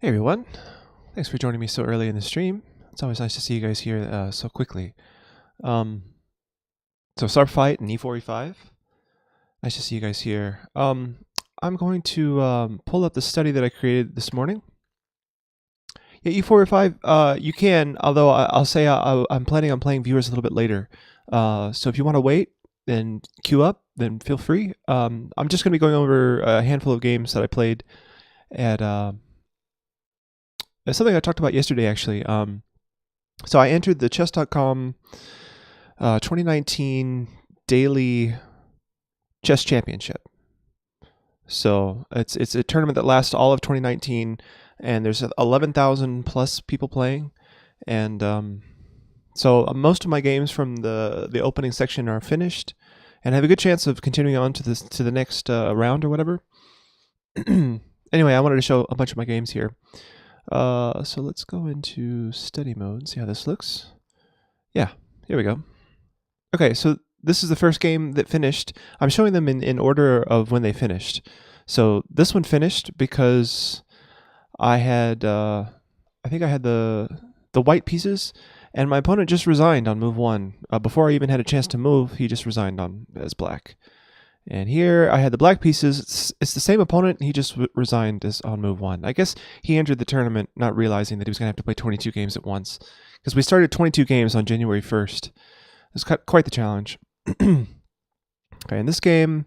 Hey everyone, thanks for joining me so early in the stream. It's always nice to see you guys here so quickly. So Sharp Fight and E4, E5. Nice to see you guys here. I'm going to pull up the study that I created this morning. Yeah, E4, E5, you can, although I'll say I'm planning on playing viewers a little bit later. So if you want to wait and queue up, then feel free. I'm just going to be going over a handful of games that I played at... It's something I talked about yesterday, actually. So I entered the chess.com 2019 daily chess championship. So it's a tournament that lasts all of 2019, and there's 11,000 plus people playing. And so most of my games from the opening section are finished, and I have a good chance of continuing on to the next round or whatever. Anyway, I wanted to show a bunch of my games here. So let's go into study mode, see how this looks. Yeah, here we go. Okay, so this is the first game that finished. I'm showing them in order of when they finished. So this one finished because I had, I think I had the white pieces, and my opponent just resigned on move 1. Before I even had a chance to move, he just resigned as black. And here I had the black pieces. It's the same opponent. He just resigned on move 1. I guess he entered the tournament not realizing that he was going to have to play 22 games at once, because we started 22 games on January 1st. It's quite the challenge. Okay, in this game,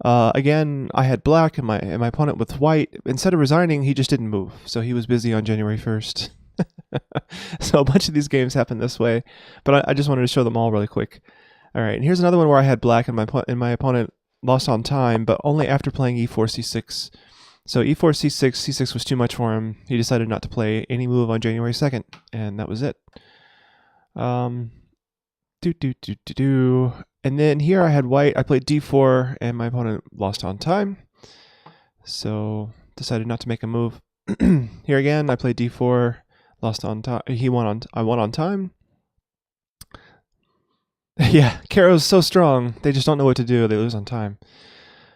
again, I had black and my opponent with white. Instead of resigning, he just didn't move. So he was busy on January 1st. So a bunch of these games happen this way, but I just wanted to show them all really quick. All right, and here's another one where I had black and my opponent lost on time, but only after playing e4, c6. So e4, c6, c6 was too much for him. He decided not to play any move on January 2nd, and that was it. And then here I had white. I played d4, and my opponent lost on time, so decided not to make a move. Here again, I played d4, lost on time. I won on time. Yeah, Caro's so strong. They just don't know what to do. They lose on time.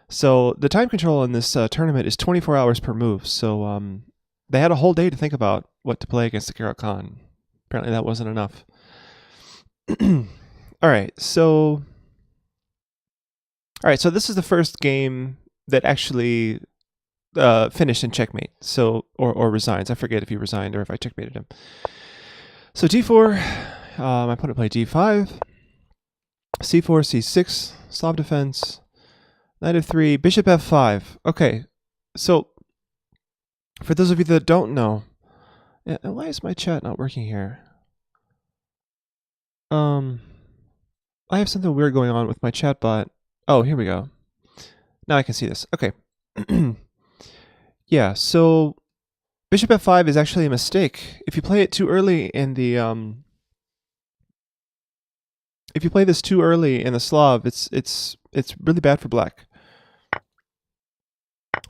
So the time control in this tournament is 24 hours per move. So they had a whole day to think about what to play against the Caro Khan. Apparently that wasn't enough. All right, so this is the first game that actually finished in checkmate. So or resigns. I forget if he resigned or if I checkmated him. So d4. My opponent played d5. c4, c6, Slav defense, knight f3, bishop f5. Okay, so for those of you that don't know, why is my chat not working here? I have something weird going on with my chat bot. Oh, here we go. Now I can see this. Okay. Yeah, so bishop f5 is actually a mistake. If you play it too early in the if you play this too early in the Slav, it's really bad for black.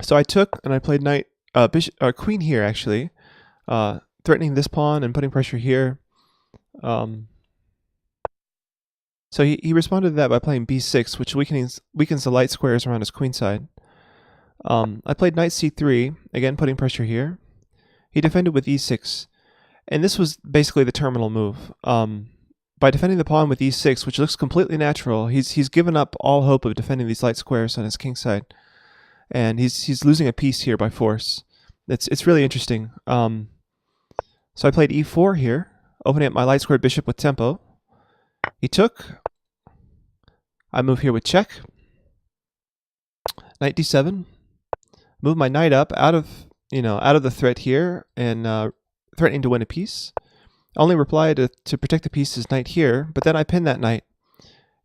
So I took and I played knight, queen here actually, threatening this pawn and putting pressure here. So he responded to that by playing b6, which weakens the light squares around his queen side. I played knight c3, again putting pressure here. He defended with e6, and this was basically the terminal move. By defending the pawn with e6, which looks completely natural, he's given up all hope of defending these light squares on his king side, and he's losing a piece here by force. It's really interesting. So I played e4 here, opening up my light squared bishop with tempo. He took. I move here with check. Knight d7. Move my knight up out of the threat here and threatening to win a piece. Only reply to protect the piece is knight here, but then I pin that knight,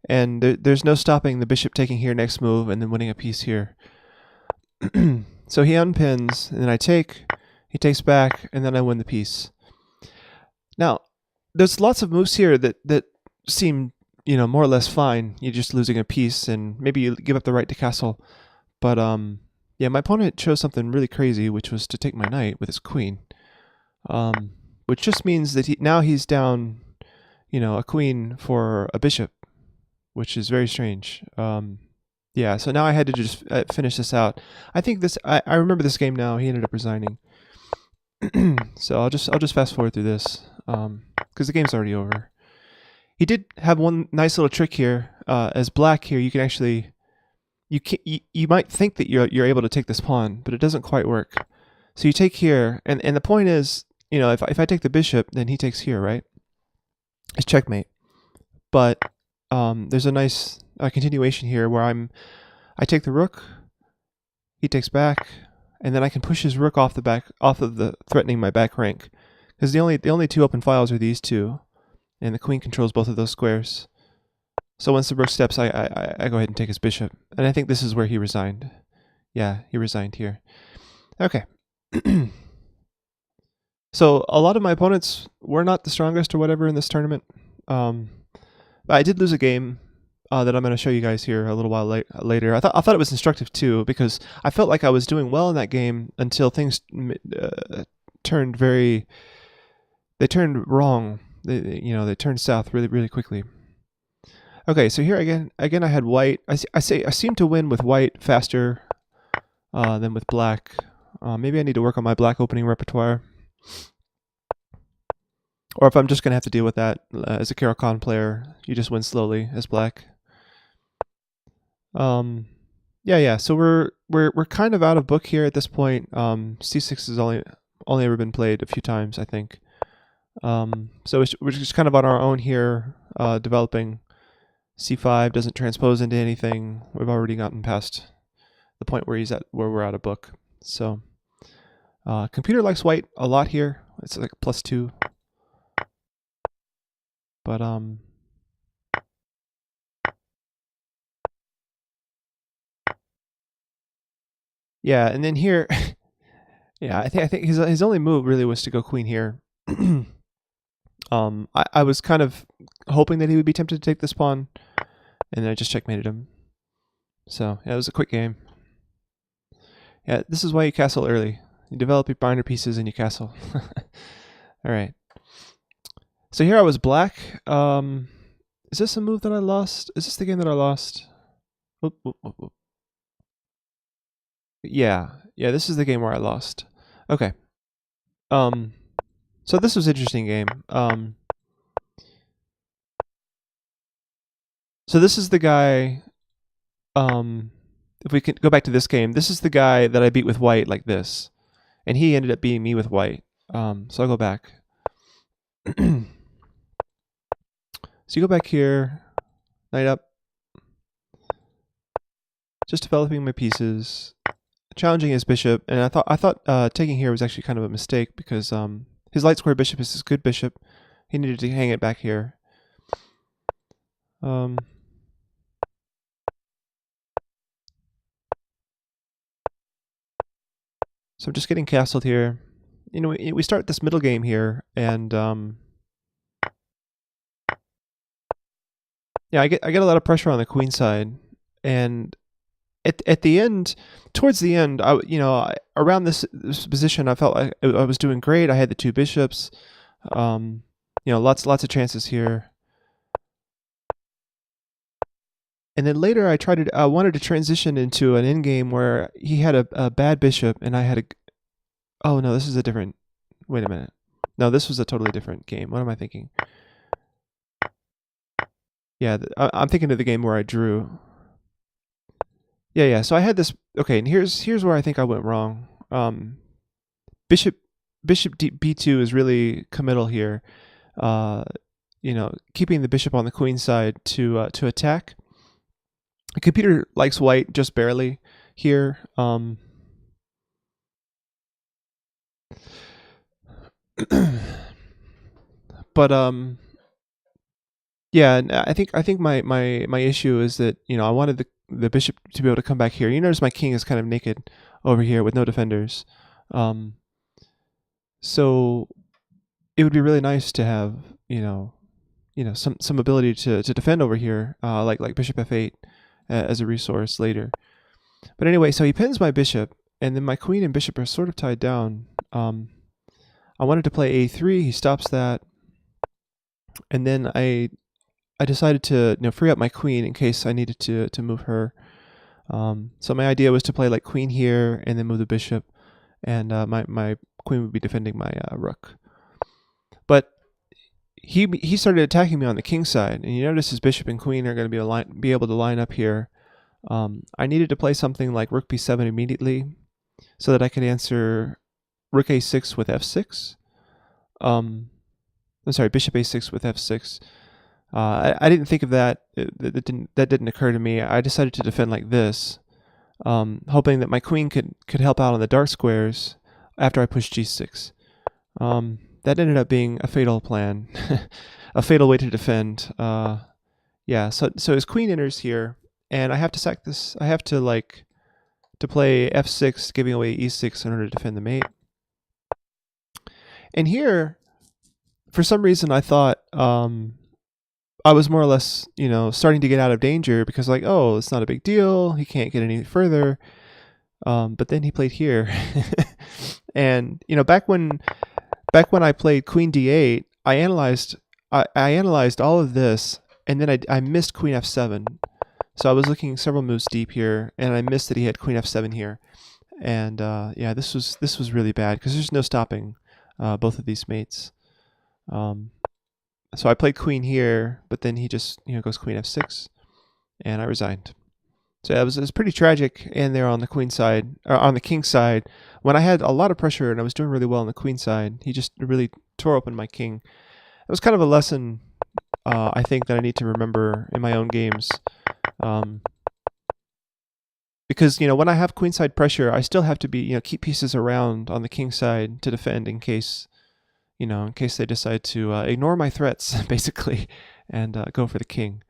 and there's no stopping the bishop taking here next move and then winning a piece here. So he unpins, and then I take, he takes back, and then I win the piece. Now, there's lots of moves here that seem, more or less fine. You're just losing a piece, and maybe you give up the right to castle. But yeah, my opponent chose something really crazy, which was to take my knight with his queen. Which just means that now he's down, a queen for a bishop, which is very strange. Yeah, so now I had to just finish this out. I think I remember this game now. He ended up resigning. So I'll just fast forward through this because the game's already over. He did have one nice little trick here. As black here, you can actually you might think that you're able to take this pawn, but it doesn't quite work. So you take here, and the point is, if I take the bishop, then he takes here, right? It's checkmate. But there's a nice continuation here where I take the rook, he takes back, and then I can push his rook off of the threatening my back rank, because the only two open files are these two, and the queen controls both of those squares. So once the rook steps, I go ahead and take his bishop, and I think this is where he resigned. Yeah, he resigned here. Okay. So a lot of my opponents were not the strongest or whatever in this tournament. But I did lose a game that I'm going to show you guys here a little while later. I thought it was instructive too, because I felt like I was doing well in that game until things turned wrong. They turned south really quickly. Okay, so here again I had white. I seem to win with white faster than with black. Maybe I need to work on my black opening repertoire. Or if I'm just going to have to deal with that as a Carol Con player, you just win slowly as black. Yeah. So we're kind of out of book here at this point. C6 has only ever been played a few times, I think. So we're just kind of on our own here, developing. C5 doesn't transpose into anything. We've already gotten past the point where we're out of book. So computer likes white a lot here. It's like +2. But yeah, and then here, yeah, I think his only move really was to go queen here. I was kind of hoping that he would be tempted to take this pawn, and then I just checkmated him. So yeah, it was a quick game. Yeah, this is why you castle early. You develop your binder pieces and you castle. All right. So here I was black. Is this a move that I lost? Is this the game that I lost? Whoop. Yeah, this is the game where I lost. Okay. So this was an interesting game. So this is the guy, if we can go back to this game, this is the guy that I beat with white like this. And he ended up beating me with white. So I'll go back. So you go back here, knight up. Just developing my pieces, challenging his bishop, and I thought taking here was actually kind of a mistake because his light square bishop is his good bishop. He needed to hang it back here. So I'm just getting castled here. We start this middle game here, and yeah, I get a lot of pressure on the queen side, and at the end, towards the end, around this position, I felt like I was doing great. I had the two bishops, lots of chances here. And then later, I wanted to transition into an endgame where he had a bad bishop, and I had a. Oh no, this is a different. Wait a minute. No, this was a totally different game. What am I thinking? Yeah, I'm thinking of the game where I drew. Yeah. So I had this. Okay, and here's where I think I went wrong. Bishop b2 is really committal here. Keeping the bishop on the queen side to attack. The computer likes white just barely here. But yeah, and I think my issue is that I wanted the bishop to be able to come back here. You notice my king is kind of naked over here with no defenders. So it would be really nice to have some ability to defend over here, like bishop f8 as a resource later. But anyway, so he pins my bishop, and then my queen and bishop are sort of tied down. I wanted to play a3. He stops that, and then I decided to free up my queen in case I needed to move her. So my idea was to play like queen here and then move the bishop, and my queen would be defending my rook. But he started attacking me on the king side, and you notice his bishop and queen are going to be able to line up here. I needed to play something like rook b7 immediately so that I could answer rook a6 with f6. I'm sorry, bishop a6 with f6. I didn't think of that. That didn't occur to me. I decided to defend like this, hoping that my queen could help out on the dark squares after I pushed g6. That ended up being a fatal plan, a fatal way to defend. Yeah, so his queen enters here, and I have to sack this. I have to play f6, giving away e6 in order to defend the mate. And here, for some reason, I thought I was more or less, starting to get out of danger because, like, oh, it's not a big deal. He can't get any further. But then he played here, and back when I played queen d8, I analyzed all of this, and then I missed queen f7. So I was looking several moves deep here, and I missed that he had queen f7 here. And yeah, this was really bad because there's no stopping both of these mates. So I played queen here, but then he just goes queen f6, and I resigned. So it was pretty tragic. And there on the queen side, or on the king side, when I had a lot of pressure and I was doing really well on the queen side, he just really tore open my king. It was kind of a lesson, I think, that I need to remember in my own games. Because when I have queenside pressure, I still have to be keep pieces around on the king side to defend in case they decide to ignore my threats basically and go for the king.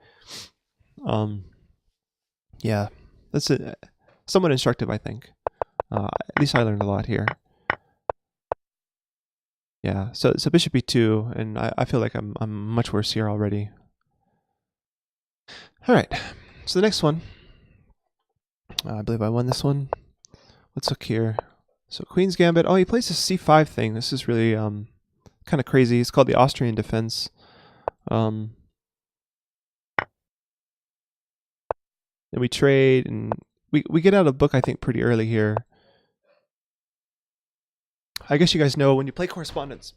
Yeah, that's somewhat instructive, I think. At least I learned a lot here. Yeah, so bishop e2, and I feel like I'm much worse here already. All right, so the next one. I believe I won this one. Let's look here. So Queen's Gambit. Oh, he plays this c5 thing. This is really kind of crazy. It's called the Austrian defense. And we trade, and we get out of book, I think, pretty early here. I guess you guys know when you play Correspondence.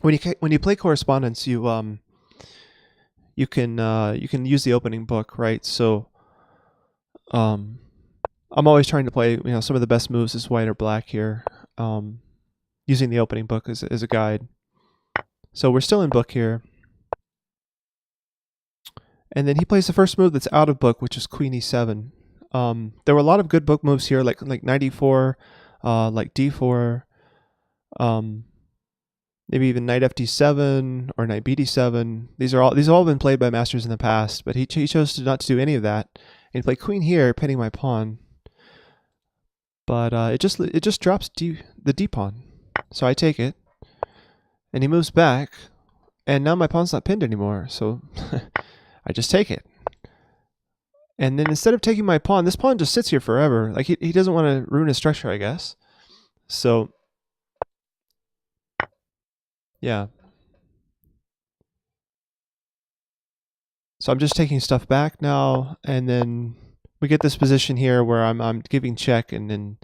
When you play Correspondence, you can use the opening book, right? So I'm always trying to play some of the best moves as white or black here, using the opening book as a guide. So we're still in book here. And then he plays the first move that's out of book, which is Queen e7. There were a lot of good book moves here, like knight e4, like d4, maybe even knight fd7 or knight bd7. These have all been played by masters in the past, but he chose not to do any of that. And he played queen here, pinning my pawn. But it just drops the d pawn, so I take it, and he moves back, and now my pawn's not pinned anymore. So I just take it. And then instead of taking my pawn, this pawn just sits here forever. Like he doesn't want to ruin his structure, I guess. So yeah. So I'm just taking stuff back now, and then we get this position here where I'm giving check, and then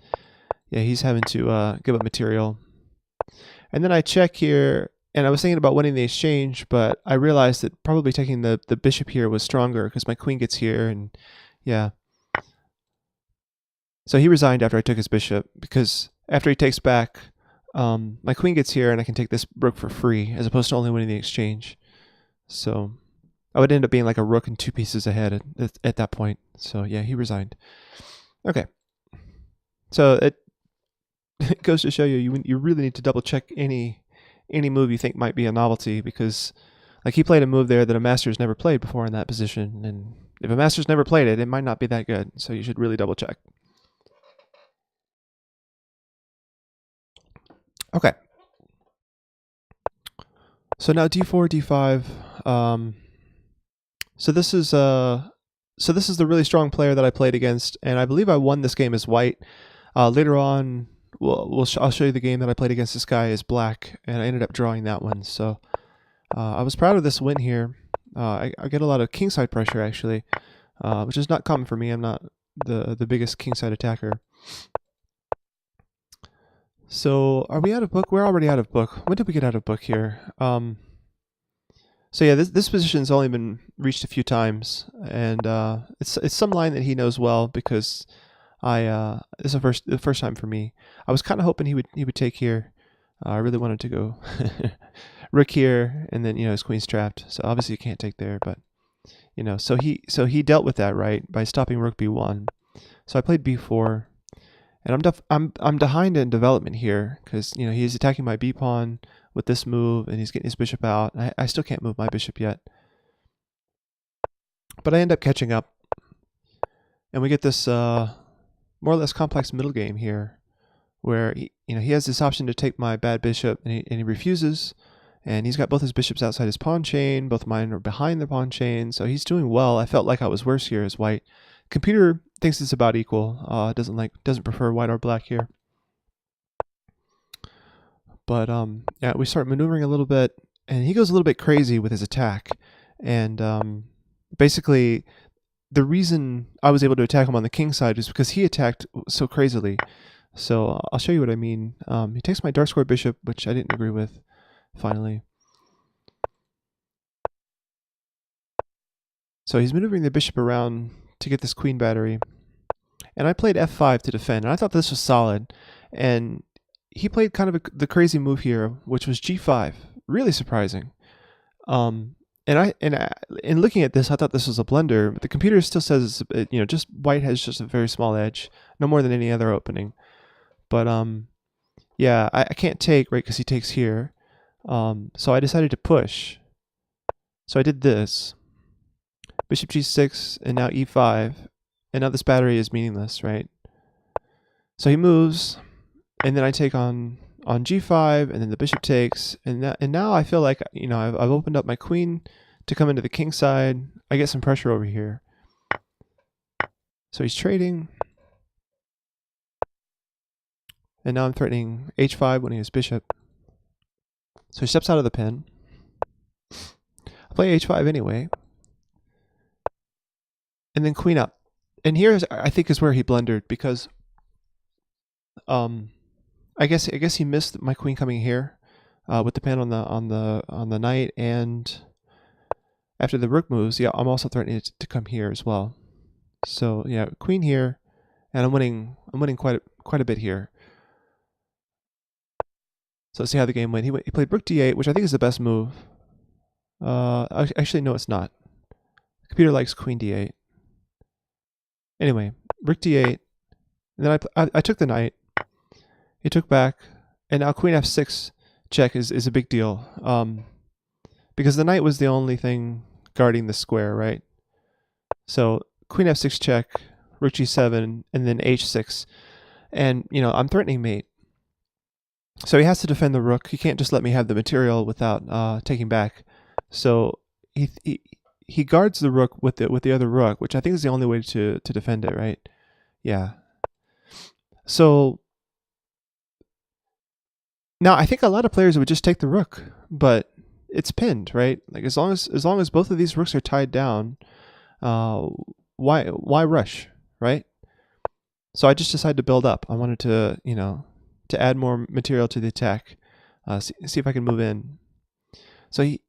yeah, he's having to give up material. And then I check here, and I was thinking about winning the exchange, but I realized that probably taking the bishop here was stronger because my queen gets here, and yeah. So he resigned after I took his bishop, because after he takes back, my queen gets here, and I can take this rook for free, as opposed to only winning the exchange. So I would end up being like a rook and 2 pieces ahead at that point. So yeah, he resigned. Okay. So it goes to show you really need to double check any move you think might be a novelty, because like he played a move there that a master's never played before in that position, and if a master's never played it, it might not be that good. So you should really double check. Okay. So now d4, d5. So this is the really strong player that I played against, and I believe I won this game as white. Later on, I'll show you the game that I played against this guy as black, and I ended up drawing that one. So I was proud of this win here. I get a lot of kingside pressure actually, which is not common for me. I'm not the biggest kingside attacker. So are we out of book? We're already out of book. When did we get out of book here? So yeah, this position's only been reached a few times, and it's some line that he knows well because this is the first time for me. I was kind of hoping he would take here. I really wanted to go rook here, and then his queen's trapped, so obviously you can't take there. But so he dealt with that right by stopping rook b1. So I played b4. And I'm behind in development here because he's attacking my b pawn with this move, and he's getting his bishop out. I still can't move my bishop yet, but I end up catching up, and we get this more or less complex middle game here, where he has this option to take my bad bishop, and he refuses, and he's got both his bishops outside his pawn chain. Both mine are behind the pawn chain, so he's doing well. I felt like I was worse here as white. Computer thinks it's about equal. Doesn't prefer white or black here. But yeah, we start maneuvering a little bit, and he goes a little bit crazy with his attack. And basically, the reason I was able to attack him on the king side is because he attacked so crazily. So I'll show you what I mean. He takes my dark square bishop, which I didn't agree with, finally. So he's maneuvering the bishop around to get this queen battery. And I played f5 to defend, and I thought this was solid. And he played kind of the crazy move here, which was g5. Really surprising. And in looking at this, I thought this was a blunder. But the computer still says just white has just a very small edge, no more than any other opening. But yeah, I can't take, right, because he takes here. So I decided to push. So I did this. Bishop g6, and now e5. And now this battery is meaningless, right? So he moves, and then I take on g5, and then the bishop takes, and now I feel like I've opened up my queen to come into the king side. I get some pressure over here. So he's trading, and now I'm threatening h5 winning his bishop. So he steps out of the pin. I play h5 anyway, and then queen up. And here I think is where he blundered, because I guess he missed my queen coming here with the pin on the knight, and after the rook moves, yeah, I'm also threatening it to come here as well. So yeah, queen here, and I'm winning quite a bit here. So let's see how the game went. He played rook d8, which I think is the best move. Actually, no, it's not. The computer likes queen d8. Anyway, rook d8, and then I took the knight. He took back, and now queen f6 check is a big deal, because the knight was the only thing guarding the square, right? So queen f6 check, rook g7, and then h6, and I'm threatening mate. So he has to defend the rook. He can't just let me have the material without taking back. So he guards the rook with the other rook, which I think is the only way to defend it, right? Yeah. So now I think a lot of players would just take the rook, but it's pinned, right? Like as long as both of these rooks are tied down, why rush, right? So I just decided to build up. I wanted to to add more material to the attack, see if I can move in. So he,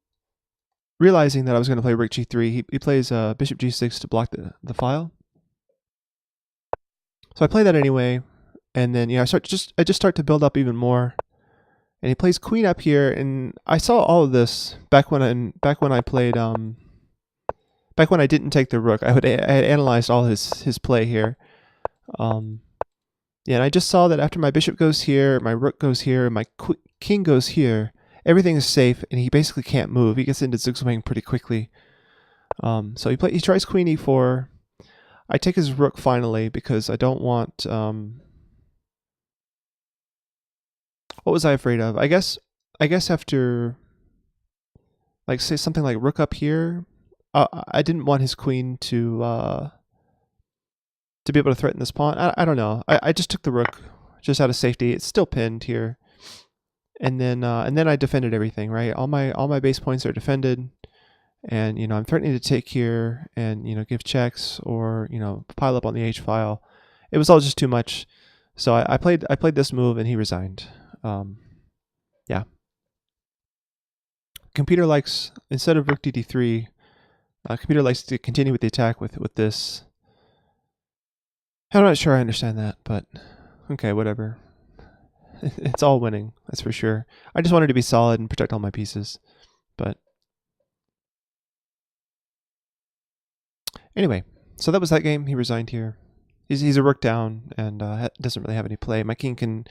realizing that I was going to play rook g3, he plays bishop g6 to block the file. So I play that anyway, and then I just start to build up even more. And he plays queen up here, and I saw all of this back when I played back when I didn't take the rook. I had analyzed all his play here. Yeah, and I just saw that after my bishop goes here, my rook goes here, and my king goes here, everything is safe, and he basically can't move. He gets into zigzagging pretty quickly. So he tries queen e4. I take his rook finally because I don't want. What was I afraid of? I guess after, like, say something like rook up here, I didn't want his queen to be able to threaten this pawn. I don't know. I just took the rook just out of safety. It's still pinned here, and then I defended everything, right? All my base points are defended, and I'm threatening to take here and give checks or pile up on the h file. It was all just too much. So I played this move and he resigned. Yeah. Computer likes, instead of rook dd3, computer likes to continue with the attack with this. I'm not sure I understand that, but okay, whatever. It's all winning, that's for sure. I just wanted to be solid and protect all my pieces. But anyway, so that was that game. He resigned here. He's a rook down and doesn't really have any play. My king can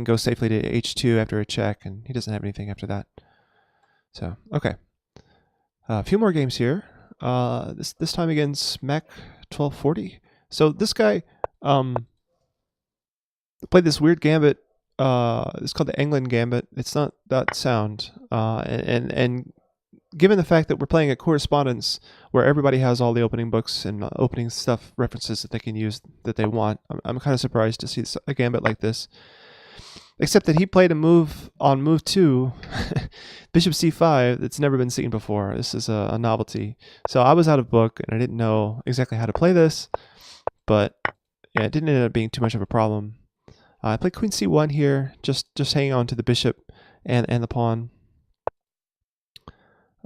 go safely to h2 after a check, and he doesn't have anything after that. So, okay. A few more games here. This time against Mac 1240. So this guy played this weird gambit. It's called the England Gambit. It's not that sound. And given the fact that we're playing a correspondence where everybody has all the opening books and opening stuff references that they can use that they want, I'm kind of surprised to see a gambit like this. Except that he played a move on move 2, bishop c5, that's never been seen before. This is a novelty. So I was out of book and I didn't know exactly how to play this, but yeah, it didn't end up being too much of a problem. I played queen c1 here, just hanging on to the bishop and the pawn.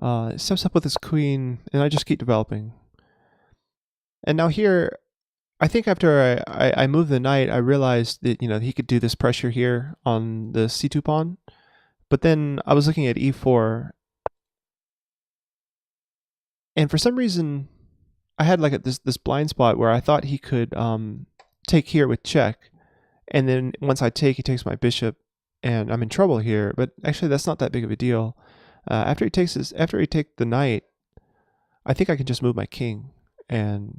It steps up with his queen, and I just keep developing. And now here, I think after I moved the knight, I realized that he could do this pressure here on the c2 pawn. But then I was looking at e4, and for some reason, I had like this blind spot where I thought he could take here with check, and then once I take, he takes my bishop, and I'm in trouble here. But actually, that's not that big of a deal. After he takes the knight, I think I can just move my king, and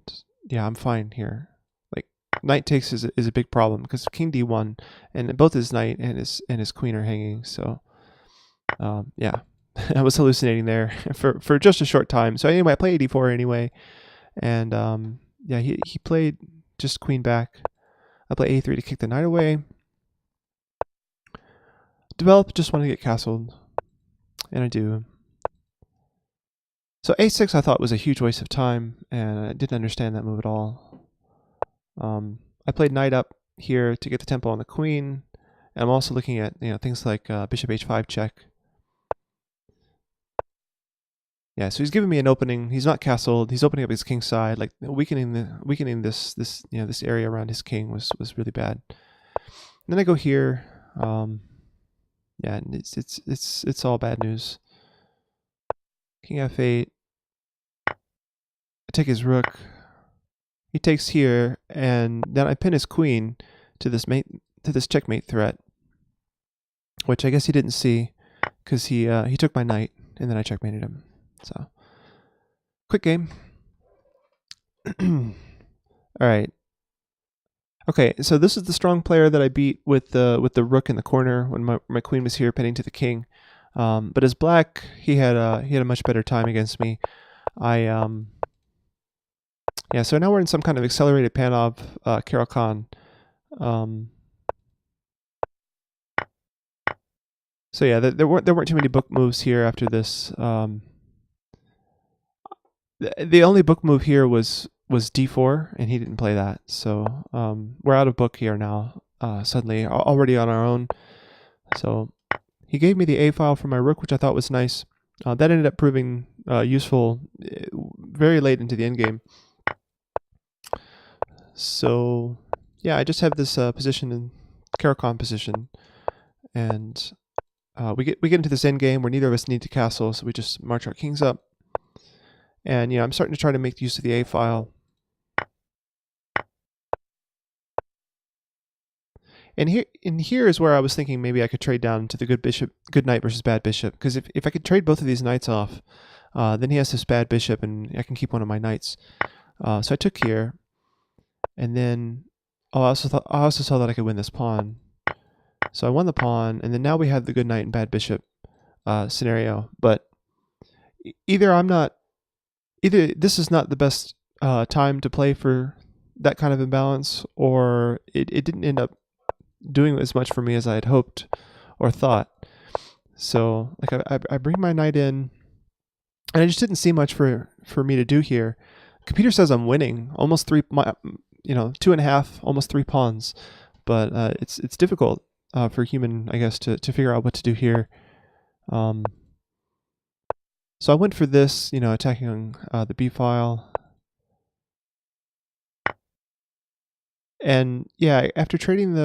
yeah, I'm fine here. Like knight takes is a big problem because king d1, and both his knight and his queen are hanging. So yeah, I was hallucinating there for just a short time. So anyway, I played e4 anyway, and yeah, he played just queen back. I play a3 to kick the knight away. Develop, just want to get castled. And I do. So a6 I thought was a huge waste of time, and I didn't understand that move at all. I played knight up here to get the tempo on the queen, and I'm also looking at things like bishop h5 check. Yeah, so he's giving me an opening. He's not castled. He's opening up his king side, like weakening this area around his king was really bad. And then I go here. Yeah, it's all bad news. King f8. I take his rook. He takes here, and then I pin his queen to this checkmate threat, which I guess he didn't see because he took my knight, and then I checkmated him. So quick game. All right. Okay, so this is the strong player that I beat with the rook in the corner when my queen was here pinning to the king. But as black, he had a much better time against me. Yeah, so now we're in some kind of accelerated Panov Caro-Kann. So yeah, there weren't too many book moves here after this. The only book move here was d4, and he didn't play that. So we're out of book here now, suddenly, already on our own. So he gave me the A file for my rook, which I thought was nice. That ended up proving useful very late into the endgame. So yeah, I just have this position in Caro-Kann position, and we get into this endgame where neither of us need to castle, so we just march our kings up. And I'm starting to try to make use of the A file. And here is where I was thinking maybe I could trade down to the good knight versus bad bishop, because if I could trade both of these knights off, then he has this bad bishop, and I can keep one of my knights. So I took here, and then I also saw that I could win this pawn. So I won the pawn, and then now we have the good knight and bad bishop scenario. But either this is not the best time to play for that kind of imbalance, or it didn't end up doing as much for me as I had hoped or thought. So like I bring my knight in, and I just didn't see much for me to do here. Computer says I'm winning almost 2.5, almost 3 pawns, but it's difficult for human, I guess, to figure out what to do here. So I went for this, attacking the B file. And yeah, after trading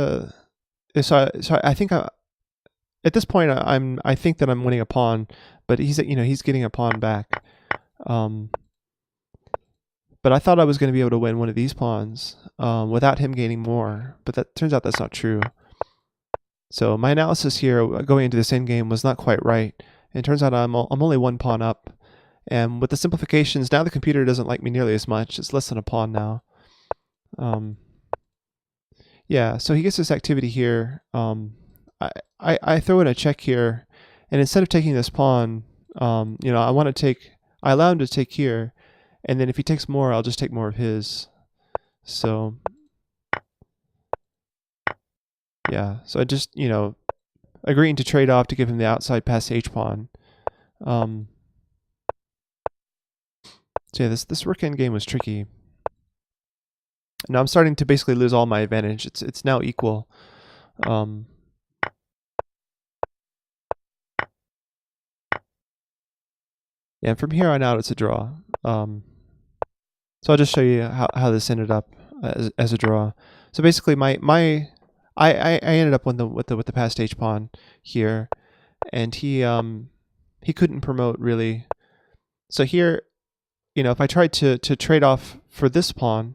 so I think at this point I think that I'm winning a pawn, but he's getting a pawn back. But I thought I was going to be able to win one of these pawns without him gaining more, but that turns out that's not true. So my analysis here going into this endgame was not quite right. It turns out I'm only one pawn up, and with the simplifications, now the computer doesn't like me nearly as much. It's less than a pawn now. Yeah, so he gets this activity here. I throw in a check here, and instead of taking this pawn, I allow him to take here, and then if he takes more, I'll just take more of his. So yeah, so I just, agreeing to trade off to give him the outside pass H pawn. So yeah, this rook endgame was tricky. Now I'm starting to basically lose all my advantage. It's now equal. Yeah, and from here on out, it's a draw. So I'll just show you how this ended up as a draw. So basically, I ended up with the passed H pawn here, and he couldn't promote really. So here, if I tried to trade off for this pawn,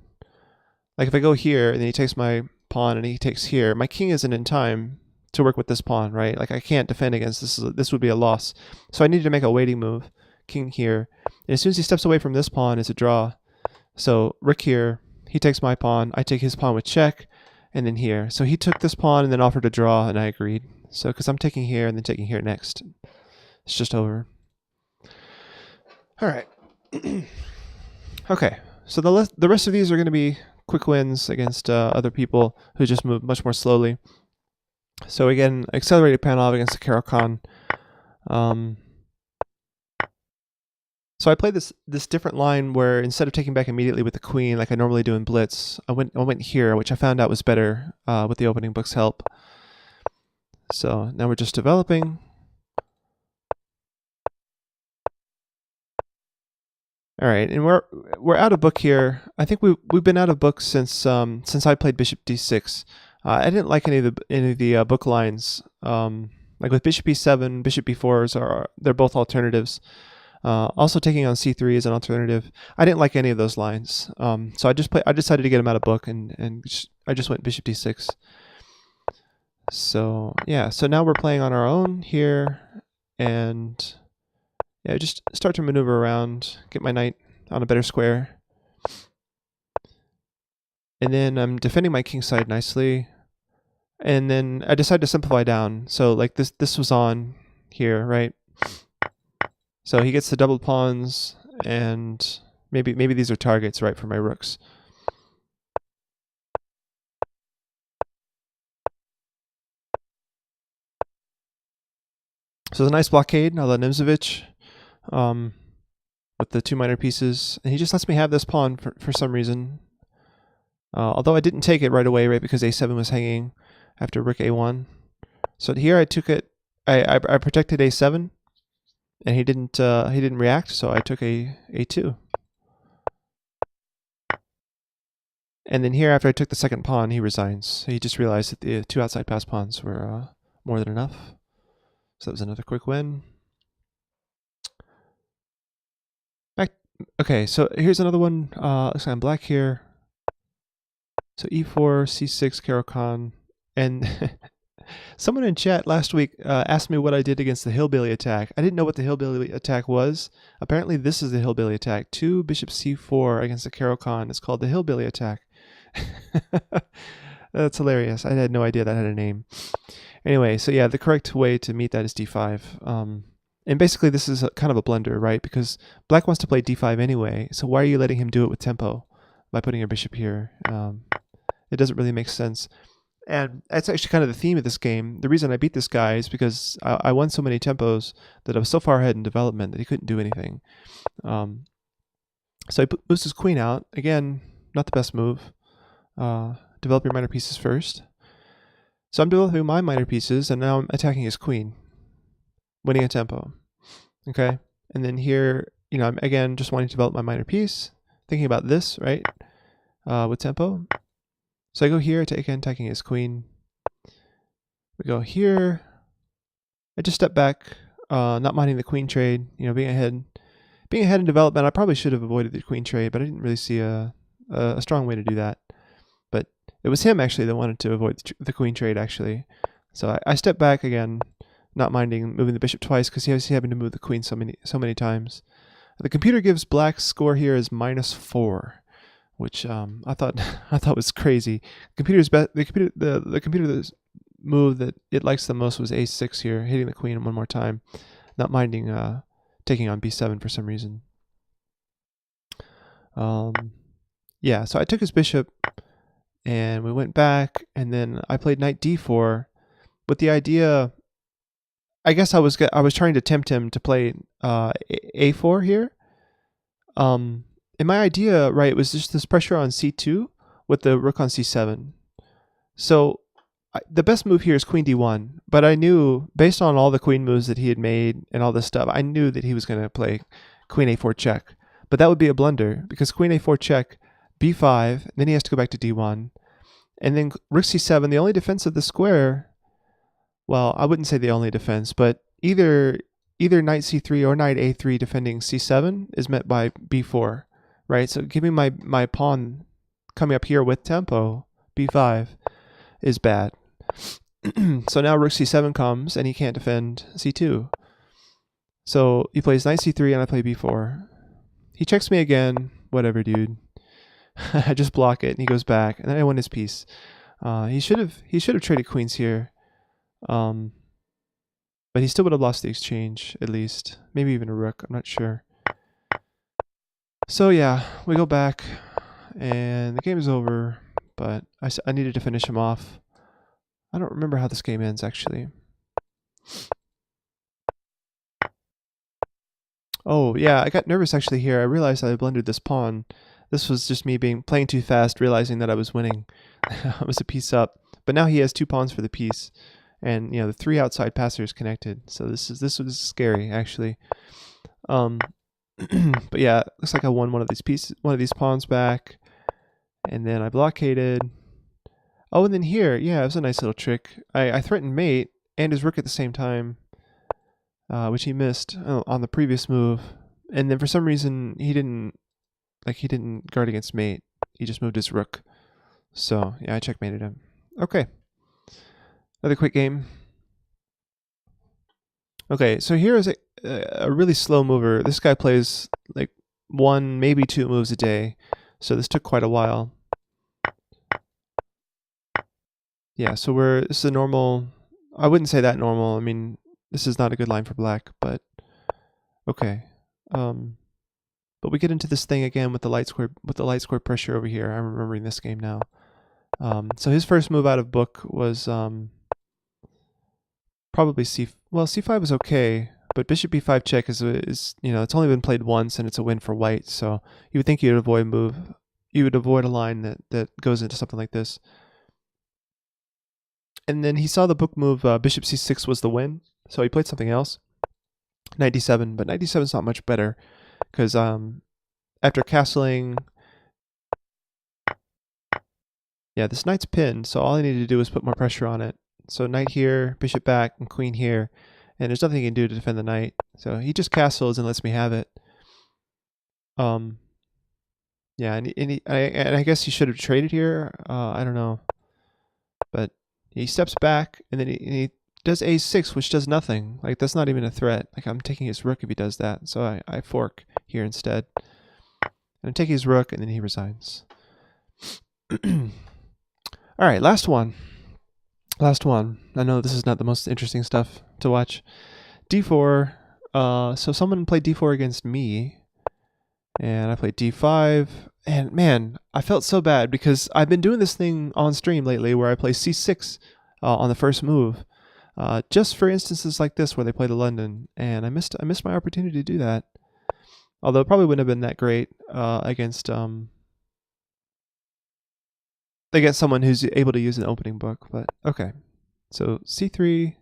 like if I go here and then he takes my pawn and he takes here, my king isn't in time to work with this pawn, right? Like I can't defend against this. This would be a loss. So I needed to make a waiting move. King here, and as soon as he steps away from this pawn, it's a draw. So rook here, he takes my pawn, I take his pawn with check, and then here. So he took this pawn and then offered to draw, and I agreed. So because I'm taking here and then taking here next, it's just over. All right. Okay, so the rest of these are going to be quick wins against other people who just move much more slowly. So again, accelerated Panov against the Caro-Kann. So I played this different line where instead of taking back immediately with the queen like I normally do in Blitz, I went here, which I found out was better with the opening book's help. So now we're just developing. All right, and we're out of book here. I think we've been out of book since I played Bishop D6. I didn't like any of the book lines. Like with Bishop E7, Bishop B4 they're both alternatives. Also taking on C3 is an alternative. I didn't like any of those lines. So I decided to get them out of book and I just went Bishop D6. So yeah, so now we're playing on our own here, and yeah, just start to maneuver around, get my knight on a better square. And then I'm defending my king side nicely. And then I decide to simplify down. So like this was on here, right? So he gets the doubled pawns, and maybe these are targets, right, for my rooks. So it's a nice blockade, a la Nimzovich, with the two minor pieces. And he just lets me have this pawn for some reason. Although I didn't take it right away, right, because A7 was hanging after rook A1. So here I took it, I protected A7. And he didn't react, so I took A2. And then here, after I took the second pawn, he resigns. He just realized that the two outside pass pawns were more than enough. So that was another quick win. Okay, so here's another one. Looks like I'm black here. So E4, C6, Caro-Kann, and someone in chat last week asked me what I did against the hillbilly attack. I didn't know what the hillbilly attack was. Apparently this is the hillbilly attack. 2 bishop c4 against the Caro-Kann. It's called the hillbilly attack. That's hilarious. I had no idea that had a name. Anyway, so yeah, the correct way to meet that is d5. And basically this is kind of a blunder, right? Because black wants to play d5 anyway, so why are you letting him do it with tempo by putting your bishop here? It doesn't really make sense. And that's actually kind of the theme of this game. The reason I beat this guy is because I won so many tempos that I was so far ahead in development that he couldn't do anything. So he moves his queen out. Again, not the best move. Develop your minor pieces first. So I'm developing my minor pieces, and now I'm attacking his queen, winning a tempo. Okay, and then here, I'm again just wanting to develop my minor piece, thinking about this, right, with tempo. So I go here, attacking his queen. We go here. I just step back, not minding the queen trade, being ahead. Being ahead in development, I probably should have avoided the queen trade, but I didn't really see a strong way to do that. But it was him actually that wanted to avoid the queen trade actually. So I step back again, not minding moving the bishop twice because he was having to move the queen so many times. The computer gives black's score here as -4, which I thought was crazy. The computer's move that it likes the most was a6 here, hitting the queen one more time, not minding taking on b7 for some reason. Yeah, so I took his bishop and we went back, and then I played knight d4 with the idea, I guess I was trying to tempt him to play a4 here. And my idea, right, was just this pressure on c2 with the rook on c7. So the best move here is queen d1, but I knew, based on all the queen moves that he had made and all this stuff, I knew that he was going to play queen a4 check. But that would be a blunder, because queen a4 check, b5, then he has to go back to d1. And then rook c7, the only defense of the square, well, I wouldn't say the only defense, but either knight c3 or knight a3 defending c7 is met by b4, right? So giving my pawn coming up here with tempo, b5, is bad. So now rook c7 comes, and he can't defend c2. So he plays knight c3, and I play b4. He checks me again. Whatever, dude. I just block it, and he goes back, and then I win his piece. He should have traded queens here, but he still would have lost the exchange, at least. Maybe even a rook, I'm not sure. So yeah, we go back, and the game is over, but I needed to finish him off. I don't remember how this game ends, actually. Oh, yeah, I got nervous actually here. I realized I blundered this pawn. This was just me playing too fast, realizing that I was winning. I was a piece up. But now he has 2 pawns for the piece. And, the 3 outside passers connected. So this was scary, actually. But yeah, looks like I won one of these pawns back. And then I blockaded. Oh, and then here, yeah, it was a nice little trick. I threatened mate and his rook at the same time, which he missed on the previous move. And then for some reason, he didn't guard against mate. He just moved his rook. So, yeah, I checkmated him. Okay. Another quick game. Okay, so here is a really slow mover. This guy plays like 1, maybe 2 moves a day. So this took quite a while. Yeah, so this is a normal, I wouldn't say that normal. I mean, this is not a good line for black, but okay. But we get into this thing again with the light square pressure over here. I'm remembering this game now. So his first move out of book was probably c5 was okay, but bishop b5 check is it's only been played once and it's a win for white. So you would think you would avoid a line that goes into something like this. And then he saw the book move bishop c6 was the win, so he played something else, knight d7. But knight d7 is not much better because after castling, yeah, this knight's pinned, so all I needed to do was put more pressure on it. So knight here, bishop back, and queen here, and there's nothing he can do to defend the knight. So he just castles and lets me have it. Yeah, and I guess he should have traded here. I don't know, but he steps back, and then he does a6, which does nothing. Like, that's not even a threat. Like, I'm taking his rook if he does that. So I fork here instead. And I'm taking his rook, and then he resigns. All right, last one. I know this is not the most interesting stuff to watch. d4. So someone played d4 against me, and I played d5. And man, I felt so bad because I've been doing this thing on stream lately where I play c6 on the first move, just for instances like this where they play the London, and I missed my opportunity to do that. Although it probably wouldn't have been that great against someone who's able to use an opening book. But okay, So c3,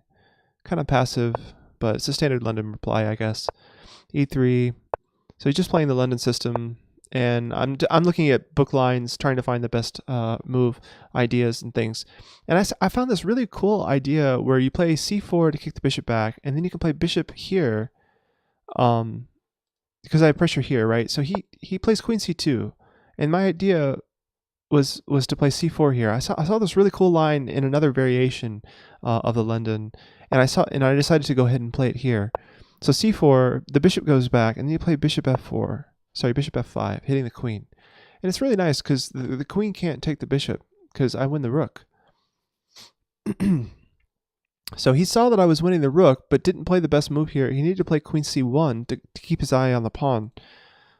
kind of passive, but it's a standard London reply, I guess. e3. So he's just playing the London system, and I'm looking at book lines, trying to find the best move ideas and things. And I found this really cool idea where you play c4 to kick the bishop back, and then you can play bishop here, because I have pressure here, right? So he plays queen c2, and my idea was to play c4 here. I saw this really cool line in another variation of the London, and I decided to go ahead and play it here. So c4, the bishop goes back, and then you play bishop f4. Sorry, bishop f5, hitting the queen. And it's really nice because the queen can't take the bishop because I win the rook. So he saw that I was winning the rook, but didn't play the best move here. He needed to play queen c1 to keep his eye on the pawn.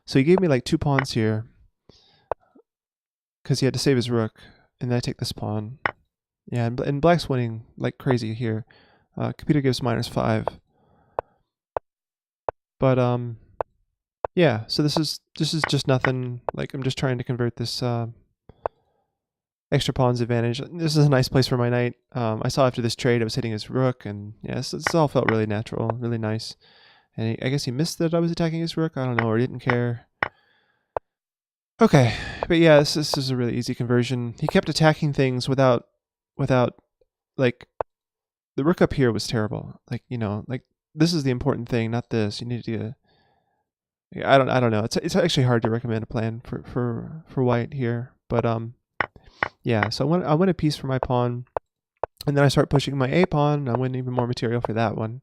So he gave me like 2 pawns here because he had to save his rook. And then I take this pawn. Yeah, and black's winning like crazy here. Computer gives -5. But yeah, so this is just nothing. Like, I'm just trying to convert this extra pawns advantage. This is a nice place for my knight. I saw after this trade I was hitting his rook, and yeah, this all felt really natural, really nice. And I guess he missed that I was attacking his rook. I don't know, or didn't care. Okay, but yeah, this is a really easy conversion. He kept attacking things without like, the rook up here was terrible. Like, you know, like, this is the important thing, not this. You need to. I don't know. It's actually hard to recommend a plan for white here, but yeah. So I win a piece for my pawn, and then I start pushing my a pawn. I win even more material for that one.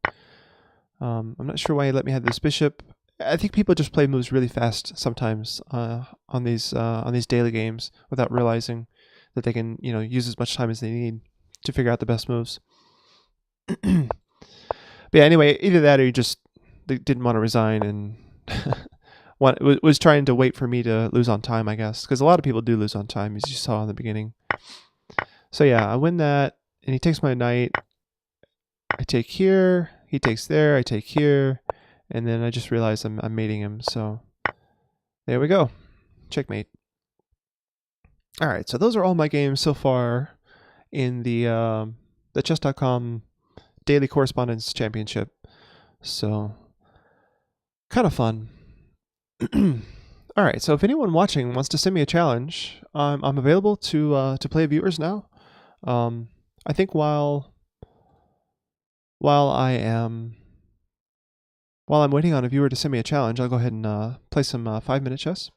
I'm not sure why he let me have this bishop. I think people just play moves really fast sometimes on these daily games without realizing that they can, you know, use as much time as they need to figure out the best moves. But yeah, anyway, either that or they didn't want to resign and was trying to wait for me to lose on time, I guess, because a lot of people do lose on time, as you saw in the beginning. So yeah, I win that, and he takes my knight. I take here, he takes there, I take here, and then I just realized I'm mating him. So there we go, checkmate. All right, so those are all my games so far in the chess.com Daily Correspondence Championship. So kind of fun. All right, so if anyone watching wants to send me a challenge, I'm available to play viewers now. I think while I'm waiting on a viewer to send me a challenge, I'll go ahead and play some 5-minute chess.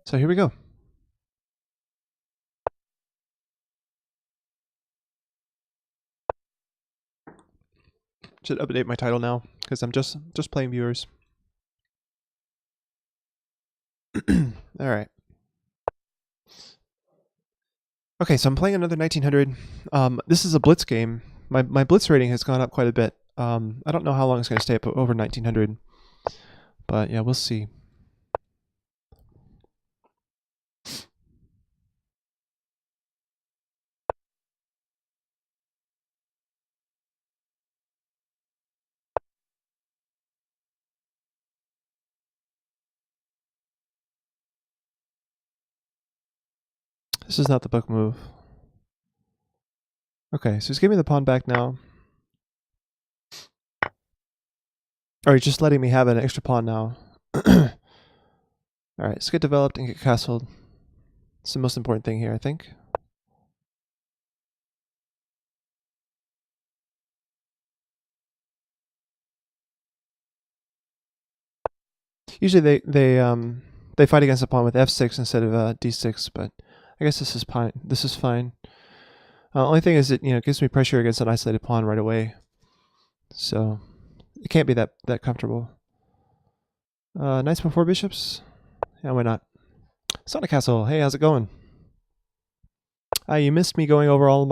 So here we go. Should update my title now because I'm just playing viewers. All right. Okay, so I'm playing another 1900. This is a blitz game. My blitz rating has gone up quite a bit. I don't know how long it's going to stay up over 1900, but yeah, we'll see. This is not the book move. Okay, so he's giving me the pawn back now. Or he's just letting me have an extra pawn now. Alright, let's get developed and get castled. It's the most important thing here, I think. Usually they fight against the pawn with f6 instead of d6, but I guess this is fine. This is fine. Only thing is, it gives me pressure against an isolated pawn right away, so it can't be that comfortable. Knights before bishops. Yeah, why not? Sonic Castle. Hey, how's it going? You missed me going over all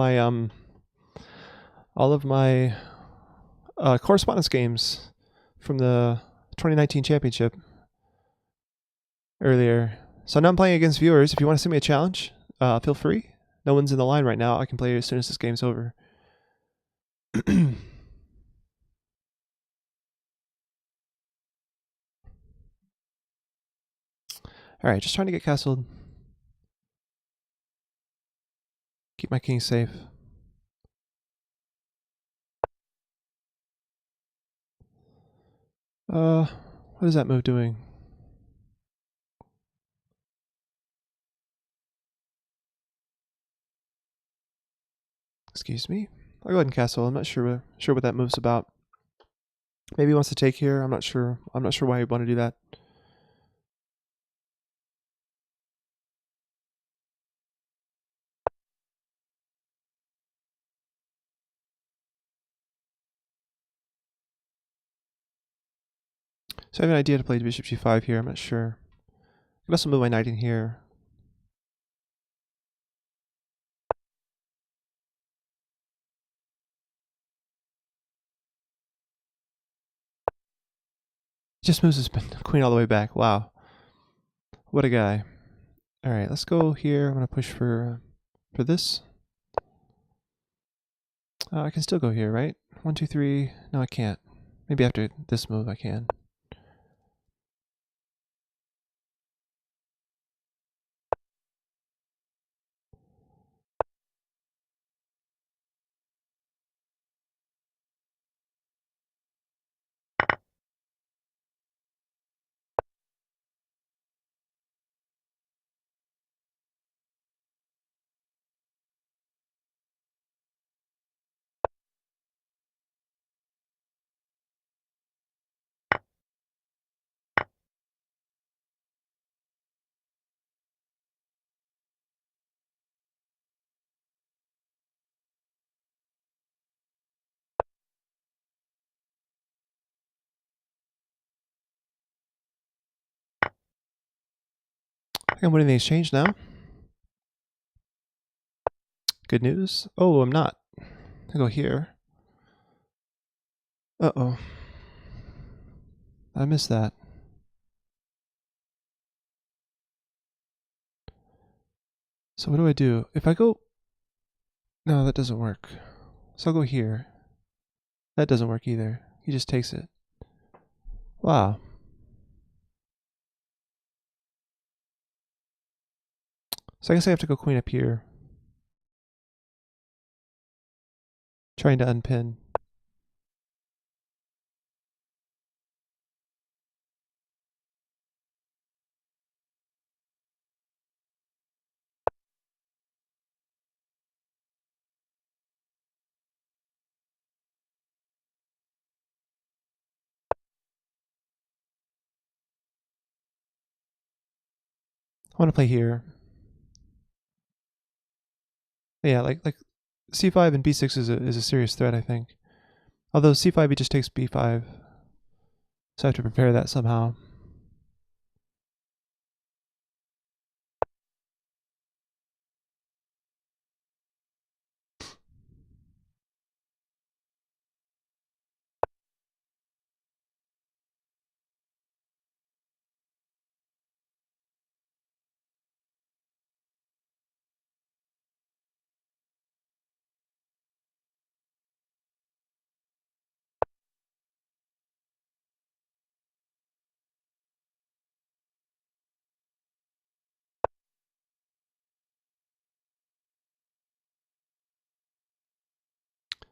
of my correspondence games from the 2019 championship earlier. So now I'm playing against viewers. If you want to send me a challenge, feel free. No one's in the line right now. I can play as soon as this game's over. Alright, just trying to get castled. Keep my king safe. What is that move doing? Excuse me. I'll go ahead and castle. I'm not sure what that move's about. Maybe he wants to take here. I'm not sure. I'm not sure why he'd want to do that. So I have an idea to play bishop g5 here. I'm not sure. I can also move my knight in here. Just moves his queen all the way back. Wow. What a guy. Alright, let's go here. I'm going to push for this. I can still go here, right? 1, 2, 3. No, I can't. Maybe after this move I can. I think I'm winning the exchange now. Good news. Oh, I'm not. I go here. Uh-oh. I missed that. So what do I do? If I go... No, that doesn't work. So I'll go here. That doesn't work either. He just takes it. Wow. So I guess I have to go queen up here. Trying to unpin. I want to play here. Yeah, like c5 and b6 is a serious threat, I think. Although c5 he just takes b5. So I have to prepare that somehow.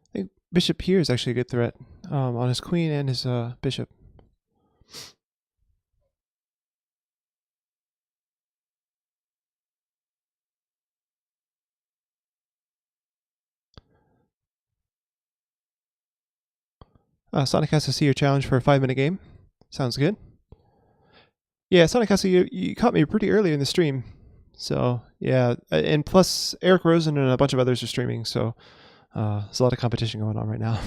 I think bishop here is actually a good threat on his queen and his bishop. Sonic has to see your challenge for a 5-minute game. Sounds good. Yeah, Sonic Castle, you caught me pretty early in the stream. So, yeah. And plus, Eric Rosen and a bunch of others are streaming. So, there's a lot of competition going on right now.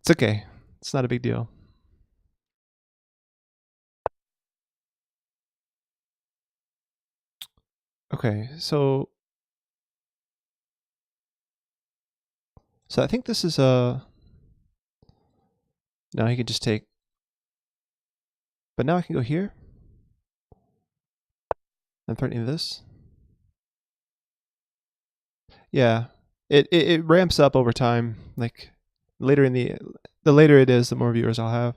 It's okay. It's not a big deal. Okay, so I think this is a... No, he can just take... But now I can go here. I'm threatening this. Yeah, it ramps up over time. Like later in the later it is, the more viewers I'll have.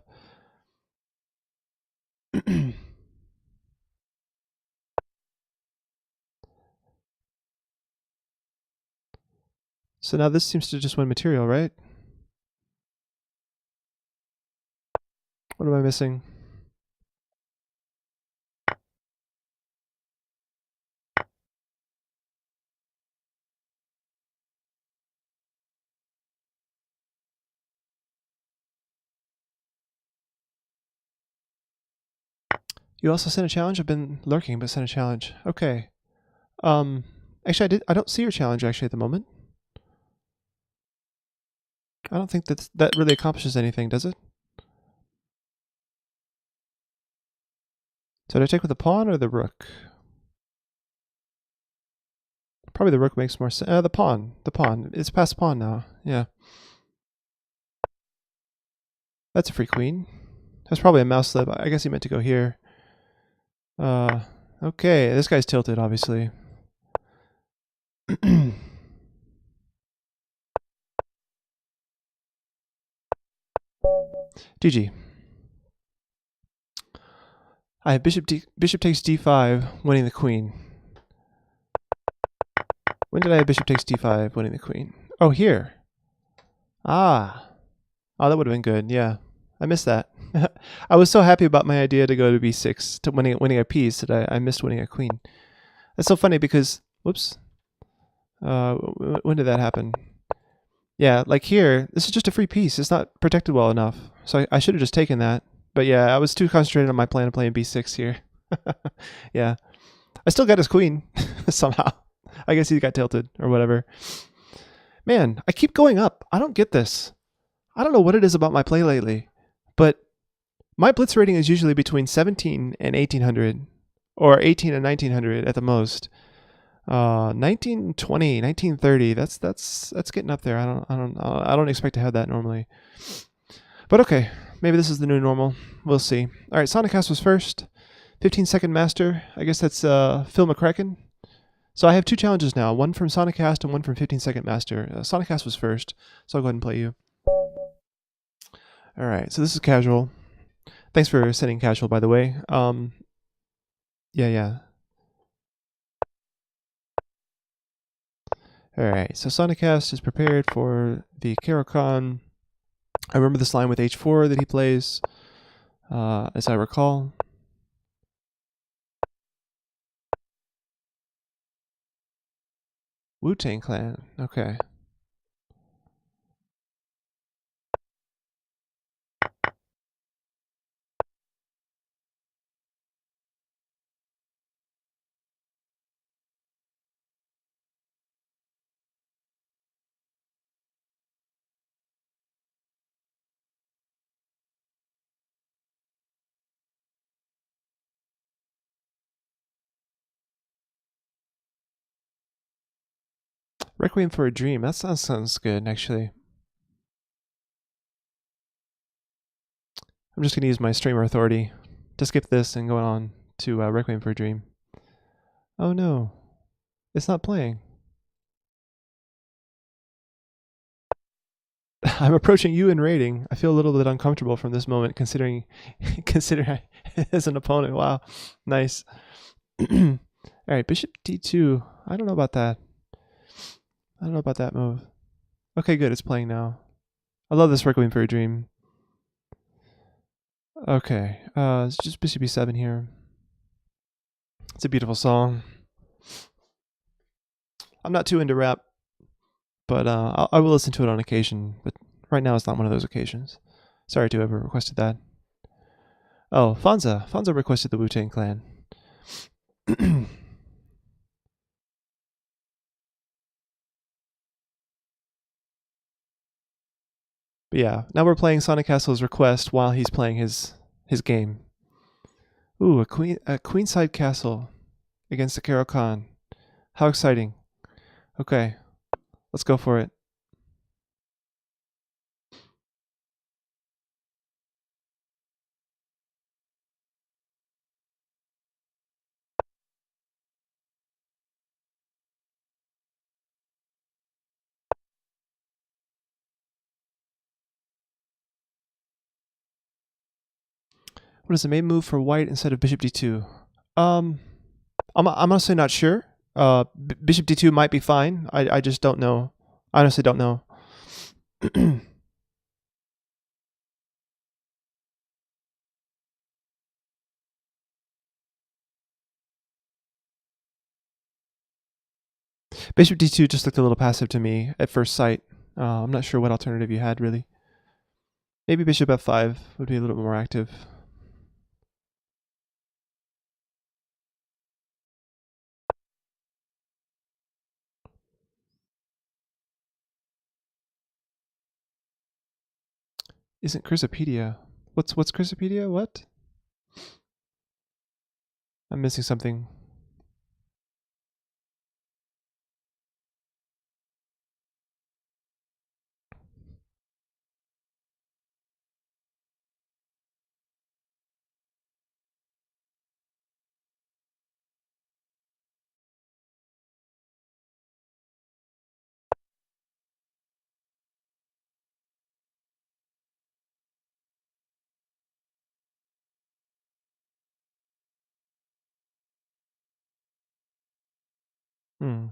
So now this seems to just win material, right? What am I missing? You also sent a challenge? I've been lurking, but sent a challenge. Okay. Actually, I don't see your challenge actually at the moment. I don't think that really accomplishes anything, does it? So do I take with the pawn or the rook? Probably the rook makes more sense. The pawn. The pawn. It's past pawn now. Yeah. That's a free queen. That's probably a mouse slip. I guess he meant to go here. Okay. This guy's tilted, obviously. GG. I have bishop takes d5, winning the queen. When did I have bishop takes d5, winning the queen? Oh, here. Ah. Oh, that would have been good. Yeah. I missed that. I was so happy about my idea to go to b6, to winning a piece, that I missed winning a queen. That's so funny because, whoops. When did that happen? Yeah, like here, this is just a free piece. It's not protected well enough. So I should have just taken that. But yeah, I was too concentrated on my plan of playing b6 here. Yeah. I still got his queen, somehow. I guess he got tilted, or whatever. Man, I keep going up. I don't get this. I don't know what it is about my play lately, but my blitz rating is usually between 17 and 1800, or 18 and 1900 at the most. 1920, 1930. That's getting up there. I don't expect to have that normally. But okay, maybe this is the new normal. We'll see. All right, Sonic Cast was first. 15-second master. I guess that's Phil McCracken. So I have two challenges now, one from Sonic Cast and one from 15-second master. Sonic Cast was first, so I'll go ahead and play you. All right, so this is casual. Thanks for sending casual, by the way. Yeah. All right, so Sonic Cast is prepared for the Caro-Kann. I remember this line with h4 that he plays, as I recall. Wu-Tang Clan, okay. Requiem for a Dream, that sounds good, actually. I'm just going to use my streamer authority to skip this and go on to Requiem for a Dream. Oh no, it's not playing. I'm approaching you in rating. I feel a little bit uncomfortable from this moment, considering as an opponent. Wow, nice. All right, bishop d2. I don't know about that. I don't know about that move. Okay, good. It's playing now. I love this Requiem for a Dream. Okay, it's just bishop b7 here. It's a beautiful song. I'm not too into rap, but I will listen to it on occasion. But right now, it's not one of those occasions. Sorry to whoever requested that. Oh, Fonza. Fonza requested the Wu-Tang Clan. But yeah, now we're playing Sonic Castle's request while he's playing his game. Ooh, a queenside castle against the Caro-Kann. How exciting. Okay, let's go for it. What is the main move for white instead of bishop d2? I'm honestly not sure. Bishop d2 might be fine. I just don't know. I honestly don't know. Bishop d2 just looked a little passive to me at first sight. I'm not sure what alternative you had, really. Maybe bishop f5 would be a little bit more active. Isn't Chrysopedia? What's Chrysopedia? What? I'm missing something. Hmm.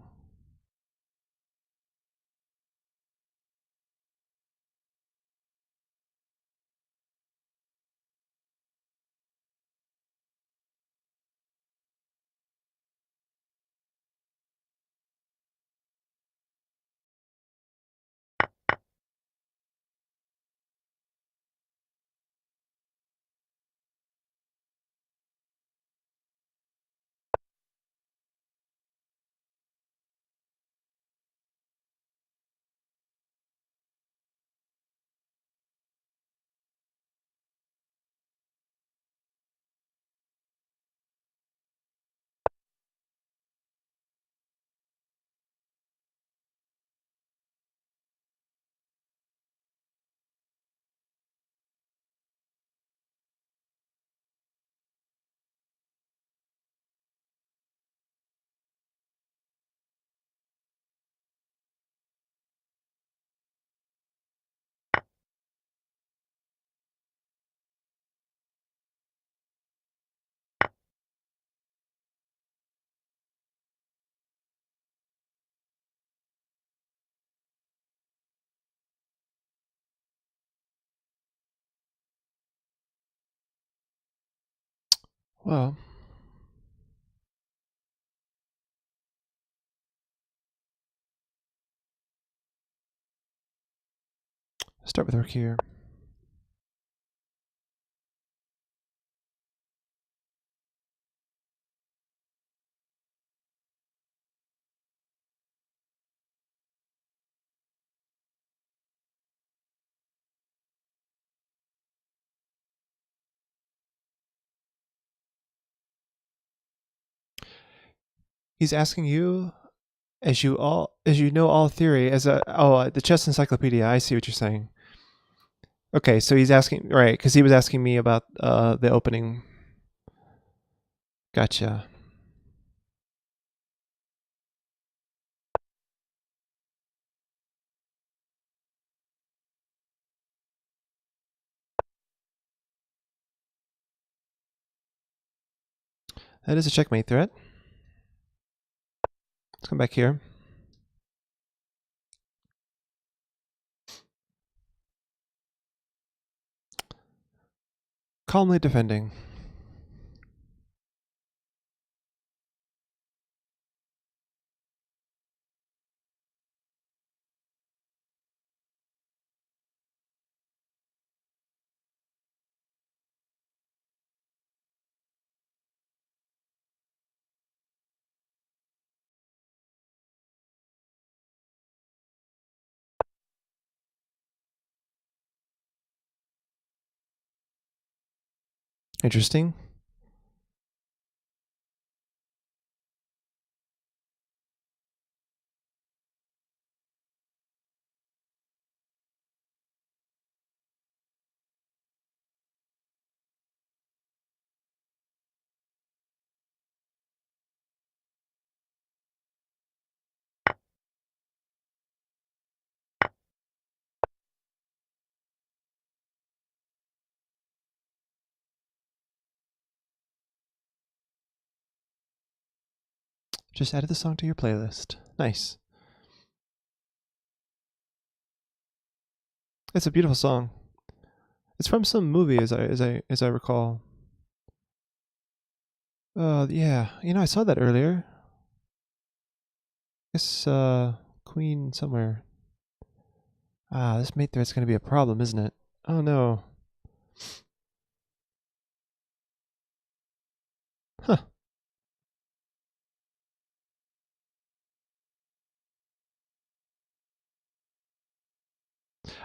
Well, start with rook here. He's asking you, as you know all theory, as the chess encyclopedia. I see what you're saying. Okay, so he's asking, right, because he was asking me about the opening. Gotcha. That is a checkmate threat. Let's come back here. Calmly defending. Interesting. Just added the song to your playlist. Nice. It's a beautiful song. It's from some movie, as I recall. Yeah. I saw that earlier. It's Queen somewhere. This mate thread's gonna be a problem, isn't it? Oh no. Huh.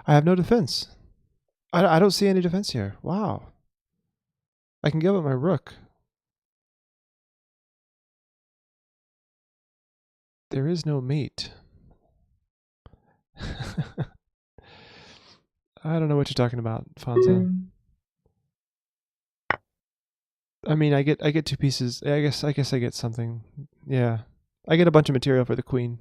I have no defense. I don't see any defense here. Wow. I can give up my rook. There is no mate. I don't know what you're talking about, Fonza. I mean, I get two pieces. I guess I get something. Yeah. I get a bunch of material for the queen.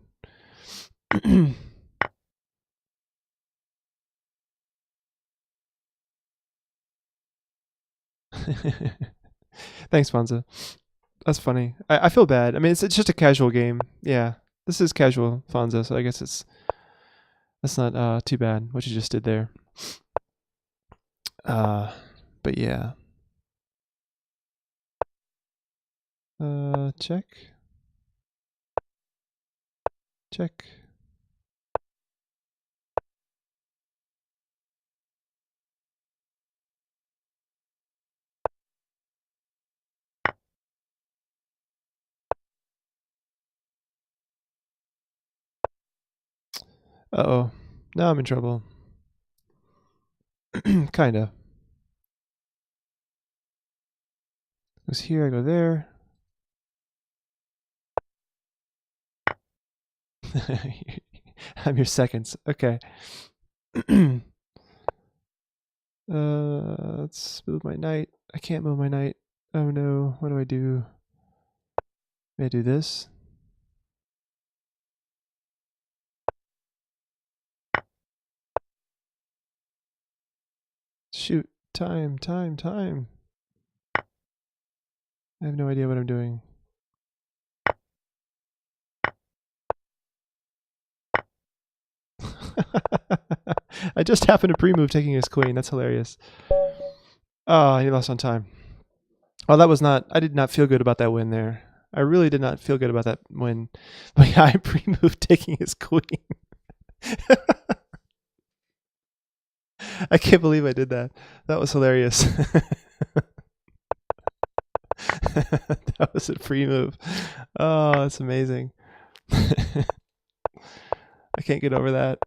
Thanks, Fonza. That's funny. I feel bad. I mean, it's just a casual game. Yeah. This is casual, Fonza, so I guess that's not too bad what you just did there. But yeah. Check. Check. Uh-oh. Now I'm in trouble. Kinda. Goes here, I go there. I'm your seconds. Okay. Let's move my knight. I can't move my knight. Oh no, what do I do? May I do this? Shoot. Time. I have no idea what I'm doing. I just happened to pre-move taking his queen. That's hilarious. Oh, he lost on time. Oh, that was not... I did not feel good about that win there. I really did not feel good about that win. But yeah, I pre-moved taking his queen. I can't believe I did that. That was hilarious. That was a free move. Oh, that's amazing. I can't get over that.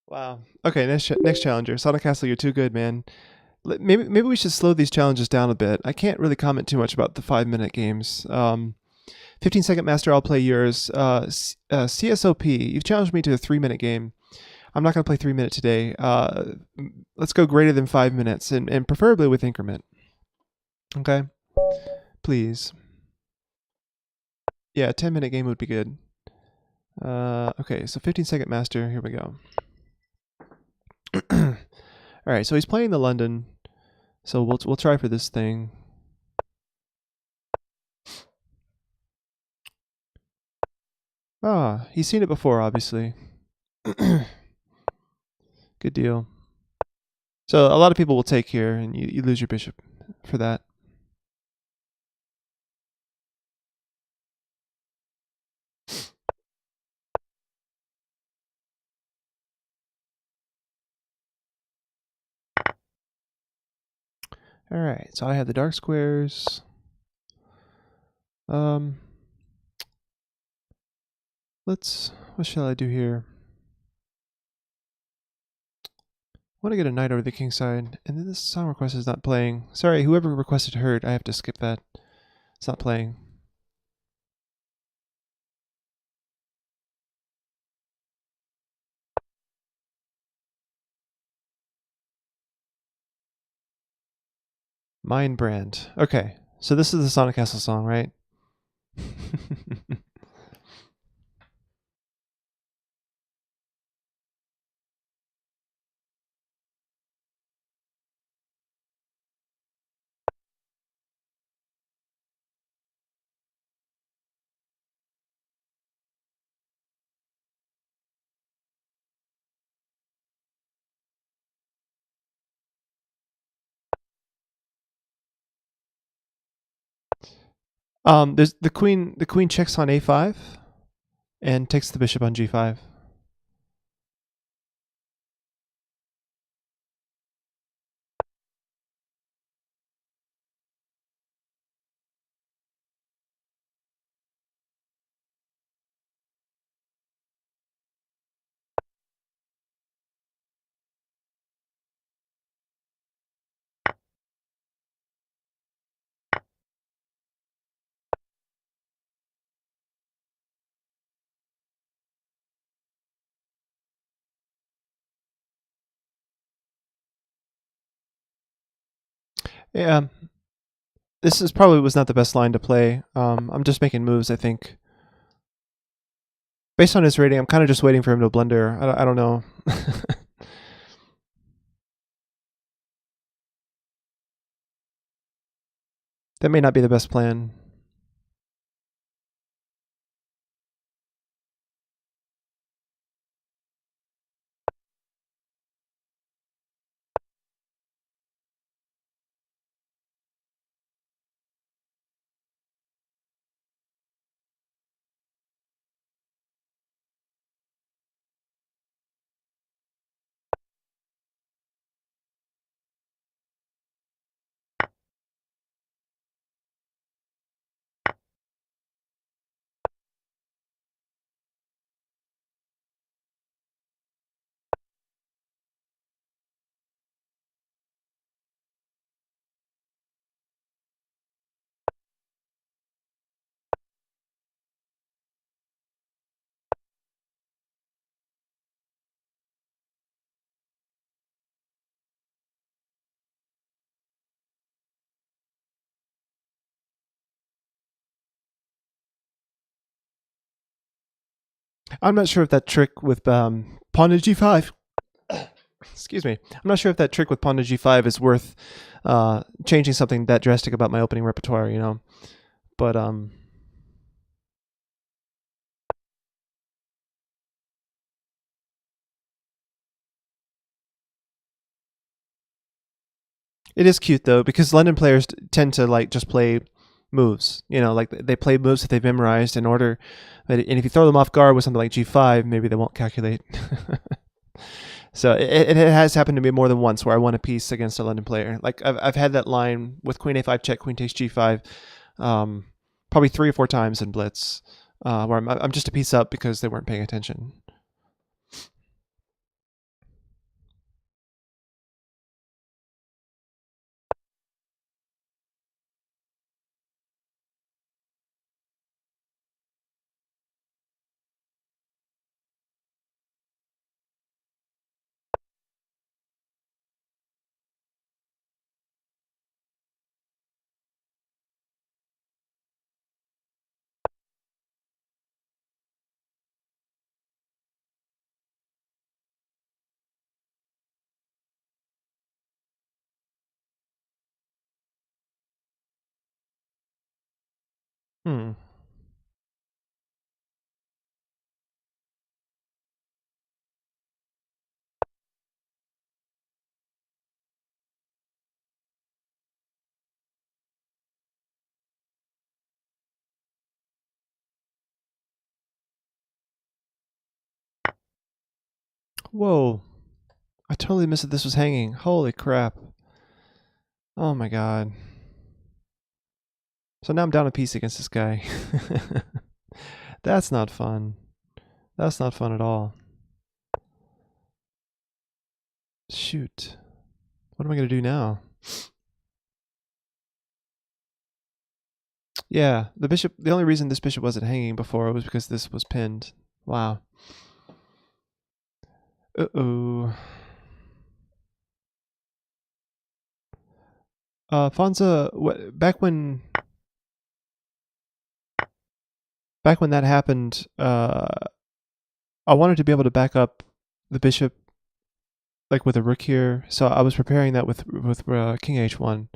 Wow. Okay, next challenger. Sonic Castle, you're too good, man. Maybe we should slow these challenges down a bit. I can't really comment too much about the 5-minute games. 15-second master, I'll play yours. CSOP, you've challenged me to a 3-minute game. I'm not going to play 3-minute today. Let's go greater than 5 minutes, and preferably with increment. Okay? Please. Yeah, a 10-minute game would be good. Okay, so 15-second master. Here we go. All right, so he's playing the London. So we'll try for this thing. He's seen it before, obviously. Good deal. So a lot of people will take here, and you lose your bishop for that. All right, so I have the dark squares. What shall I do here? I want to get a knight over the king side, and then this song request is not playing. Sorry, whoever requested hurt, I have to skip that. It's not playing. Mind Brand. Okay, so this is the Sonic Castle song, right? There's the queen. The queen checks on a5 and takes the bishop on g5. Yeah, this is probably was not the best line to play. I'm just making moves, I think. Based on his rating, I'm kind of just waiting for him to blunder. I don't know. That may not be the best plan. I'm not sure if that trick with pawn to g5. Excuse me. I'm not sure if that trick with pawn to g5 is worth changing something that drastic about my opening repertoire. But it is cute though, because London players tend to like just play moves. Like they play moves that they've memorized in order. And if you throw them off guard with something like g5, maybe they won't calculate. So it has happened to me more than once where I won a piece against a London player. Like I've had that line with queen a5 check, queen takes g5, probably 3 or 4 times in blitz, where I'm just a piece up because they weren't paying attention. Hmm. Whoa. I totally missed that this was hanging. Holy crap. Oh my god. So now I'm down a piece against this guy. That's not fun. That's not fun at all. Shoot. What am I going to do now? Yeah, the only reason this bishop wasn't hanging before was because this was pinned. Wow. Uh-oh. Fonza, back when that happened, I wanted to be able to back up the bishop like with a rook here. So I was preparing that with king h1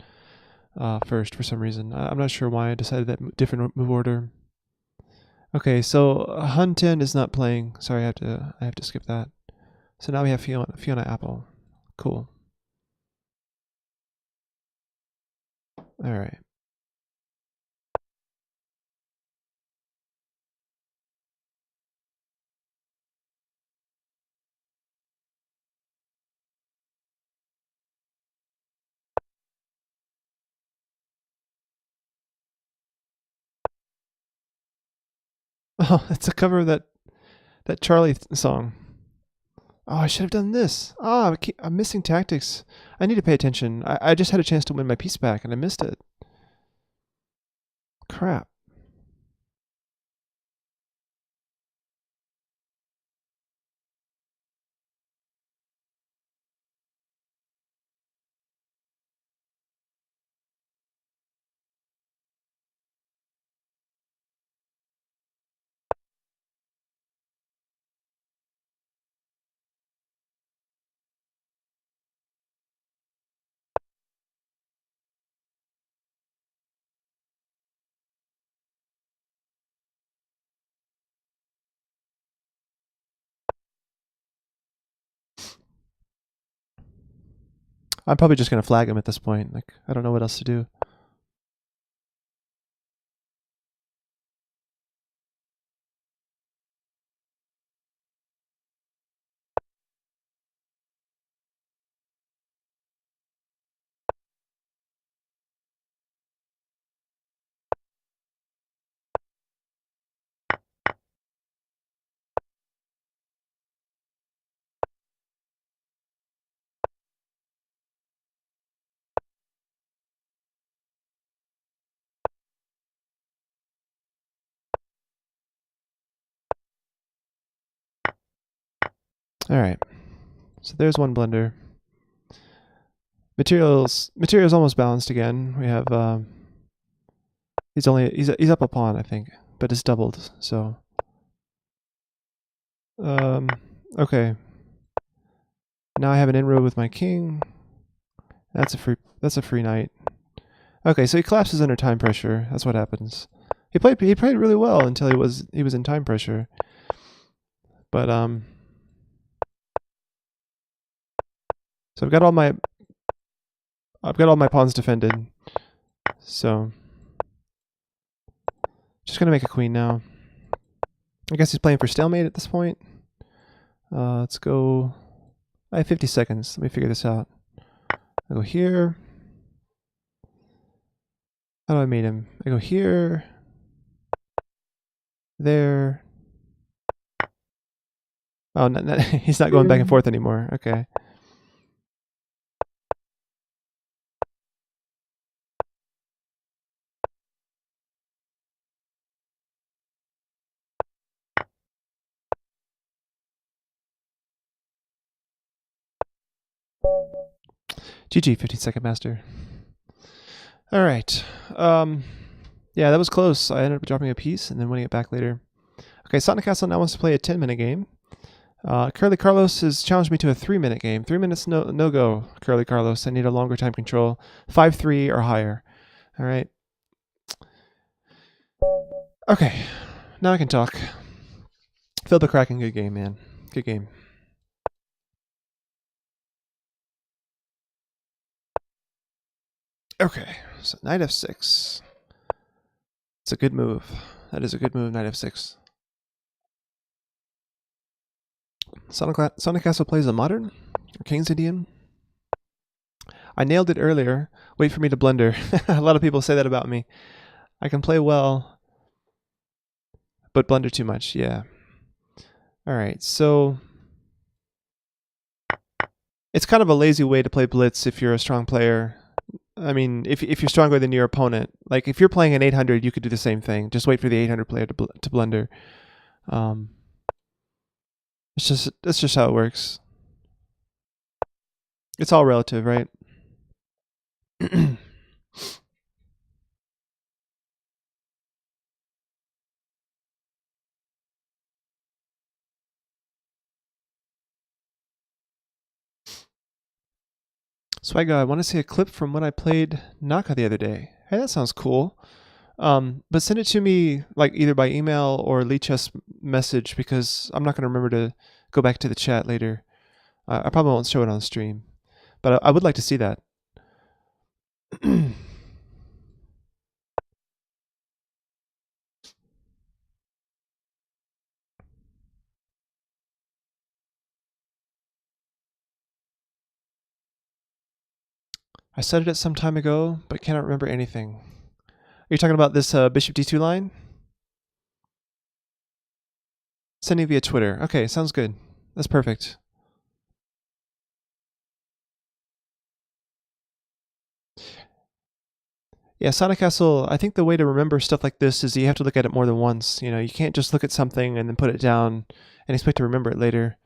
first for some reason. I'm not sure why I decided that different move order. Okay, so Hun 10 is not playing. Sorry, I have to skip that. So now we have Fiona Apple. Cool. All right. Oh, it's a cover of that Charlie song. Oh, I should have done this. Ah, I'm missing tactics. I need to pay attention. I just had a chance to win my piece back, and I missed it. Crap. I'm probably just going to flag him at this point. Like, I don't know what else to do. All right. So there's one blender. Materials almost balanced again. We have he's up a pawn, I think, but it's doubled. So okay. Now I have an inroad with my king. That's a free knight. Okay, so he collapses under time pressure. That's what happens. He played really well until he was in time pressure. But so I've got all my pawns defended. So just gonna make a queen now. I guess he's playing for stalemate at this point. Let's go. I have 50 seconds. Let me figure this out. I go here. How do I meet him? I go here. There. Oh, he's not going back and forth anymore. Okay. GG, 15-second master. All right. Yeah, that was close. I ended up dropping a piece and then winning it back later. Okay, Sonic Castle now wants to play a 10-minute game. Curly Carlos has challenged me to a 3-minute game. 3 minutes no go, Curly Carlos. I need a longer time control. 5-3 or higher. All right. Okay, now I can talk. Phil the Kraken, good game, man. Good game. Okay, so knight f6. It's a good move. That is a good move, knight f6. Sonic Castle plays a modern or King's Indian. I nailed it earlier. Wait for me to blunder. A lot of people say that about me. I can play well, but blunder too much. Yeah. All right, so it's kind of a lazy way to play blitz if you're a strong player. I mean, if you're stronger than your opponent, like if you're playing an 800, you could do the same thing. Just wait for the 800 player to blunder. That's just how it works. It's all relative, right? Swagga, I want to see a clip from when I played Naka the other day. Hey, that sounds cool. But send it to me like either by email or Lichess message because I'm not going to remember to go back to the chat later. I probably won't show it on stream, but I would like to see that. I said it some time ago, but cannot remember anything. Are you talking about this bishop d2 line? Sending via Twitter. Okay, sounds good. That's perfect. Yeah, Sonic Castle, I think the way to remember stuff like this is you have to look at it more than once. You know, you can't just look at something and then put it down and expect to remember it later.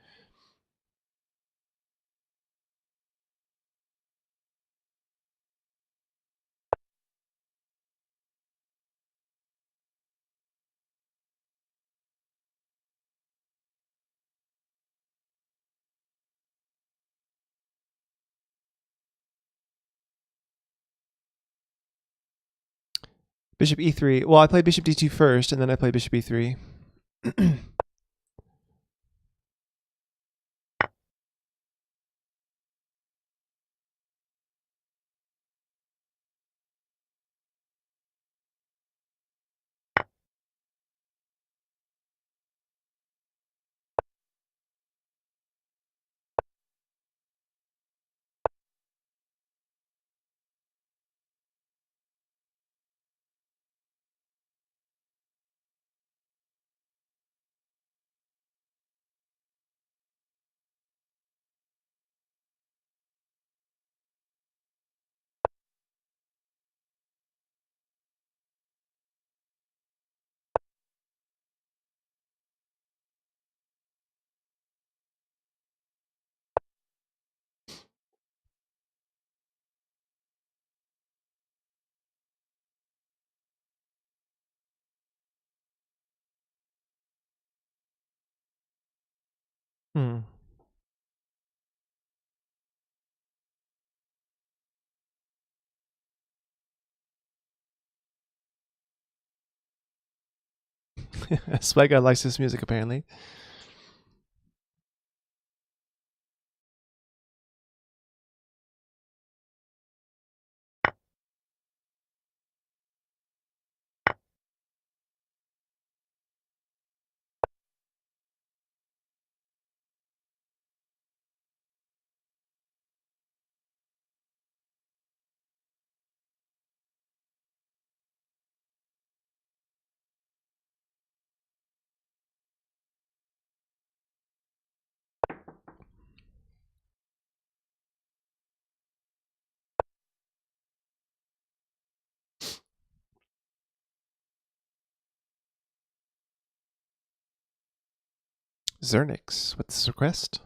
Bishop e3. Well, I played bishop d2 first, and then I played bishop e3. Hmm. Spy Guy likes this music, apparently. Zernix, what's this request?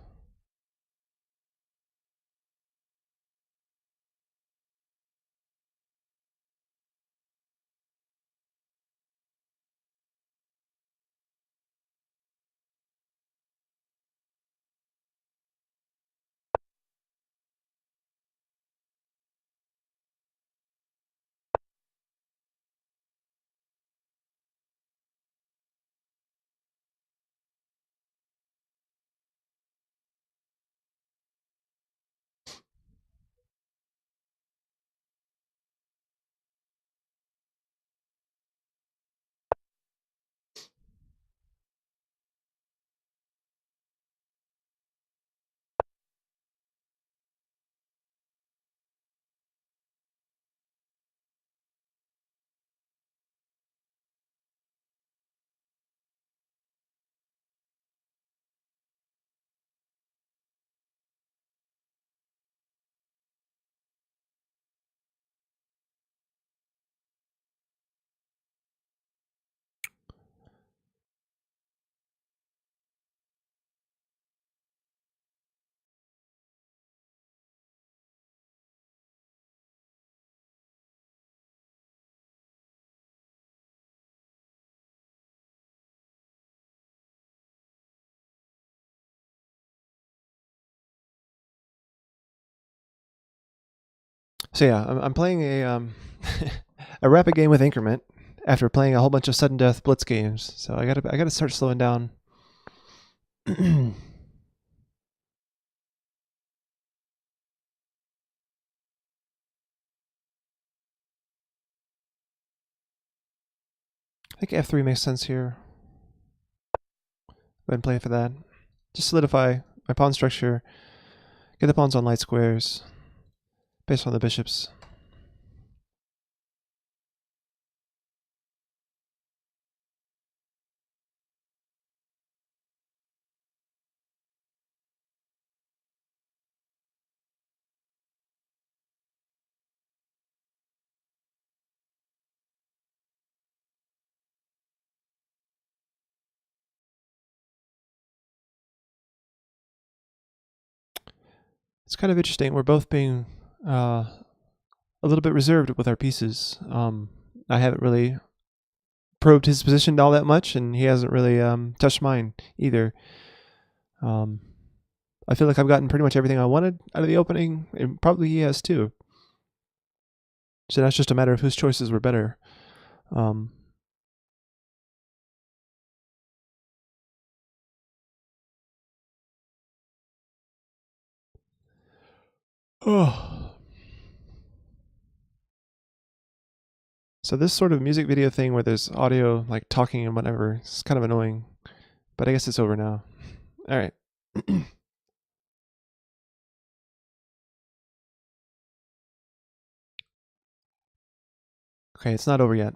So yeah, I'm playing a a rapid game with increment after playing a whole bunch of sudden death blitz games. So I gotta start slowing down. I think f3 makes sense here. Go ahead and play for that. Just solidify my pawn structure. Get the pawns on light squares based on the bishops. It's kind of interesting. We're both being a little bit reserved with our pieces. I haven't really probed his position all that much, and he hasn't really touched mine either. I feel like I've gotten pretty much everything I wanted out of the opening, and probably he has too. So that's just a matter of whose choices were better. Um, oh. So this sort of music video thing where there's audio like talking and whatever is kind of annoying, but I guess it's over now. All right. Okay, it's not over yet.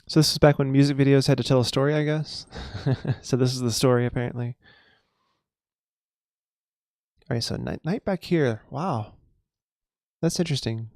So this is back when music videos had to tell a story, I guess. So this is the story apparently. All right, so night back here. Wow, that's interesting.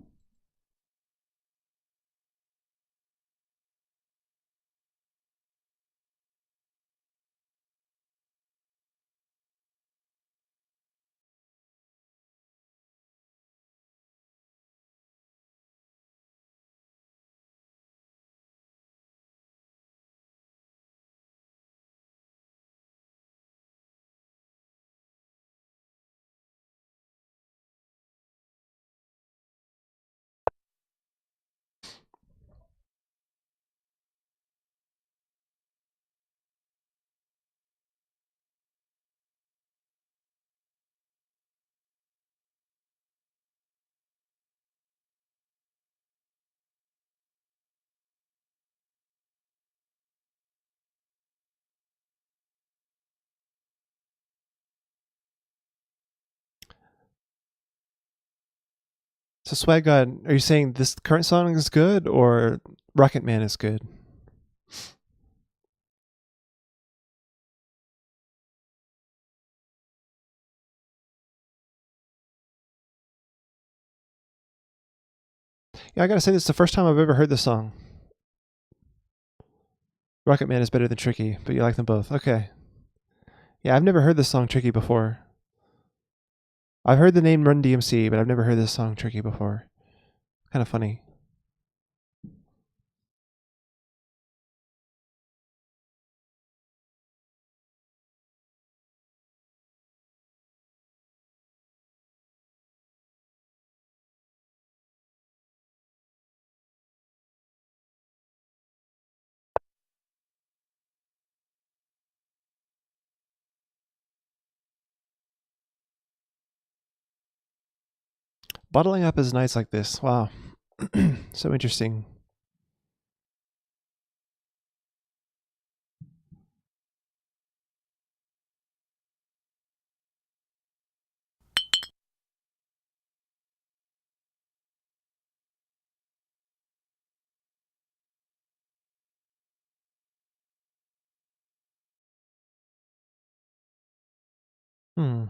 So Swag God, are you saying this current song is good or Rocket Man is good? Yeah, I gotta say this is the first time I've ever heard this song. Rocket Man is better than Tricky, but you like them both. Okay. Yeah, I've never heard this song Tricky before. I've heard the name Run DMC, but I've never heard this song Tricky before. Kind of funny. Bottling up is nights like this. Wow. So interesting. Hmm.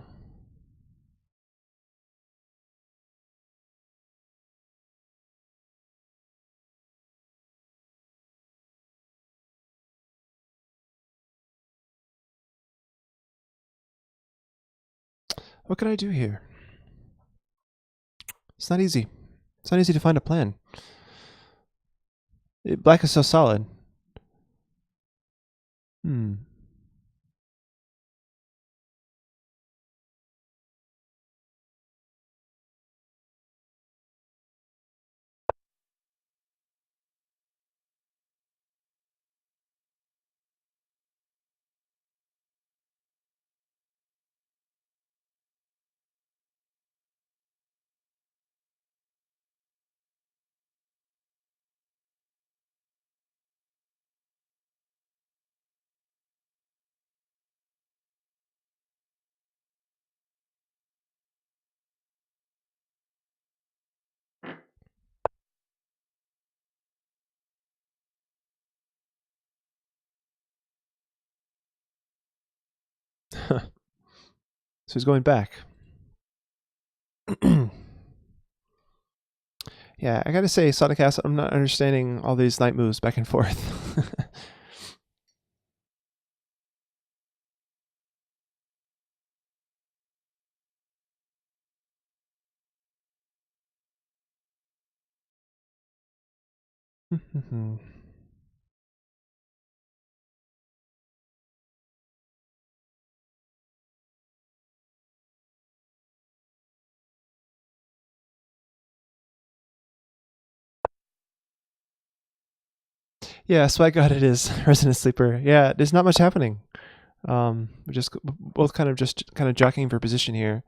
What can I do here? It's not easy. It's not easy to find a plan. Black is so solid. Hmm. So he's going back. Yeah, I gotta say, Sonic Acid, I'm not understanding all these knight moves back and forth. Yeah, so I got it as Resident Sleeper. Yeah, there's not much happening. We're just both kind of jockeying for position here.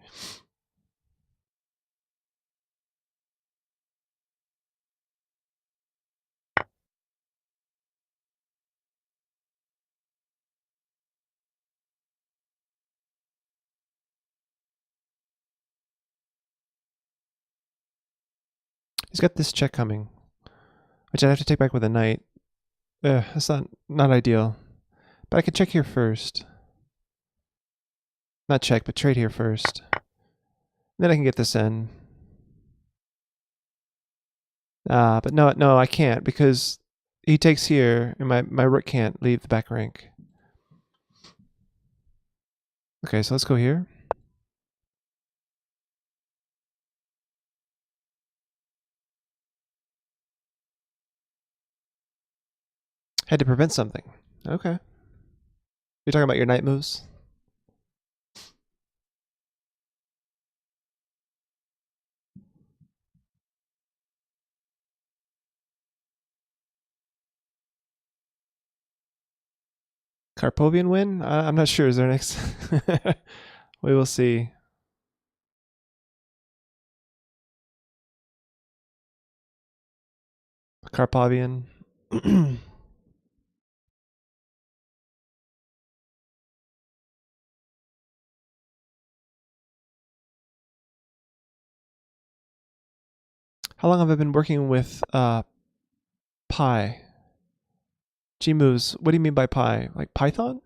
He's got this check coming, which I'd have to take back with a knight. That's not ideal. But I could check here first. Not check, but trade here first. Then I can get this in. But no, I can't because he takes here, and my rook can't leave the back rank. Okay, so let's go here. Had to prevent something. Okay. You're talking about your knight moves? Karpovian win? I'm not sure. Is there next? We will see. Karpovian. How long have I been working with Pi? G moves. What do you mean by Pi? Like Python?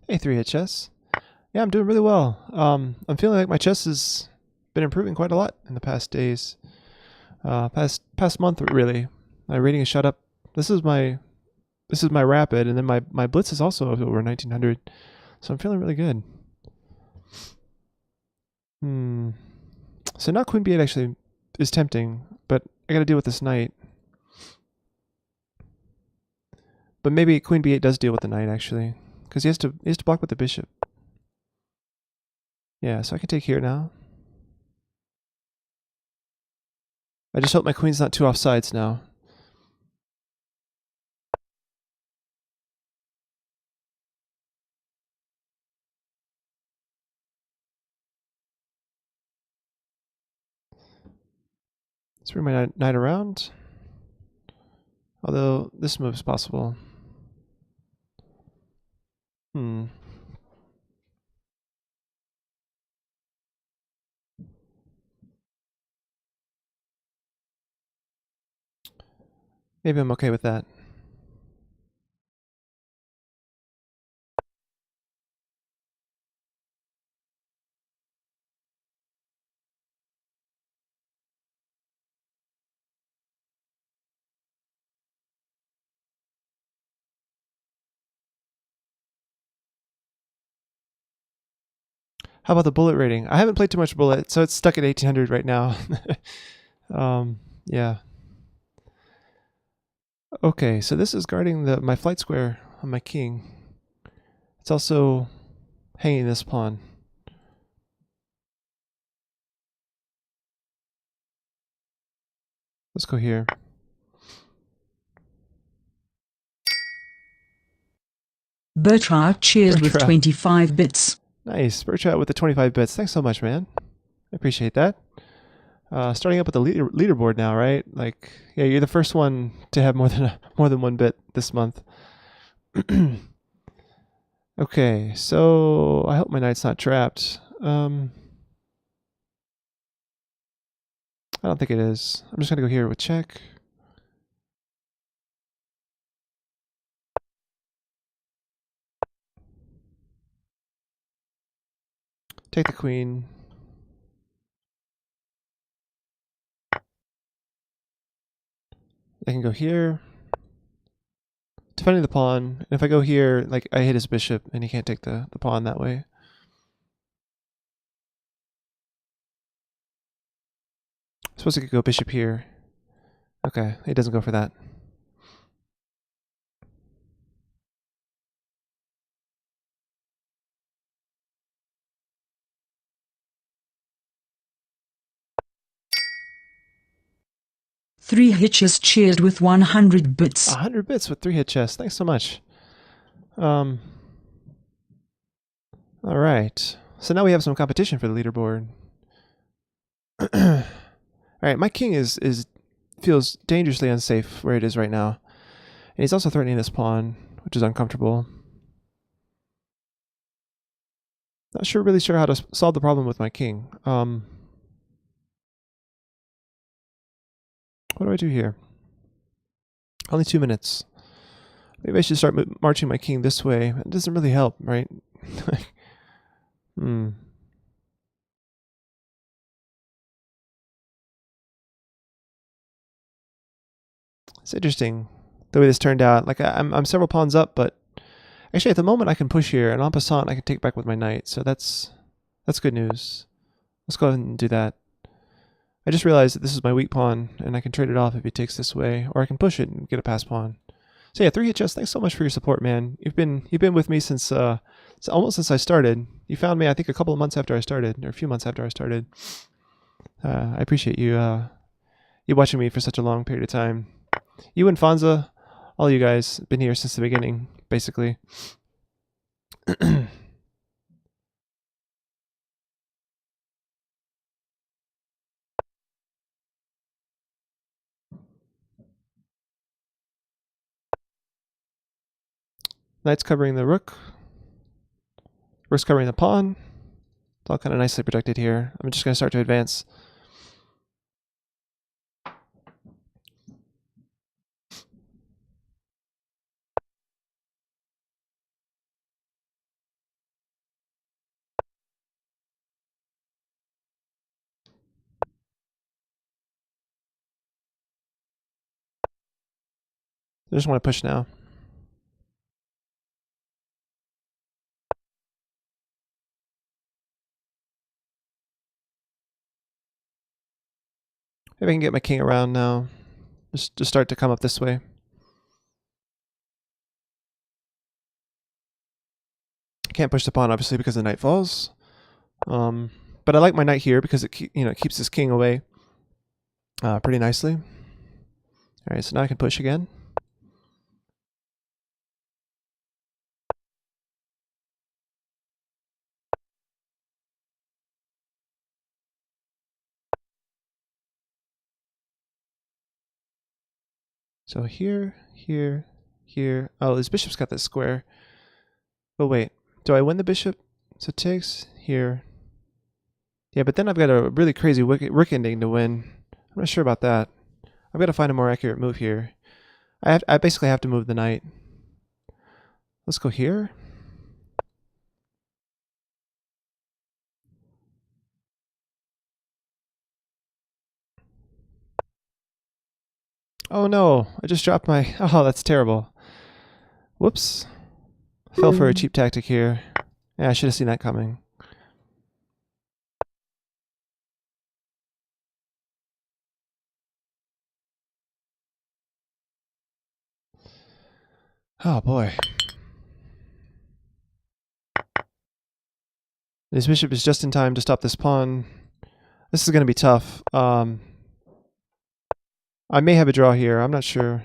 Hey, 3-hit chess. Yeah, I'm doing really well. I'm feeling like my chess has been improving quite a lot in the past days. Past month really. My rating is shot up. This is my rapid, and then my blitz is also over 1900. So I'm feeling really good. Hmm. So now Queen B8 actually is tempting, but I got to deal with this knight. But maybe Queen B8 does deal with the knight actually, because he has to block with the bishop. Yeah, so I can take here now. I just hope my queen's not too off sides now. Let's bring my knight around. Although this move's possible. Hmm. Maybe I'm okay with that. How about the bullet rating? I haven't played too much bullet, so it's stuck at 1800 right now. Yeah. Okay, so this is guarding my flight square on my king. It's also hanging this pawn. Let's go here. Bertrout cheered with Bertrout. 25 bits. Nice. Bertrout with the 25 bits. Thanks so much, man. I appreciate that. Starting up with the leaderboard now, right? Like, yeah, you're the first one to have more than 1 bit this month. Okay, so I hope my knight's not trapped. I don't think it is. I'm just gonna go here with check. Take the queen. I can go here. Defending the pawn. And if I go here, like, I hit his bishop and he can't take the pawn that way. I'm supposed to go bishop here. Okay, he doesn't go for that. Three Hitches cheered with 100 bits. 100 bits with 3 hit chess. Thanks so much. All right. So now we have some competition for the leaderboard. All right, my king feels dangerously unsafe where it is right now. And he's also threatening this pawn, which is uncomfortable. Not really sure how to solve the problem with my king. What do I do here? Only 2 minutes. Maybe I should start marching my king this way. It doesn't really help, right? It's interesting the way this turned out. Like, I'm several pawns up, but actually at the moment I can push here, and en passant I can take back with my knight. So that's good news. Let's go ahead and do that. I just realized that this is my weak pawn, and I can trade it off if he takes this way, or I can push it and get a pass pawn. So yeah, 3 hit chess. Thanks so much for your support, man. You've been with me since almost since I started. You found me, I think, a couple of months after I started, or a few months after I started. I appreciate you you watching me for such a long period of time. You and Fonza, all you guys, been here since the beginning, basically. Knight's covering the rook. Rook's covering the pawn. It's all kind of nicely protected here. I'm just going to start to advance. I just want to push now. Maybe I can get my king around now. Just start to come up this way. Can't push the pawn, obviously, because the knight falls. But I like my knight here because it keeps his king away pretty nicely. All right, so now I can push again. So here, here, here. Oh, his bishop's got this square. But wait, do I win the bishop? So it takes here. Yeah, but then I've got a really crazy rook ending to win. I'm not sure about that. I've got to find a more accurate move here. I basically have to move the knight. Let's go here. Oh no, I just dropped my... Oh, that's terrible. Whoops. Fell for a cheap tactic here. Yeah, I should have seen that coming. Oh boy. This bishop is just in time to stop this pawn. This is going to be tough. I may have a draw here. I'm not sure.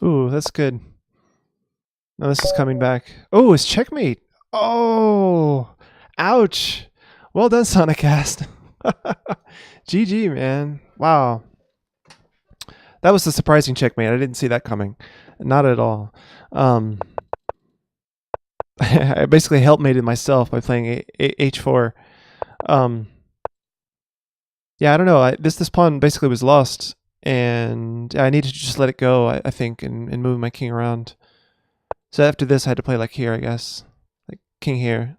Ooh, that's good. Now this is coming back. Oh, it's checkmate. Oh, ouch. Well done, Sonicast. GG, man. Wow. That was a surprising checkmate. I didn't see that coming. Not at all. I basically helpmated myself by playing h4. Um, yeah, I don't know. This pawn basically was lost, and I needed to just let it go, I think, and move my king around. So after this, I had to play like here, I guess. Like king here.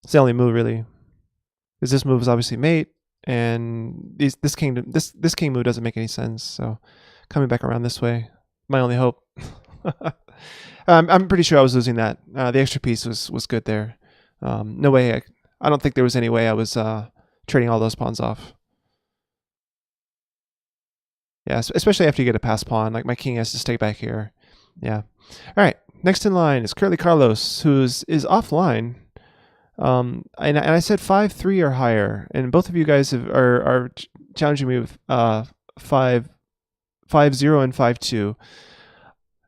It's the only move, really. Because this move is obviously mate, and this king move doesn't make any sense. So coming back around this way, my only hope. I'm pretty sure I was losing that. The extra piece was good there. No way. I don't think there was any way I was trading all those pawns off. Yeah, especially after you get a pass pawn. Like my king has to stay back here. Yeah. All right. Next in line is currently Carlos, who is offline. And I said 5-3 or higher, and both of you guys are challenging me with 5-0 and 5-2.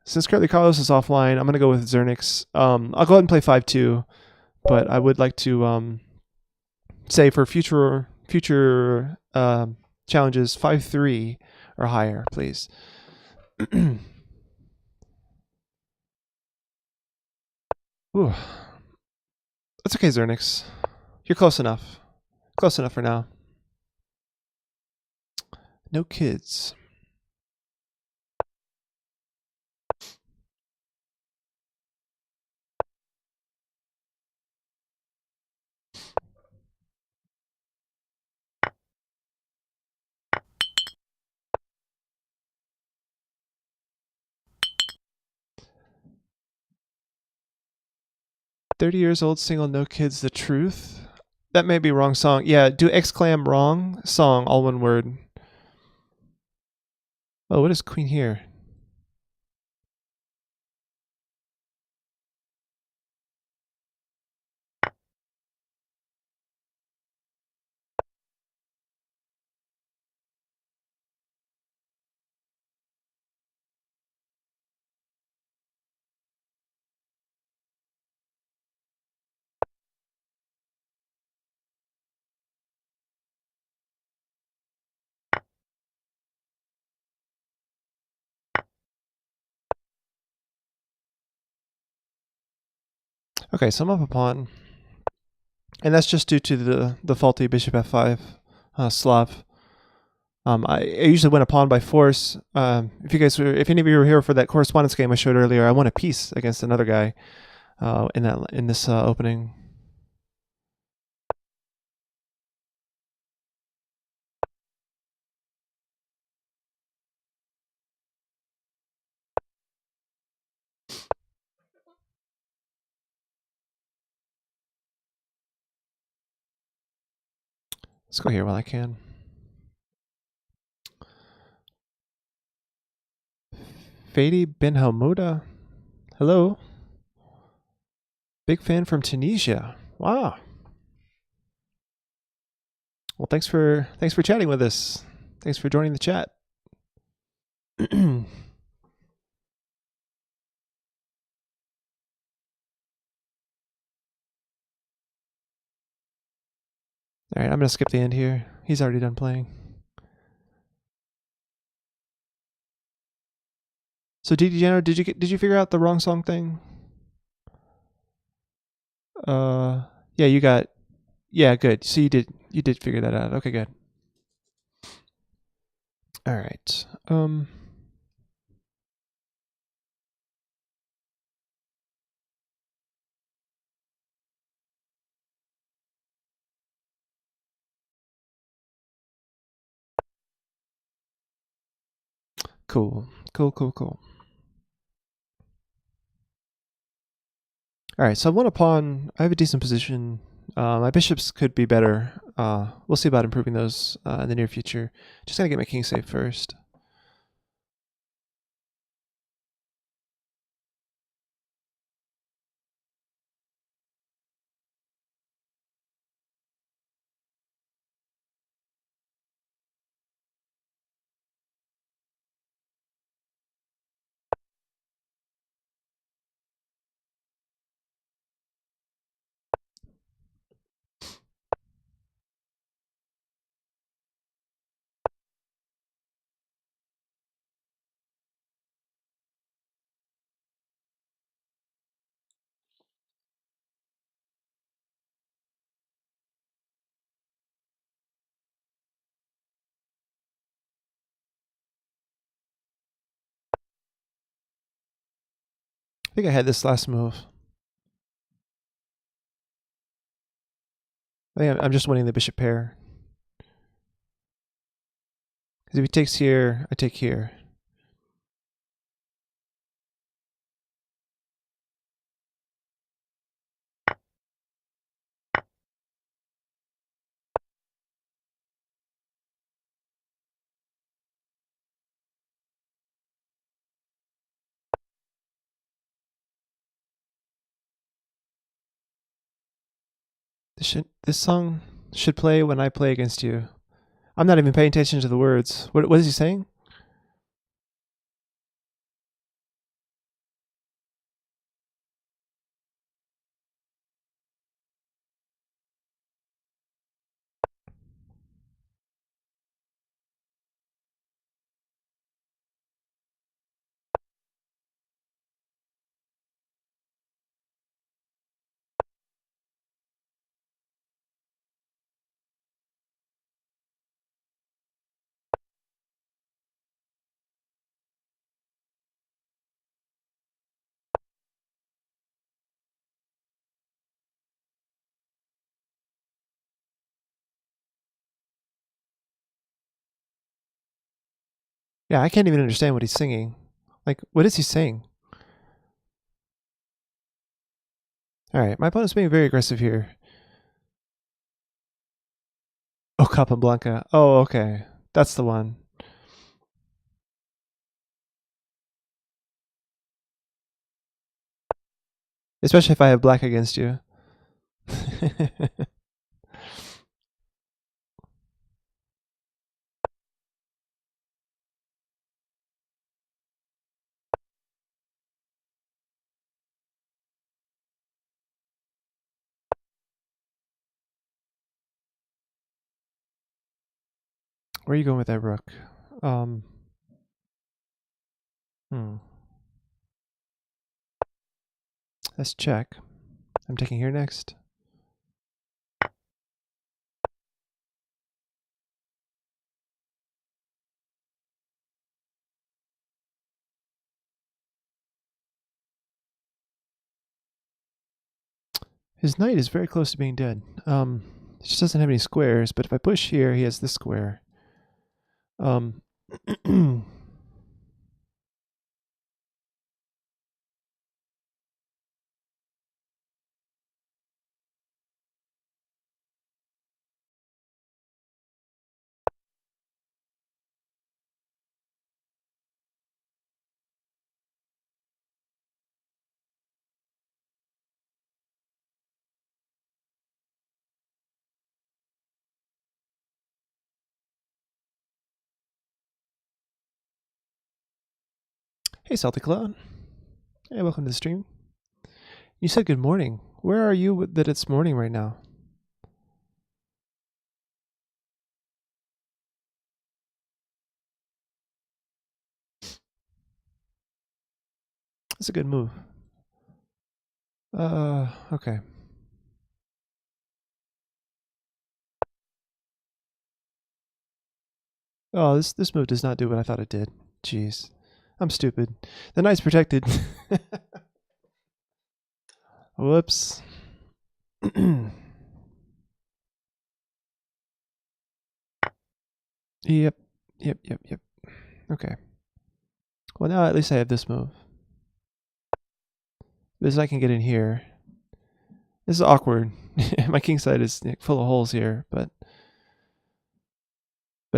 Since currently Carlos is offline, I'm gonna go with Zernix. I'll go ahead and play 5-2, but I would like to say for future challenges 5-3 or higher, please. Ooh. That's okay, Zernix. You're close enough. Close enough for now. No kids. "30 years old, single, no kids, the truth." That may be wrong song. Yeah, do exclam wrong song, all one word. Oh, what is queen here? Okay, so I'm up a pawn. And that's just due to the faulty bishop f5 Slav. I usually win a pawn by force. If any of you were here for that correspondence game I showed earlier, I won a piece against another guy in this opening. Let's go here while I can. Fadi Ben Hamuda. Hello. Big fan from Tunisia. Wow. Well, thanks for chatting with us. Thanks for joining the chat. All right, I'm gonna skip the end here. He's already done playing. So DD did you figure out the wrong song thing? Yeah, you got. Yeah, good. So you did figure that out. Okay, good. All right. Cool. Cool. All right, so I won a pawn. I have a decent position. My bishops could be better. We'll see about improving those in the near future. Just gotta get my king safe first. I think I had this last move. I think I'm just winning the bishop pair. Because if he takes here, I take here. This song should play when I play against you. I'm not even paying attention to the words. What is he saying? Yeah, I can't even understand what he's singing. Like, what is he saying? All right, my opponent's being very aggressive here. Oh, Capablanca. Oh, okay. That's the one. Especially if I have black against you. Where are you going with that rook? Um, hmm. Let's check. I'm taking here next. His knight is very close to being dead. He just doesn't have any squares, but if I push here, he has this square. Um, Hey, Salty Cloud. Hey, welcome to the stream. You said good morning. Where are you that it's morning right now? That's a good move. Okay. Oh, this move does not do what I thought it did. Jeez. I'm stupid. The knight's protected. Whoops. Yep. Yep. Okay. Well, now at least I have this move. This I can get in here. This is awkward. My king side is full of holes here, but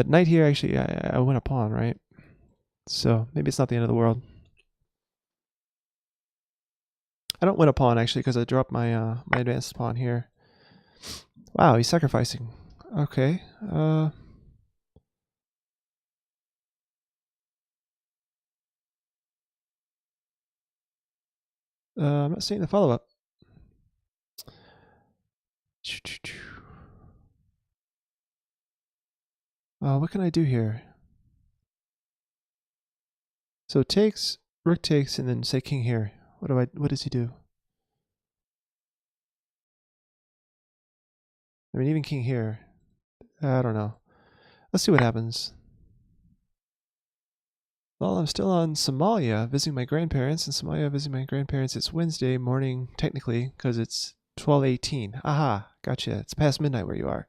knight here actually I win a pawn, right? So maybe it's not the end of the world. I don't win a pawn actually because I dropped my my advanced pawn here. Wow, he's sacrificing. Okay. I'm not seeing the follow up. What can I do here? So takes, rook takes, and then say king here. What does he do? I mean, even king here. I don't know. Let's see what happens. Well, I'm still on Somalia visiting my grandparents. In Somalia, visiting my grandparents. It's Wednesday morning, technically, because it's 12:18. Aha, gotcha. It's past midnight where you are.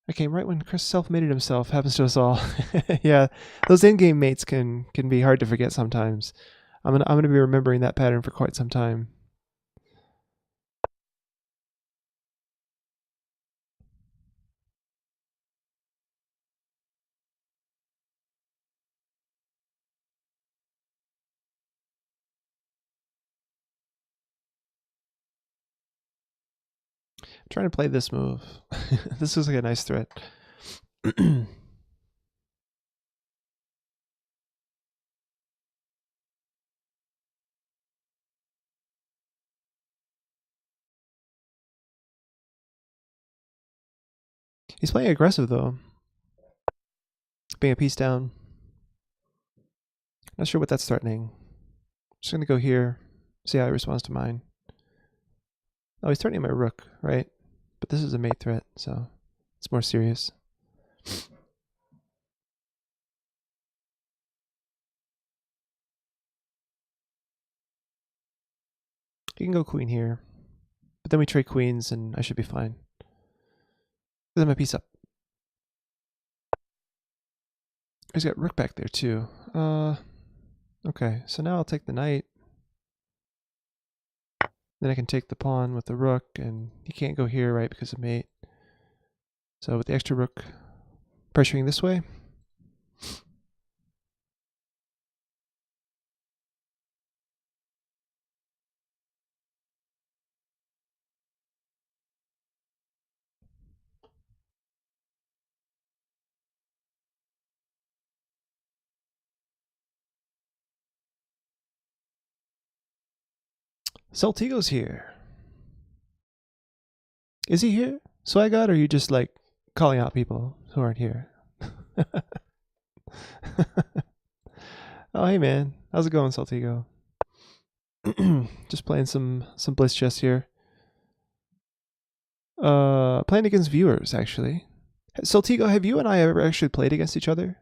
I came right when Chris self-mated himself. Happens to us all. Yeah, those in-game mates can be hard to forget sometimes. I'm gonna be remembering that pattern for quite some time. I'm trying to play this move. This was like a nice threat. He's playing aggressive though. Being a piece down. Not sure what that's threatening. Just gonna go here, see how he responds to mine. Oh, he's threatening my rook, right? But this is a mate threat, so it's more serious. He can go queen here, but then we trade queens and I should be fine. Then my piece up. He's got rook back there too. Okay, so now I'll take the knight. Then I can take the pawn with the rook, and he can't go here, right, because of mate. So with the extra rook pressuring this way. Saltigo's here. Is he here, Swagot, or are you just like calling out people who aren't here? Oh, hey man, how's it going, Saltigo? Just playing some Bliss chess here. Playing against viewers actually. Saltigo, have you and I ever actually played against each other?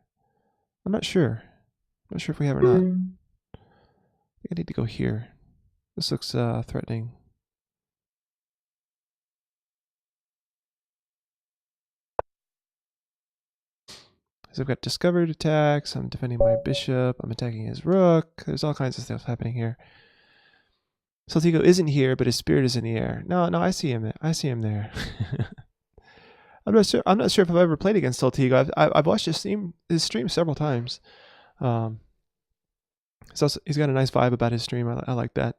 I'm not sure. I'm not sure if we have or not. I think I need to go here. This looks threatening. So I've got discovered attacks. I'm defending my bishop. I'm attacking his rook. There's all kinds of stuff happening here. Saltigo isn't here, but his spirit is in the air. No, I see him. I see him there. I'm not sure if I've ever played against Saltigo. I've watched his stream several times. He's got a nice vibe about his stream. I like that.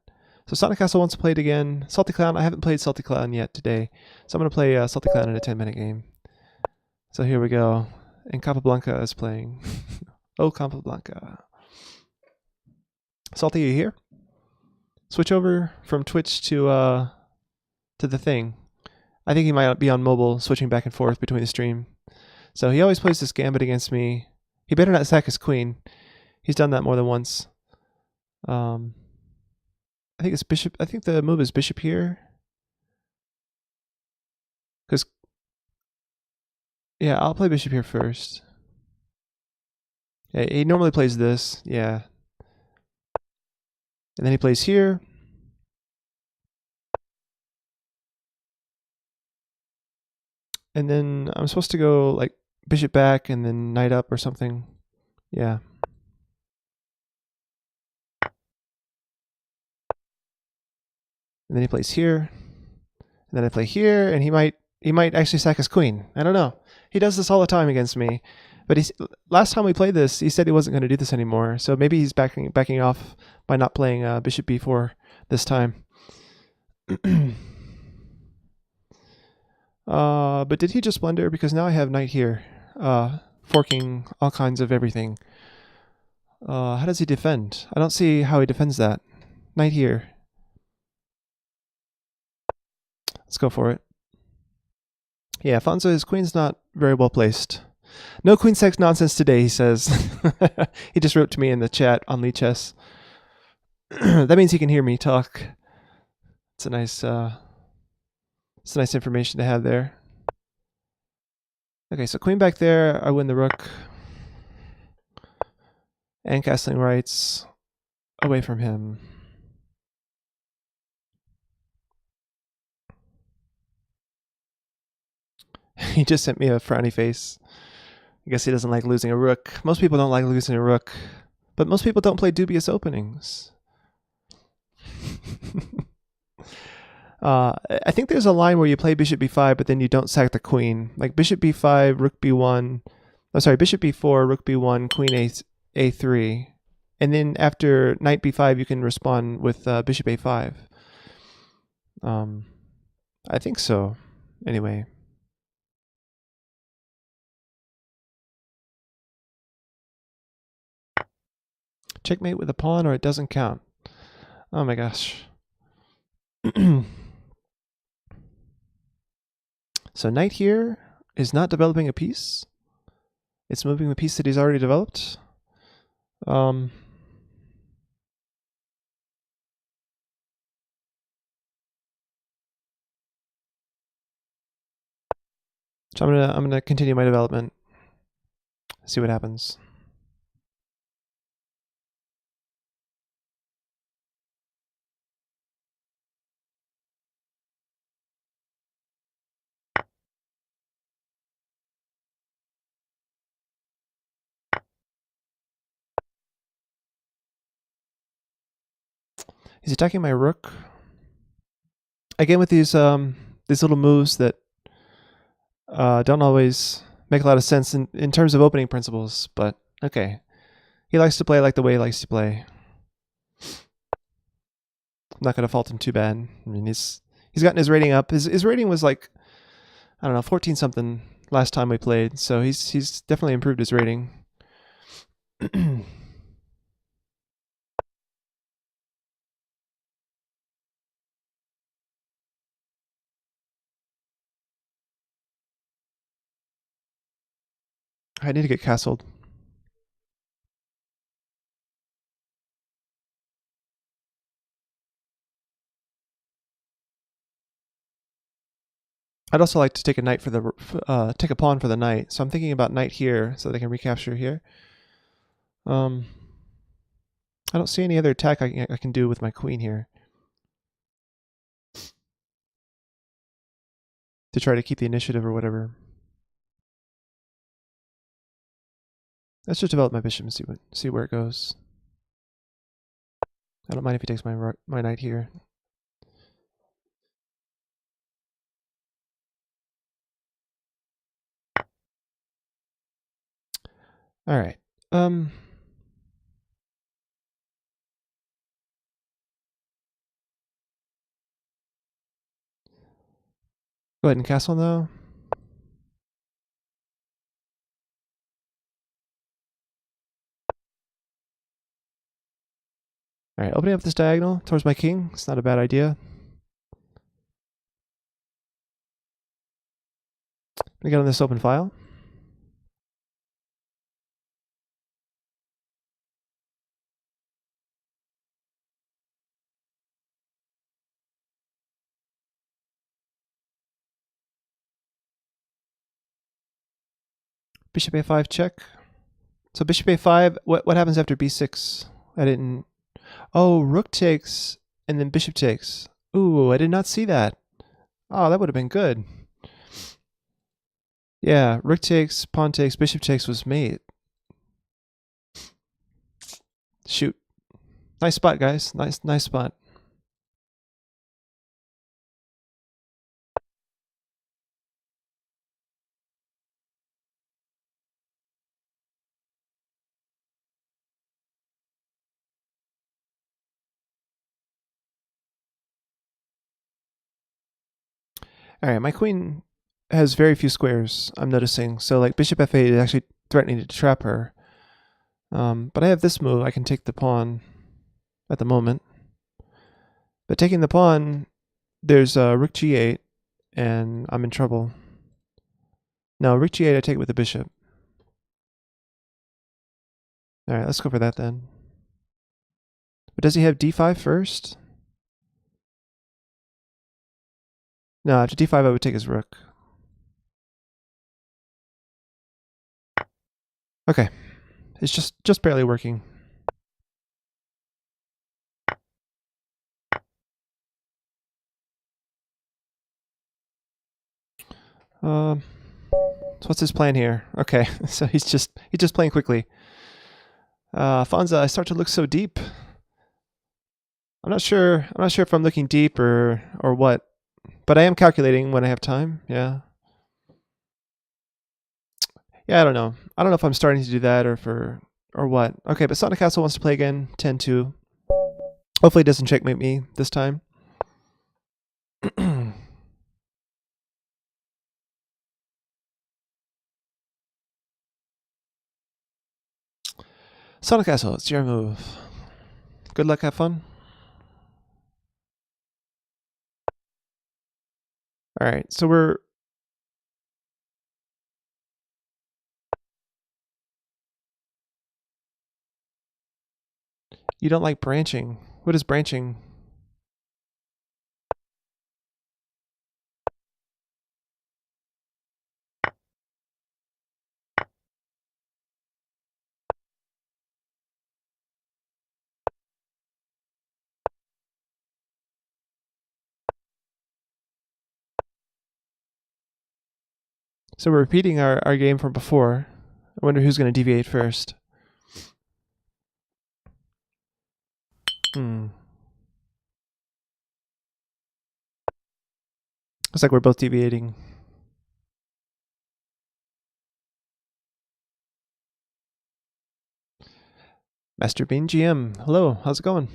So Sonic Castle wants to play it again. Salty Clown. I haven't played Salty Clown yet today, so I'm gonna play Salty Clown in a 10-minute game. So here we go. And Capablanca is playing. Oh, Capablanca. Salty, are you here? Switch over from Twitch to the thing. I think he might be on mobile, switching back and forth between the stream. So he always plays this gambit against me. He better not sack his queen. He's done that more than once. I think it's bishop. I think the move is bishop here. Because, yeah, I'll play bishop here first. Yeah, he normally plays this. Yeah. And then he plays here. And then I'm supposed to go like bishop back and then knight up or something. Yeah. And then he plays here. And then I play here, and he might actually sack his queen. I don't know. He does this all the time against me. But last time we played this, he said he wasn't going to do this anymore. So maybe he's backing off by not playing bishop b4 this time. But did he just blunder? Because now I have knight here, forking all kinds of everything. How does he defend? I don't see how he defends that. Knight here. Let's go for it. Yeah, Fonzo, his queen's not very well placed. No queen sex nonsense today, he says. He just wrote to me in the chat on Lee Chess. That means he can hear me talk. It's a nice information to have there. Okay, so queen back there, I win the rook. And castling rights away from him. He just sent me a frowny face. I guess he doesn't like losing a rook. Most people don't like losing a rook, but most people don't play dubious openings. I think there's a line where you play bishop b5, but then you don't sack the queen. Like bishop b5, rook b1. Oh, sorry, bishop b4, rook b1, queen a3. And then after knight b5, you can respond with bishop a5. I think so. Anyway. Checkmate with a pawn or it doesn't count. Oh my gosh. So knight here is not developing a piece. It's moving the piece that he's already developed. So I'm gonna continue my development. See what happens. He's attacking my rook. Again with these little moves that don't always make a lot of sense in terms of opening principles, but okay. He likes to play like the way he likes to play. I'm not gonna fault him too bad. I mean he's gotten his rating up. His rating was like, I don't know, 14 something last time we played, so he's definitely improved his rating. I need to get castled. I'd also like to take a knight for the take a pawn for the knight. So I'm thinking about knight here, so they can recapture here. I don't see any other attack I can do with my queen here to try to keep the initiative or whatever. Let's just develop my bishop and see where it goes. I don't mind if he takes my knight here. All right. Go ahead and castle now. All right, opening up this diagonal towards my king. It's not a bad idea. I'm gonna get on this open file. Bishop a5 check. So bishop a5. What happens after b6? I didn't. Oh, rook takes and then bishop takes. Ooh, I did not see that. Oh, that would have been good. Yeah, rook takes, pawn takes, bishop takes was mate. Shoot. Nice spot, guys. Nice spot. All right, my queen has very few squares, I'm noticing. So like bishop f8 is actually threatening to trap her. But I have this move. I can take the pawn at the moment. But taking the pawn, there's rook g8, and I'm in trouble. No, rook g8, I take it with the bishop. All right, let's go for that then. But does he have d5 first? No, after d5 I would take his rook. Okay. It's just barely working. So what's his plan here? Okay, so he's just playing quickly. Fonza, I start to look so deep. I'm not sure if I'm looking deep or what, but I am calculating when I have time. Yeah. Yeah, I don't know. I don't know if I'm starting to do that or what. Okay, but Sonic Castle wants to play again. 10-2. Hopefully it doesn't checkmate me this time. Sonic Castle, it's your move. Good luck, have fun. All right, so you don't like branching. What is branching? So we're repeating our game from before. I wonder who's going to deviate first. Looks like we're both deviating. Master Bean GM, hello, how's it going?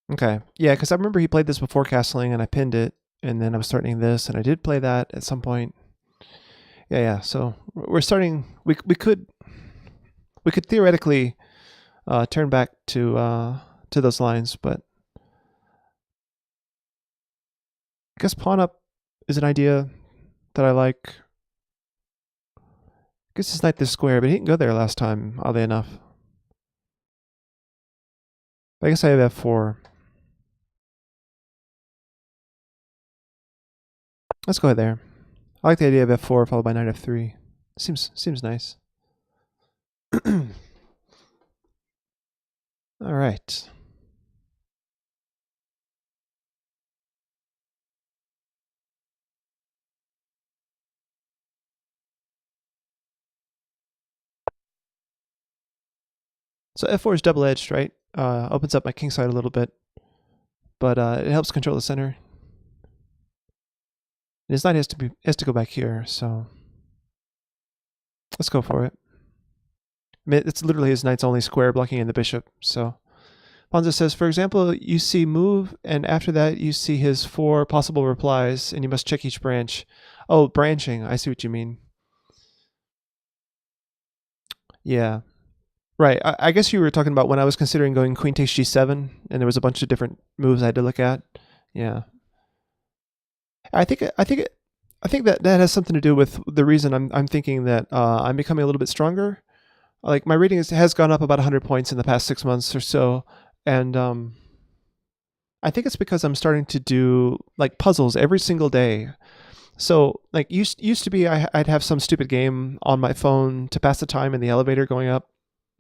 Okay, yeah, because I remember he played this before castling and I pinned it, and then I was starting this, and I did play that at some point. Yeah. So we're starting. We could theoretically turn back to those lines, but I guess pawn up is an idea that I like. I guess it's knight this square, but he didn't go there last time, oddly enough. I guess I have f4. Let's go there. I like the idea of f4 followed by knight f3. Seems nice. All right. So f4 is double-edged, right? Opens up my king side a little bit, but it helps control the center. And his knight has to go back here, so let's go for it. I mean, it's literally his knight's only square blocking in the bishop. So Ponza says, for example, you see move, and after that you see his 4 possible replies, and you must check each branch. Oh, branching. I see what you mean. Yeah. Right. I guess you were talking about when I was considering going queen takes g7, and there was a bunch of different moves I had to look at. Yeah. I think that has something to do with the reason I'm thinking that I'm becoming a little bit stronger. Like my rating has gone up about 100 points in the past 6 months or so, and I think it's because I'm starting to do like puzzles every single day. So like used to be I'd have some stupid game on my phone to pass the time in the elevator going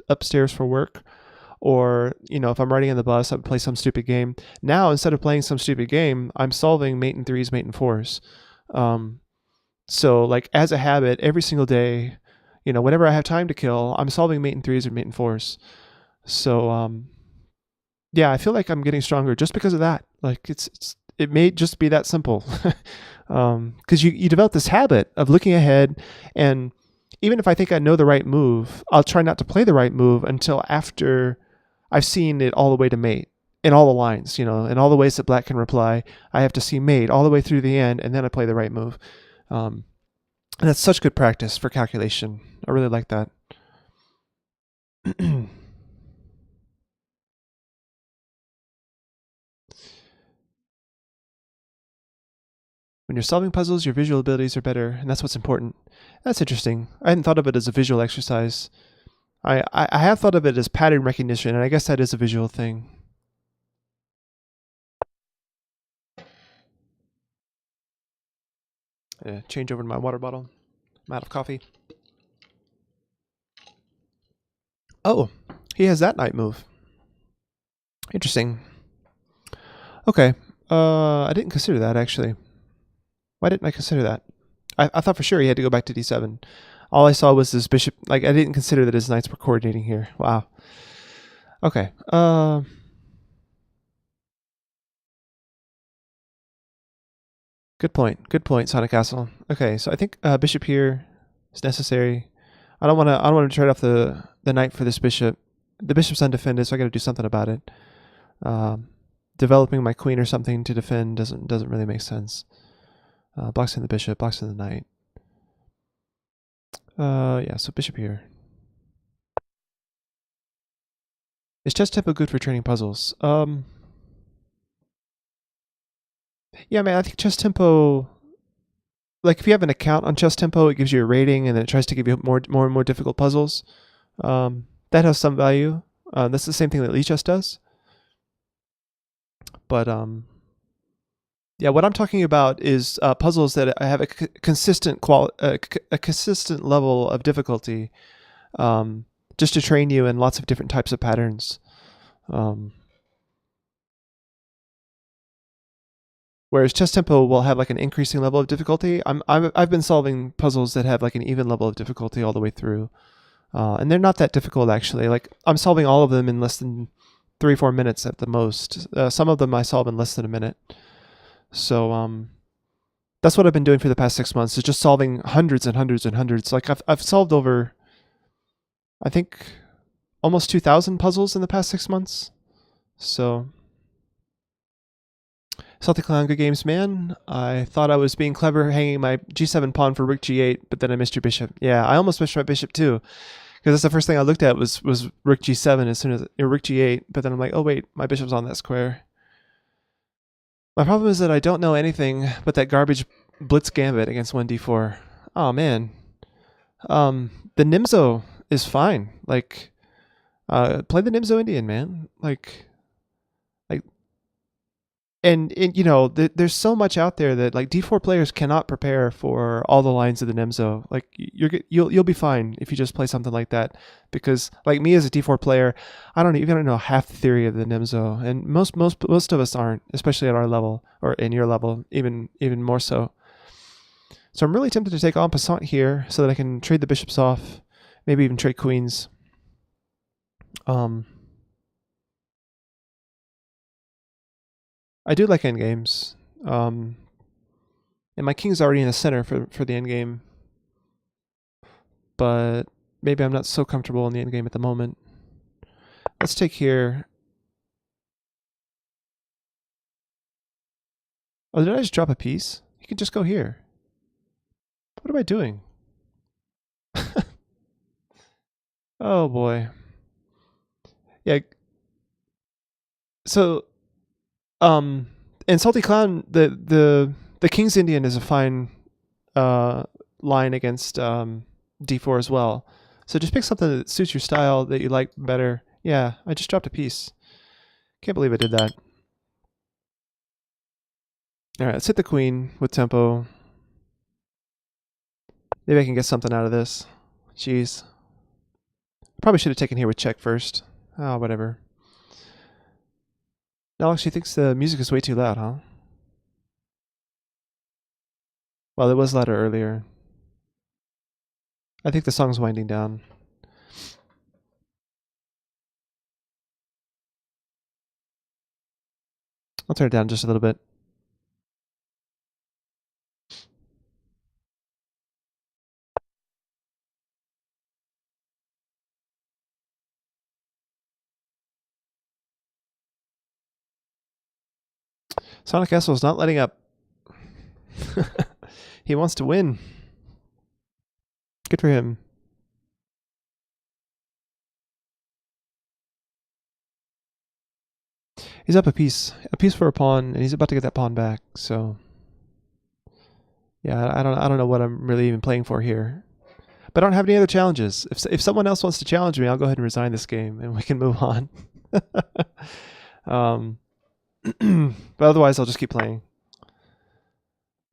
upstairs for work, or if I'm riding on the bus, I would play some stupid game. Now instead of playing some stupid game, I'm solving mate in threes, mate in fours. So like as a habit, every single day, whenever I have time to kill, I'm solving mate in threes or mate in fours. So yeah, I feel like I'm getting stronger just because of that. Like it may just be that simple. Because you develop this habit of looking ahead, and even if I think I know the right move, I'll try not to play the right move until after I've seen it all the way to mate in all the lines, in all the ways that black can reply. I have to see mate all the way through the end, and then I play the right move. And that's such good practice for calculation. I really like that. When you're solving puzzles, your visual abilities are better, and that's what's important. That's interesting. I hadn't thought of it as a visual exercise. I have thought of it as pattern recognition, and I guess that is a visual thing. Change over to my water bottle. I'm out of coffee. Oh, he has that knight move. Interesting. Okay. I didn't consider that, actually. Why didn't I consider that? I thought for sure he had to go back to d7. All I saw was this bishop. Like, I didn't consider that his knights were coordinating here. Wow. Okay. Good point. Good point, Sonic Castle. Okay, so I think bishop here is necessary. I don't want to trade off the knight for this bishop. The bishop's undefended, so I got to do something about it. Developing my queen or something to defend doesn't really make sense. Blocks in the bishop, blocks in the knight. Yeah, so bishop here. Is chess tempo good for training puzzles? Yeah, man, I think chess tempo. Like, if you have an account on chess tempo, it gives you a rating, and then it tries to give you more and more difficult puzzles. That has some value. That's the same thing that Lichess does. But yeah, what I'm talking about is puzzles that have a consistent consistent level of difficulty, just to train you in lots of different types of patterns. Whereas chess tempo will have like an increasing level of difficulty. I've been solving puzzles that have like an even level of difficulty all the way through, and they're not that difficult actually. Like, I'm solving all of them in less than 3-4 minutes at the most. Some of them I solve in less than a minute. So that's what I've been doing for the past 6 months, is just solving hundreds and hundreds and hundreds. Like, I've solved over, I think, almost 2,000 puzzles in the past 6 months. So, Celtic Clown, good games, man. I thought I was being clever hanging my g7 pawn for rook g8, but then I missed your bishop. Yeah, I almost missed my bishop too, because that's the first thing I looked at was rook g7 as soon as rook g8. But then I'm like, oh wait, my bishop's on that square. My problem is that I don't know anything but that garbage blitz gambit against 1d4. Oh man. The Nimzo is fine. Like, play the Nimzo Indian, man. Like, and you know, there's so much out there that like d4 players cannot prepare for all the lines of the Nimzo. Like, you'll be fine if you just play something like that, because like me as a d4 player, I don't even know half the theory of the Nimzo, and most of us aren't, especially at our level or in your level, even more so. So I'm really tempted to take en passant here so that I can trade the bishops off, maybe even trade queens. I do like endgames. And my king's already in the center for the endgame. But maybe I'm not so comfortable in the endgame at the moment. Let's take here. Oh, did I just drop a piece? You can just go here. What am I doing? Oh boy. Yeah. So, in Salty Clown, the King's Indian is a fine line against d4 as well. So just pick something that suits your style, that you like better. Yeah, I just dropped a piece. Can't believe I did that. All right, let's hit the queen with tempo. Maybe I can get something out of this. Jeez. Probably should have taken here with check first. Oh, whatever. Alex, she thinks the music is way too loud, huh? Well, it was louder earlier. I think the song's winding down. I'll turn it down just a little bit. Sonic Castle is not letting up. He wants to win. Good for him. He's up a piece for a pawn, and he's about to get that pawn back, so Yeah, I don't know what I'm really even playing for here. But I don't have any other challenges. If someone else wants to challenge me, I'll go ahead and resign this game and we can move on. um, but otherwise, I'll just keep playing.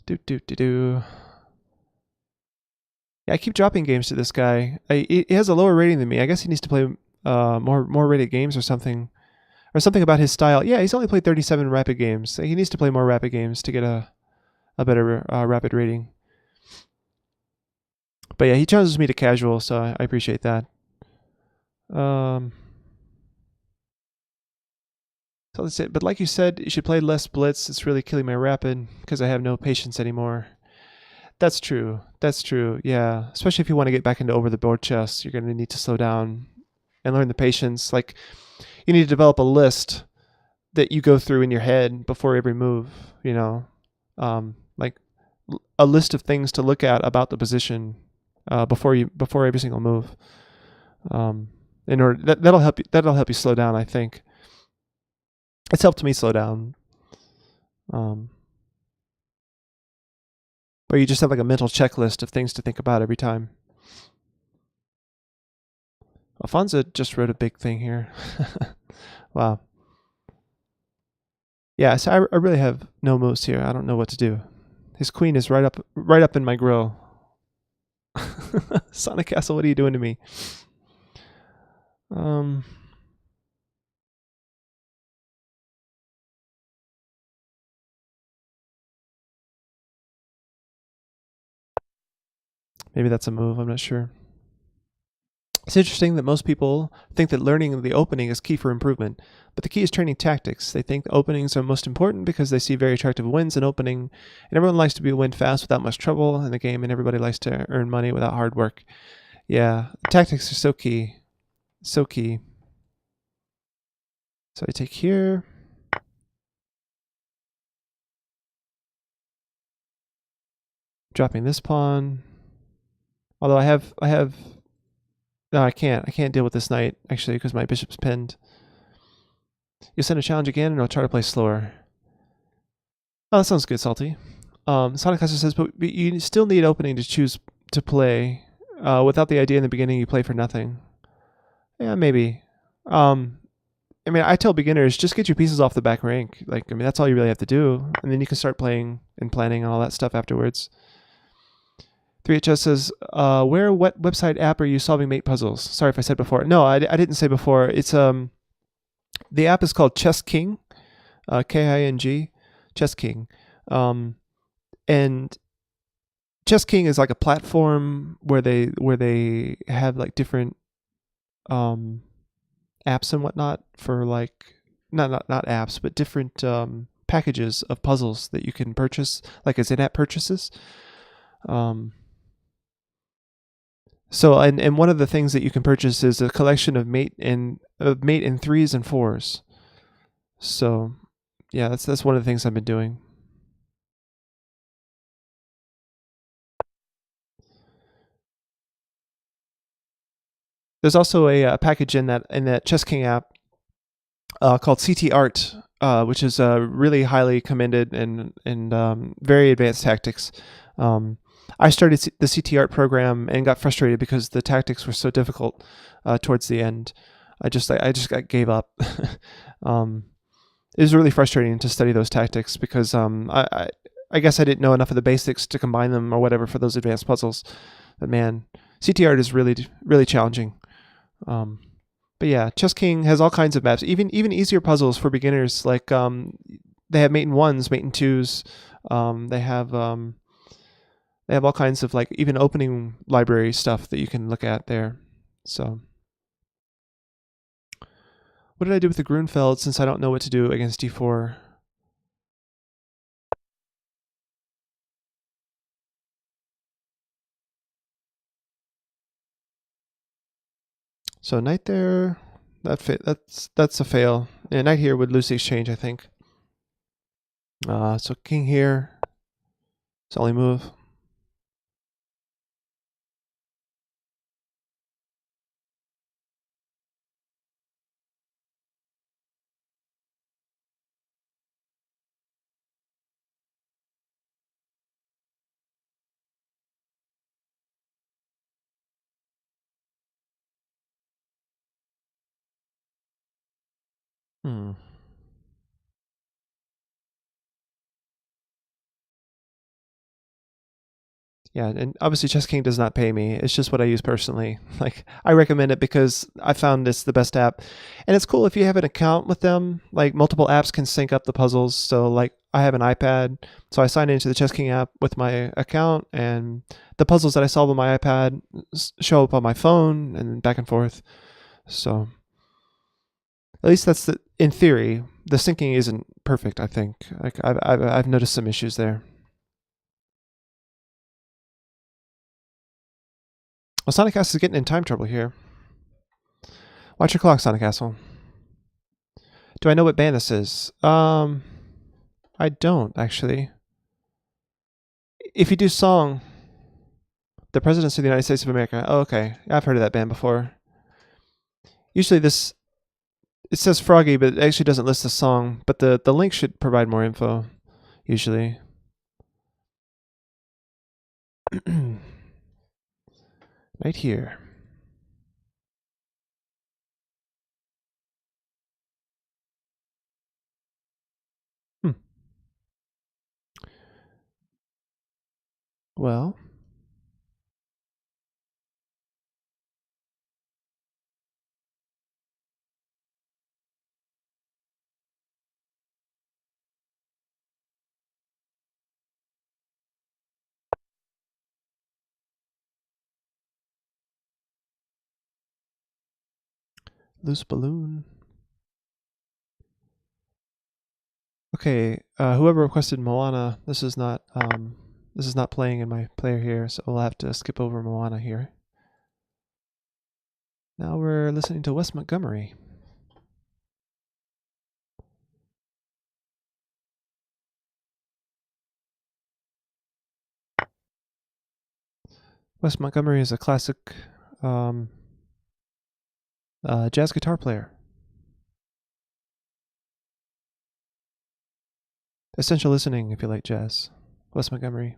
Do do do do. Yeah, I keep dropping games to this guy. He has a lower rating than me. I guess he needs to play more rated games or something about his style. Yeah, he's only played 37 rapid games. So he needs to play more rapid games to get a better rapid rating. But yeah, he challenges me to casual, so I appreciate that. Um, so that's it. But like you said, you should play less blitz. It's really killing my rapid because I have no patience anymore. That's true. That's true. Yeah, especially if you want to get back into over the board chess, you're going to need to slow down and learn the patience. Like you need to develop a list that you go through in your head before every move. You know, like a list of things to look at about the position before every single move. In order that'll help you slow down. I think it's helped me slow down. Um, where you just have like a mental checklist of things to think about every time. Alfonso just wrote a big thing here. Wow. Yeah, so I really have no moves here. I don't know what to do. His queen is right up in my grill. Sonic Castle, what are you doing to me? Um, maybe that's a move. I'm not sure. It's interesting that most people think that learning the opening is key for improvement, but the key is training tactics. They think openings are most important because they see very attractive wins in opening, and everyone likes to be win fast without much trouble in the game, and everybody likes to earn money without hard work. Yeah, tactics are so key. So key. So I take here. Dropping this pawn. Although I have no, I can't deal with this knight actually because my bishop's pinned. You send a challenge again, and I'll try to play slower. Oh, that sounds good, Salty. Sonic Cluster says, but you still need opening to choose to play. Without the idea in the beginning, you play for nothing. Yeah, maybe. Um, I mean, I tell beginners just get your pieces off the back rank. Like, I mean, that's all you really have to do, and then you can start playing and planning and all that stuff afterwards. 3HS says, what website app are you solving mate puzzles? Sorry if I said before. No, I didn't say before. It's the app is called Chess King, King, Chess King, and Chess King is like a platform where they have like different um, apps and whatnot for like not apps but different packages of puzzles that you can purchase like as in-app purchases. Um, So and one of the things that you can purchase is a collection of mate in threes and fours. So yeah, that's one of the things I've been doing. There's also a package in that Chess King app called CT Art, which is really highly commended and very advanced tactics. I started the CT Art program and got frustrated because the tactics were so difficult towards the end. I just gave up. um, it was really frustrating to study those tactics because I guess I didn't know enough of the basics to combine them or whatever for those advanced puzzles. But man, CT Art is really challenging. Um, but yeah, Chess King has all kinds of maps, even easier puzzles for beginners. Like they have mate in ones, mate in twos. Um, they have um, they have all kinds of like even opening library stuff that you can look at there. So what did I do with the Grunfeld since I don't know what to do against d4? So knight there, that's a fail. Yeah, knight here would lose the exchange, I think. So king here. It's only move. Hmm. Yeah, and obviously Chess King does not pay me. It's just what I use personally. Like I recommend it because I found it's the best app. And it's cool if you have an account with them, like multiple apps can sync up the puzzles. So like I have an iPad, so I sign into the Chess King app with my account and the puzzles that I solve on my iPad show up on my phone and back and forth. So at least that's the in theory. The syncing isn't perfect, I think. Like I've noticed some issues there. Well, Sonic Castle is getting in time trouble here. Watch your clock, Sonic Castle. Do I know what band this is? I don't actually. If you do song, the Presidents of the United States of America. Oh, okay. I've heard of that band before. Usually this it says Froggy, but it actually doesn't list the song. But the link should provide more info. Usually. Right here. Hmm. Well. Loose balloon. Okay, whoever requested Moana, this is not playing in my player here, so we'll have to skip over Moana here. Now we're listening to Wes Montgomery. Wes Montgomery is a classic um, jazz guitar player. Essential listening if you like jazz. Wes Montgomery.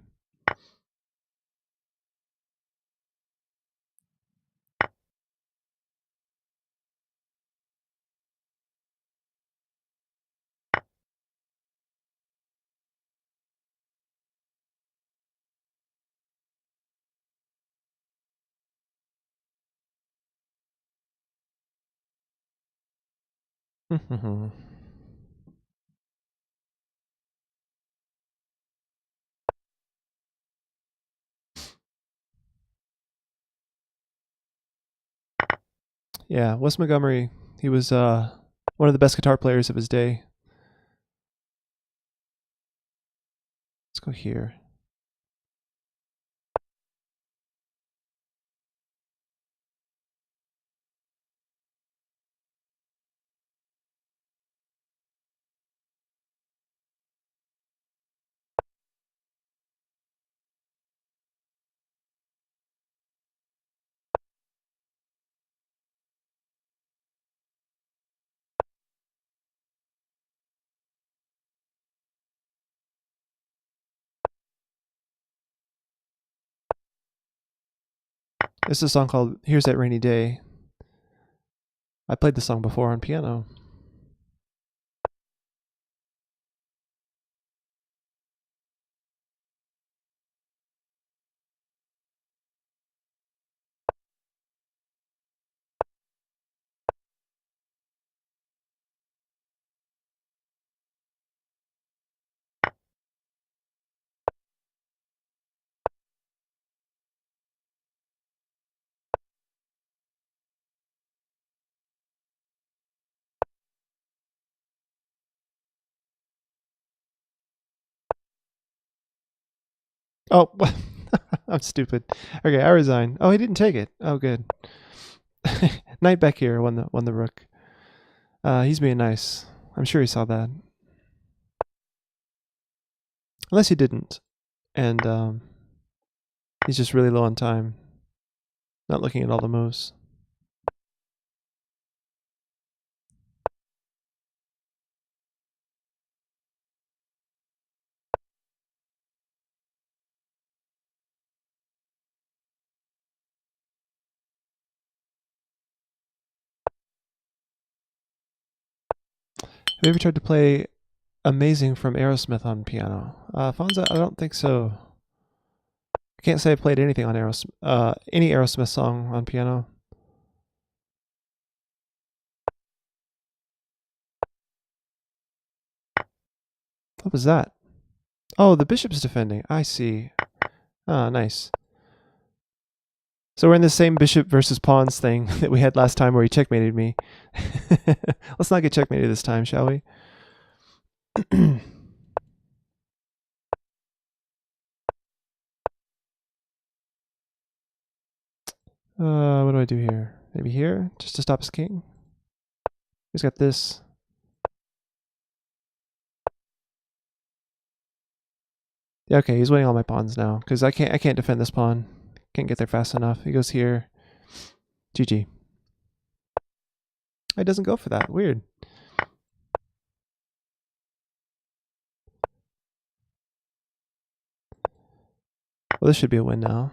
Yeah, Wes Montgomery. He was one of the best guitar players of his day. Let's go here. This is a song called "Here's That Rainy Day." I played the song before on piano. Oh, I'm stupid. Okay, I resign. Oh, he didn't take it. Oh, good. Knight back here won the rook. He's being nice. I'm sure he saw that. Unless he didn't, and he's just really low on time, not looking at all the moves. you ever tried to play Amazing from Aerosmith on piano? Fonza, I don't think so. I can't say I played anything on any Aerosmith song on piano. What was that? Oh, the bishop's defending. I see. Ah, nice. So we're in the same bishop versus pawns thing that we had last time where he checkmated me. Let's not get checkmated this time, shall we? What do I do here? Maybe here? Just to stop his king? He's got this. Yeah, okay, he's winning all my pawns now because I can't defend this pawn. Can't get there fast enough. He goes here. GG. It doesn't go for that. Weird. Well, this should be a win now.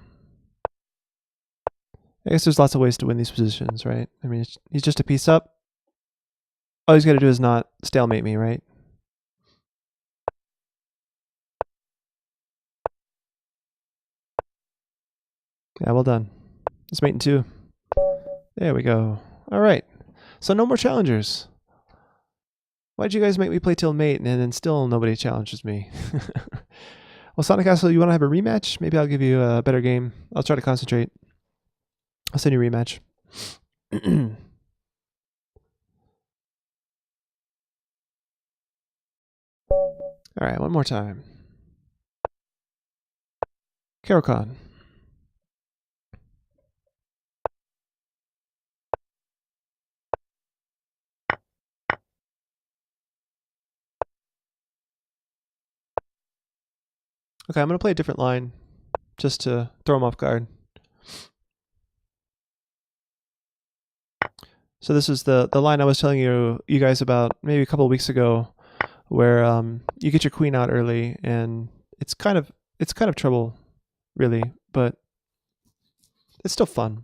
I guess there's lots of ways to win these positions, right? I mean, he's just a piece up. All he's got to do is not stalemate me, right? Yeah, well done. It's mate in 2. There we go. All right. So no more challengers. Why'd you guys make me play till mate and then still nobody challenges me? Well, Sonic Castle, you want to have a rematch? Maybe I'll give you a better game. I'll try to concentrate. I'll send you a rematch. All right, one more time. Karokon. Okay, I'm going to play a different line just to throw him off guard. So this is the line I was telling you guys about maybe a couple of weeks ago, where you get your queen out early, and it's kind of trouble, really, but it's still fun.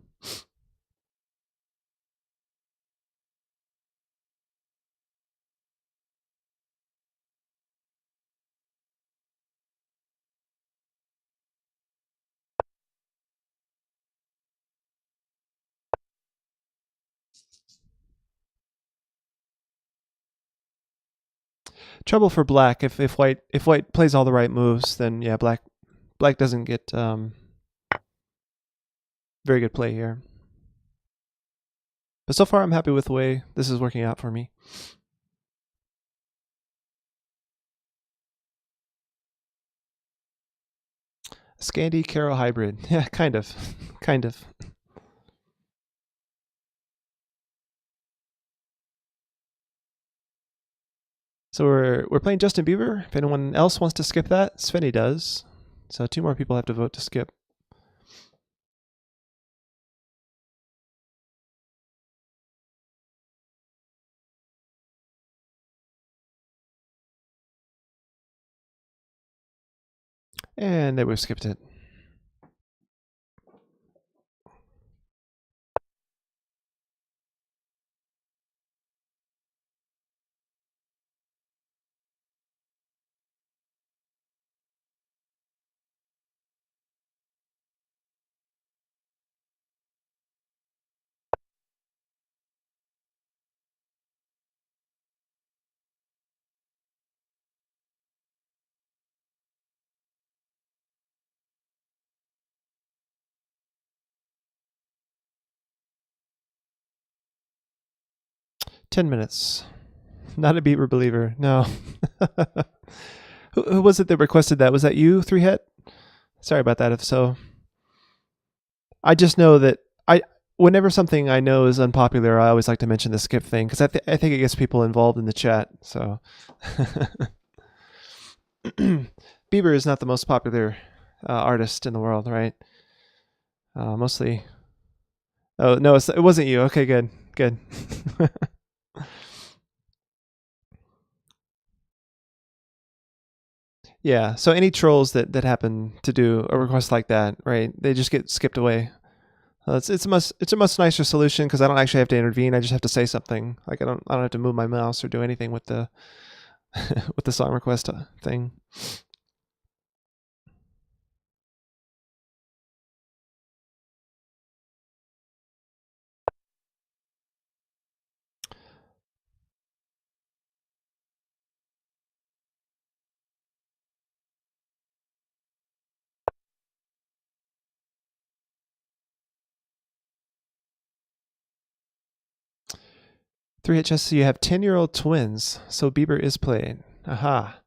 Trouble for black if white plays all the right moves, then yeah, black doesn't get very good play here. But so far, I'm happy with the way this is working out for me. Scandi Caro hybrid. Yeah, kind of. Kind of. So we're playing Justin Bieber. If anyone else wants to skip that, Svenny does. So 2 more people have to vote to skip. And there we've skipped it. $10. Not a Bieber believer. No. Who was it that requested that? Was that you, 3Het? Sorry about that if so. I just know that whenever something I know is unpopular, I always like to mention the skip thing because I think it gets people involved in the chat. So Bieber is not the most popular artist in the world, right? Mostly. Oh no, it wasn't you. Okay, good. Yeah. So any trolls that happen to do a request like that, right? They just get skipped away. It's a much nicer solution because I don't actually have to intervene. I just have to say something. Like I don't have to move my mouse or do anything with the with the song request thing. Three HS. So you have 10-year-old twins. So Bieber is playing. Aha.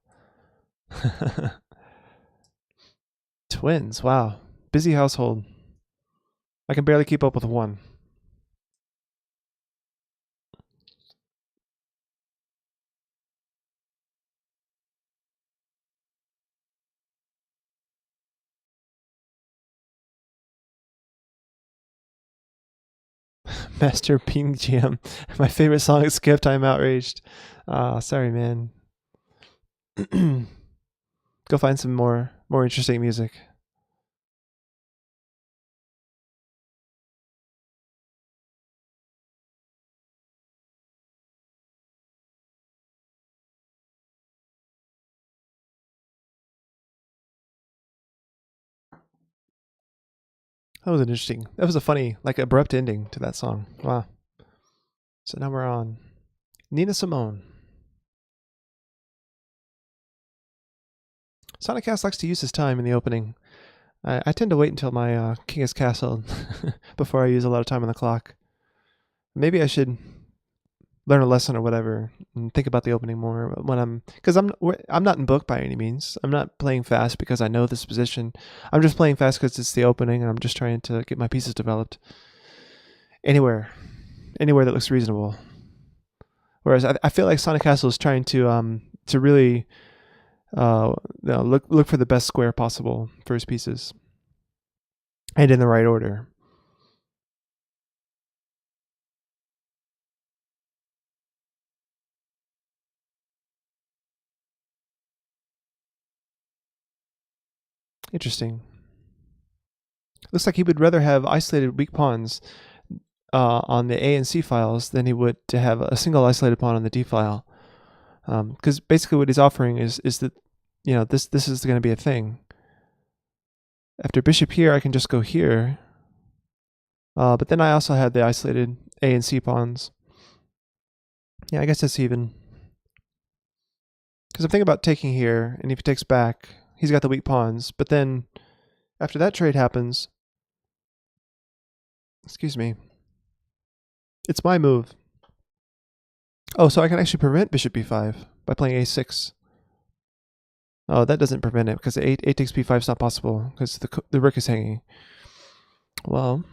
Twins. Wow. Busy household. I can barely keep up with one. Master Ping Jam. My favorite song is Skipped. I'm outraged. Sorry, man. Go find some more interesting music. That was interesting. That was a funny, like, abrupt ending to that song. Wow. So now we're on Nina Simone. Sonic Cast likes to use his time in the opening. I tend to wait until my king is castled before I use a lot of time on the clock. Maybe I should learn a lesson or whatever and think about the opening more when because I'm not in book by any means. I'm not playing fast because I know this position. I'm just playing fast because it's the opening and I'm just trying to get my pieces developed. Anywhere that looks reasonable. Whereas I feel like Sonic Castle is trying to really look for the best square possible for his pieces and in the right order. Interesting. Looks like he would rather have isolated weak pawns on the A and C files than he would to have a single isolated pawn on the D file. Because basically what he's offering is that, this is going to be a thing. After bishop here, I can just go here. But then I also had the isolated A and C pawns. Yeah, I guess that's even. Because I'm thinking about taking here, and if he takes back, he's got the weak pawns. But then, after that trade happens, excuse me, it's my move. Oh, so I can actually prevent bishop b5 by playing a6. Oh, that doesn't prevent it, because a takes b5 is not possible, because the rook is hanging. Well,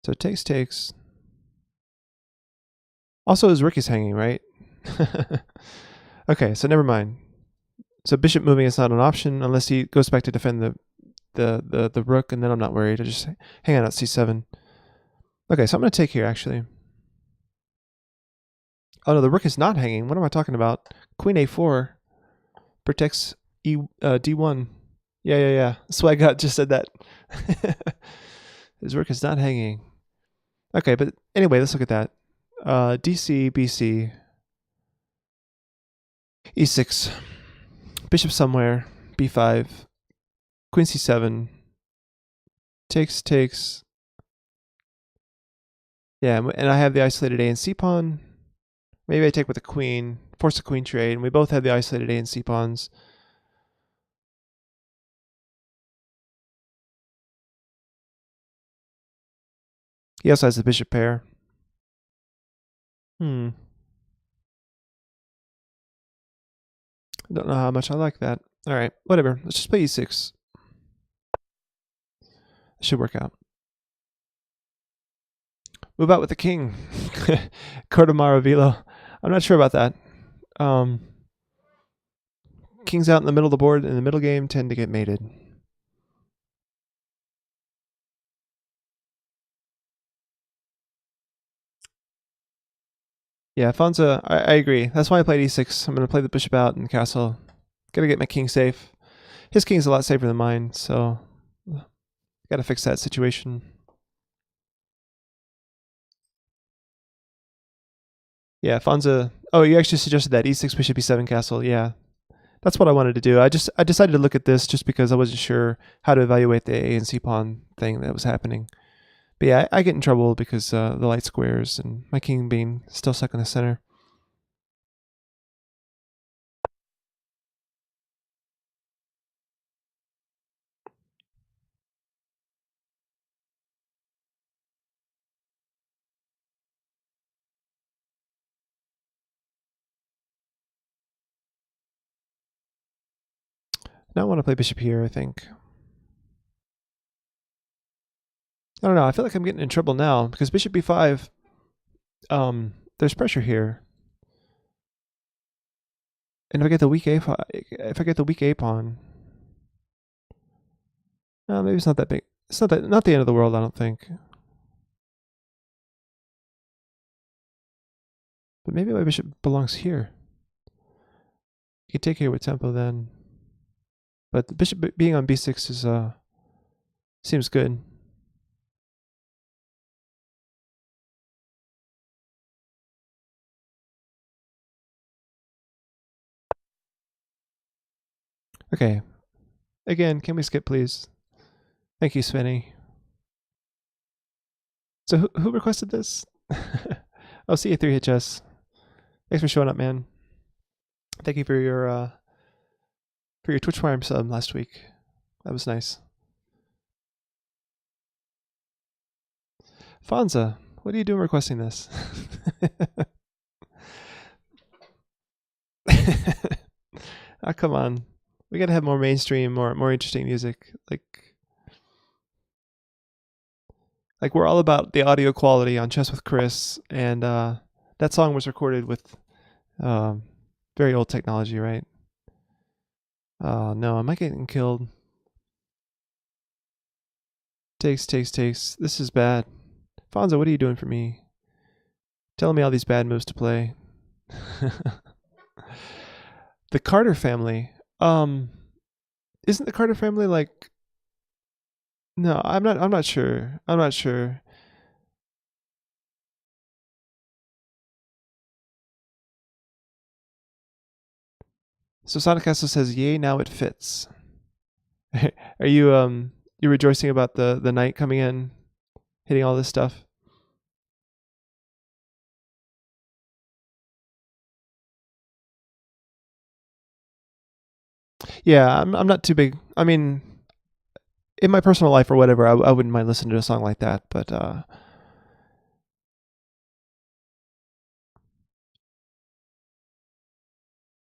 so takes. Also, his rook is hanging, right? Okay, so never mind. So bishop moving is not an option unless he goes back to defend the rook, and then I'm not worried. I just hang on at c7. Okay, so I'm going to take here, actually. Oh no, the rook is not hanging. What am I talking about? Queen a4 protects d1. Yeah. Swaggot just said that. His rook is not hanging. Okay, but anyway, let's look at that. DC, BC, e6, bishop somewhere, b5, queen c7, takes. Yeah, and I have the isolated A and C pawn. Maybe I take with the queen, force a queen trade, and we both have the isolated A and C pawns. He also has the bishop pair. I don't know how much I like that. All right, whatever. Let's just play e6. It should work out. Move out with the king. Cordomaro Vilo. I'm not sure about that. Kings out in the middle of the board in the middle game tend to get mated. Yeah, Fonza, I agree. That's why I played e6. I'm going to play the bishop out in the castle. Got to get my king safe. His king's a lot safer than mine, so Got to fix that situation. Yeah, Fonza. Oh, you actually suggested that e6 bishop e7 castle. Yeah, that's what I wanted to do. I decided to look at this just because I wasn't sure how to evaluate the A and C pawn thing that was happening. But yeah, I get in trouble because the light squares and my king being still stuck in the center. Now I want to play bishop here, I think. I don't know. I feel like I'm getting in trouble now because bishop b5, there's pressure here. And if I get the weak A pawn, maybe it's not that big. It's not the end of the world, I don't think. But maybe my bishop belongs here. You can take here with tempo then. But the bishop being on b6 is seems good. Okay. Again, can we skip, please? Thank you, Svenny. So who requested this? Oh, see you 3HS. Thanks for showing up, man. Thank you for your Twitch Prime sub last week. That was nice. Fonza, what are you doing requesting this? Ah, come on. We gotta have more mainstream, more interesting music. Like we're all about the audio quality on Chess with Chris, and that song was recorded with very old technology, right? Oh no, am I getting killed? Takes. This is bad. Fonzo, what are you doing for me? Telling me all these bad moves to play. The Carter family. Isn't the Carter family like? No, I'm not sure. I'm not sure. So Sonic Castle says, "Yay, now it fits." Are you rejoicing about the knight coming in, hitting all this stuff? Yeah, I'm not too big. I mean, in my personal life or whatever, I wouldn't mind listening to a song like that, but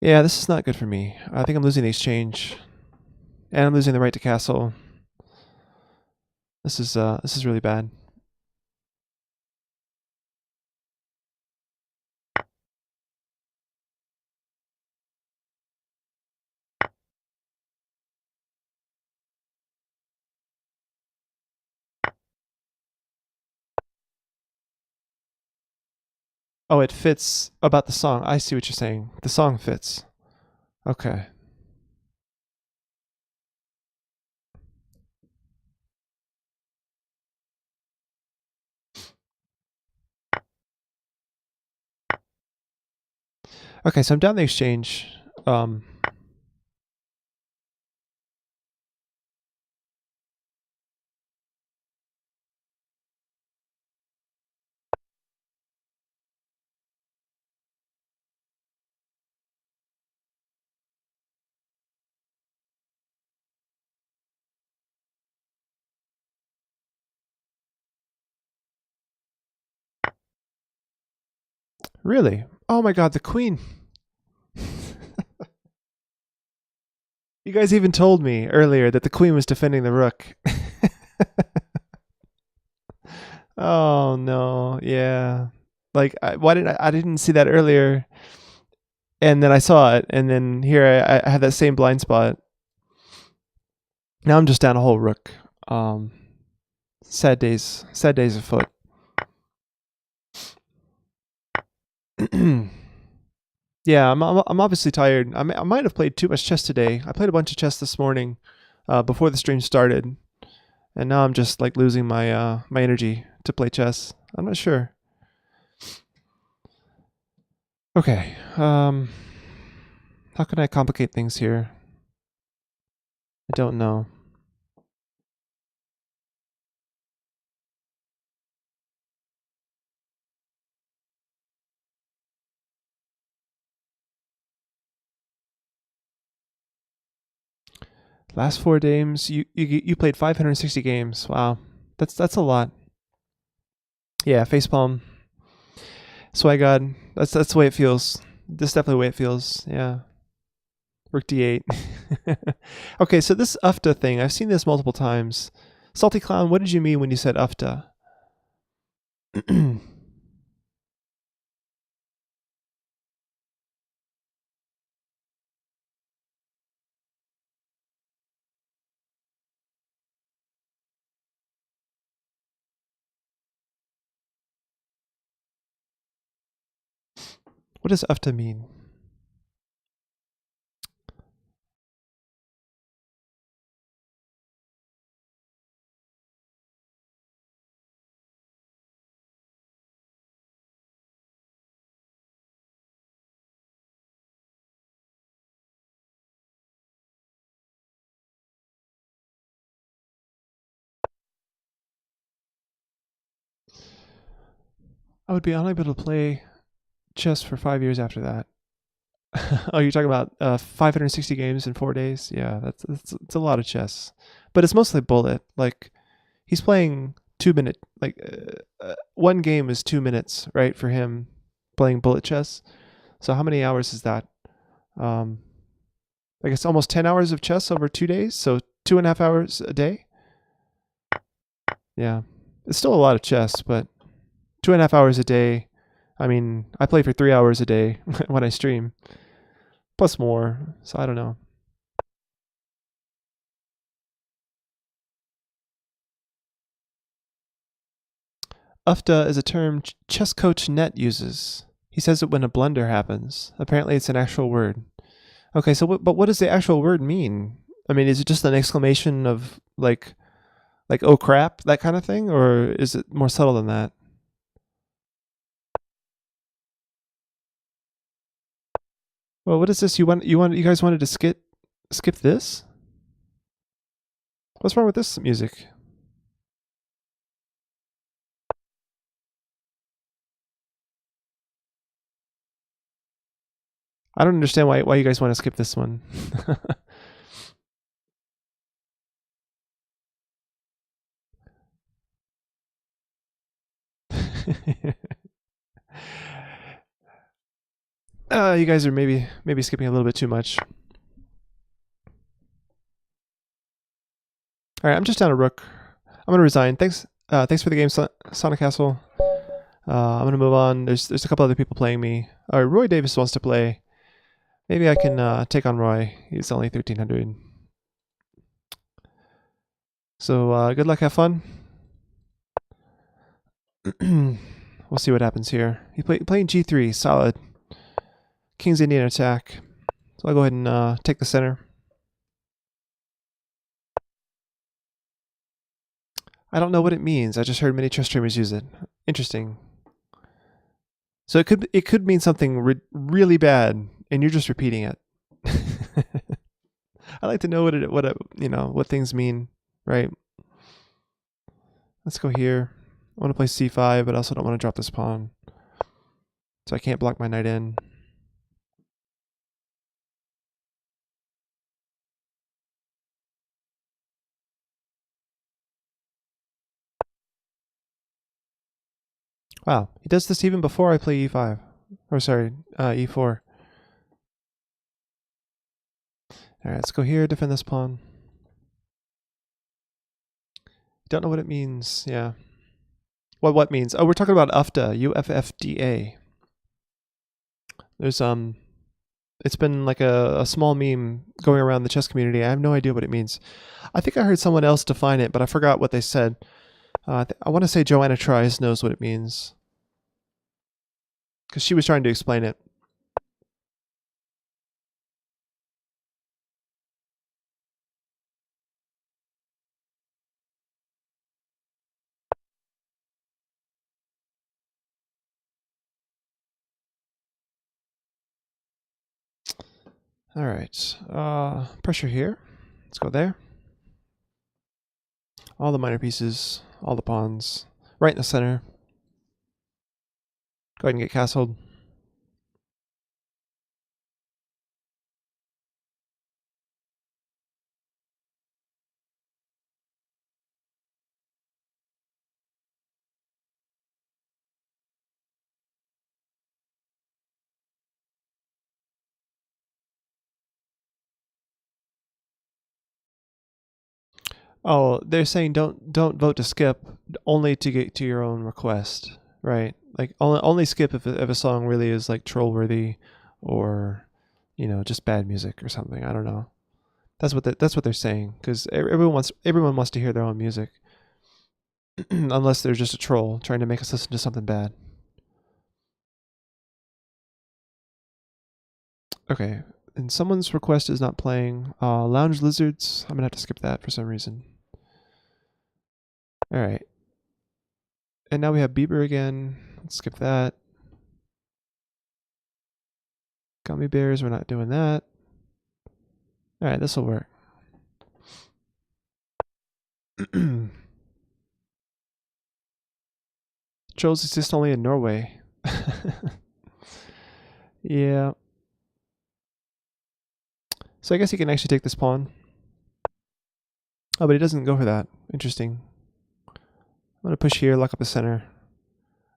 yeah, this is not good for me. I think I'm losing the exchange, and I'm losing the right to castle. This is really bad. Oh, it fits about the song. I see what you're saying. The song fits. Okay. Okay, so I'm down the exchange. Really? Oh my god, the queen. You guys even told me earlier that the queen was defending the rook. Oh no, yeah. Like, why didn't I didn't see that earlier, and then I saw it, and then here I had that same blind spot. Now I'm just down a whole rook. Sad days afoot. Yeah, I'm obviously tired. I might have played too much chess today. I played a bunch of chess this morning, before the stream started, and now I'm just like losing my energy to play chess. I'm not sure. Okay. How can I complicate things here? I don't know. Last 4 games, you played 560 games. Wow, that's a lot. Yeah, facepalm. Swag God. That's the way it feels. This is definitely the way it feels. Yeah. Rook d8. Okay, so this ufta thing, I've seen this multiple times. Salty Clown, what did you mean when you said ufta? What does ufta mean? I would be unable to play chess for 5 years after that. Oh, you're talking about 560 games in 4 days? Yeah, that's a lot of chess, but it's mostly bullet. Like he's playing 2 minute. Like one game is 2 minutes, right, for him playing bullet chess. So how many hours is that? Um, I guess almost 10 hours of chess over 2 days. So 2.5 hours a day. Yeah, it's still a lot of chess, but 2.5 hours a day. I mean, I play for 3 hours a day when I stream, plus more. So I don't know. Ufta is a term chess coach Net uses. He says it when a blunder happens. Apparently, it's an actual word. Okay, so but what does the actual word mean? I mean, is it just an exclamation of like oh crap, that kind of thing, or is it more subtle than that? Well, what is this? You guys wanted to skip this? What's wrong with this music? I don't understand why you guys want to skip this one. You guys are maybe skipping a little bit too much. All right, I'm just down a rook. I'm gonna resign. Thanks for the game, Sonic Castle. I'm gonna move on. There's a couple other people playing me. All right, Roy Davis wants to play. Maybe I can take on Roy. He's only 1300. So good luck, have fun. We'll see what happens here. Playing G3, solid. King's Indian attack. So I'll go ahead and take the center. I don't know what it means. I just heard many chess streamers use it. Interesting. So it could mean something really bad, and you're just repeating it. I like to know what things mean, right? Let's go here. I want to play c5, but I also don't want to drop this pawn, so I can't block my knight in. Wow, he does this even before I play e5, or sorry, e4. All right, let's go here. Defend this pawn. Don't know what it means. Yeah. What means? Oh, we're talking about UFDA. UFFDA. There's it's been like a small meme going around the chess community. I have no idea what it means. I think I heard someone else define it, but I forgot what they said. I want to say Joanna Tries knows what it means, because she was trying to explain it. All right. Pressure here. Let's go there. All the minor pieces, all the pawns, right in the center. Go ahead and get castled. Oh, they're saying don't vote to skip, only to get to your own request, right? Like only skip if a song really is like troll worthy, or just bad music or something. I don't know. That's what they're saying, because everyone wants to hear their own music, unless they're just a troll trying to make us listen to something bad. Okay, and someone's request is not playing. Lounge Lizards. I'm gonna have to skip that for some reason. All right. And now we have Bieber again. Let's skip that. Gummy bears, we're not doing that. All right, this will work. Trolls exist only in Norway. Yeah. So I guess he can actually take this pawn. Oh, but he doesn't go for that. Interesting. I'm going to push here, lock up the center.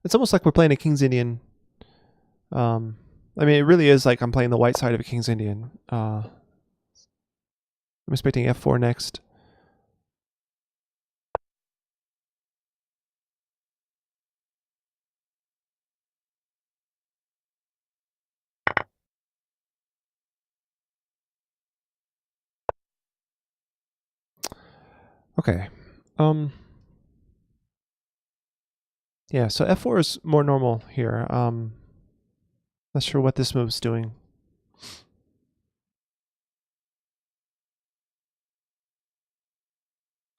It's almost like we're playing a King's Indian. I mean, it really is like I'm playing the white side of a King's Indian. I'm expecting f4 next. Okay. Yeah, so f4 is more normal here. Not sure what this move's doing.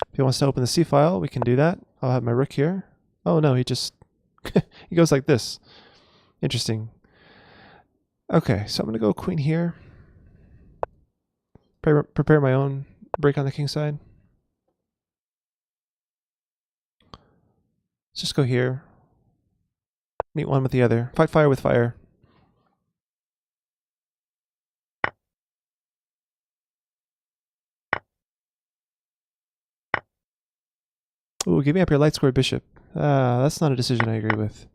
If he wants to open the C file, we can do that. I'll have my rook here. Oh no, he just he goes like this. Interesting. Okay, so I'm gonna go queen here. Prepare my own break on the king side. Let's just go here. Meet one with the other. Fight fire with fire. Ooh, give me up your light square bishop. That's not a decision I agree with.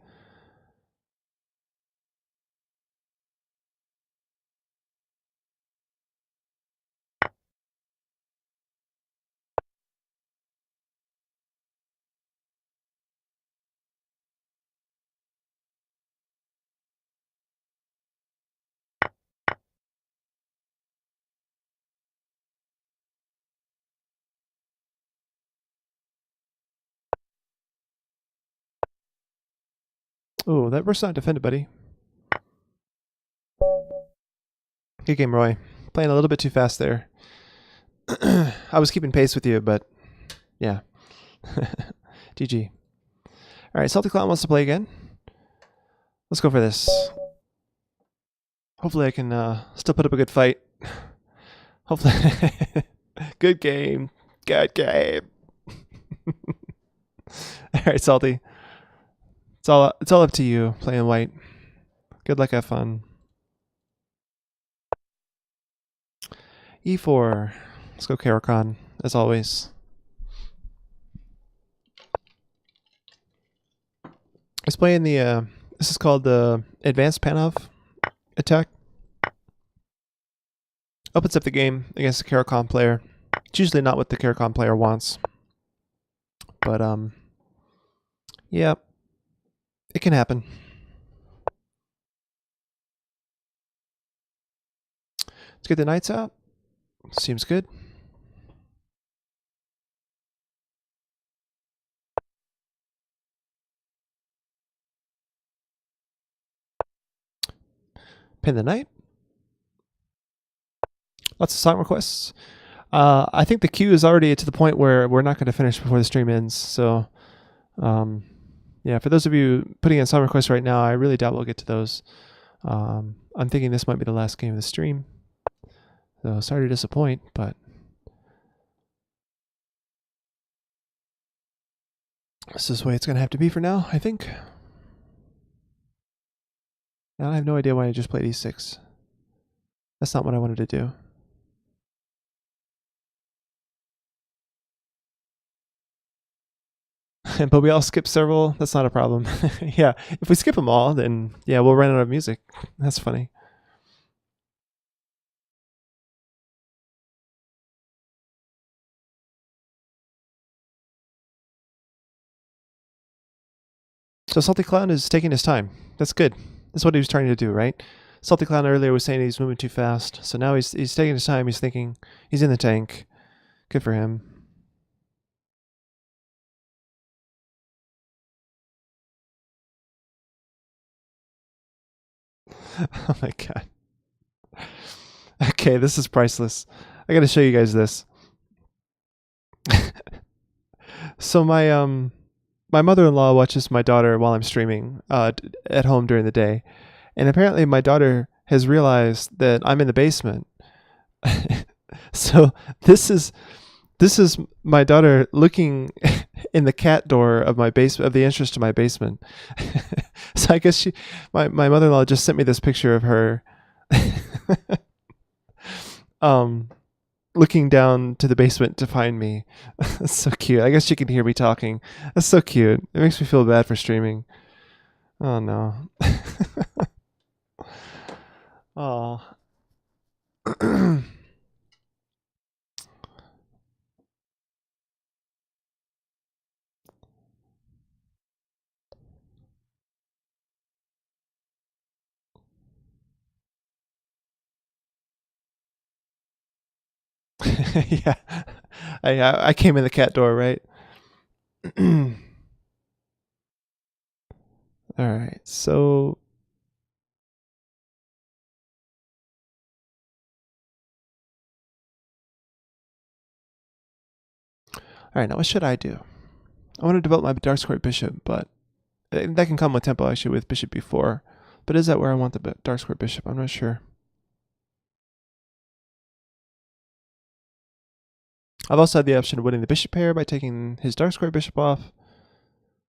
Ooh, that rook's not defended, buddy. Good game, Roy. Playing a little bit too fast there. I was keeping pace with you, but yeah. GG. All right, Salty Clown wants to play again. Let's go for this. Hopefully I can still put up a good fight. Hopefully. Good game. Good game. All right, Salty. It's all up to you playing white. Good luck, have fun. E4. Let's go Karakhan, as always. Let's play in the, this is called the Advanced Panov attack. Opens up the game against the Karakhan player. It's usually not what the Karakhan player wants. But, yeah, it can happen. Let's get the knights out. Seems good. Pin the knight. Lots of song requests. I think the queue is already to the point where we're not going to finish before the stream ends. So, yeah, for those of you putting in song requests right now, I really doubt we'll get to those. I'm thinking this might be the last game of the stream. So sorry to disappoint, but this is the way it's going to have to be for now, I think. I have no idea why I just played e6. That's not what I wanted to do. But we all skip several. That's not a problem. Yeah, if we skip them all, then yeah, we'll run out of music. That's funny. So Salty Clown is taking his time. That's good. That's what he was trying to do, right? Salty Clown earlier was saying he's moving too fast. So now he's taking his time. He's thinking. He's in the tank. Good for him. Oh my god. Okay, this is priceless. I got to show you guys this. So my mother-in-law watches my daughter while I'm streaming at home during the day, and apparently my daughter has realized that I'm in the basement. So this is my daughter looking in the cat door of my basement, of the entrance to my basement. So I guess my mother-in-law just sent me this picture of her um looking down to the basement to find me. That's so cute. I guess she can hear me talking. That's so cute. It makes me feel bad for streaming. Oh no. Oh. All Yeah. I came in the cat door, right? All right. So all right, now what should I do? I want to develop my dark square bishop, but that can come with tempo actually with bishop b4. But is that where I want the dark square bishop? I'm not sure. I've also had the option of winning the bishop pair by taking his dark square bishop off.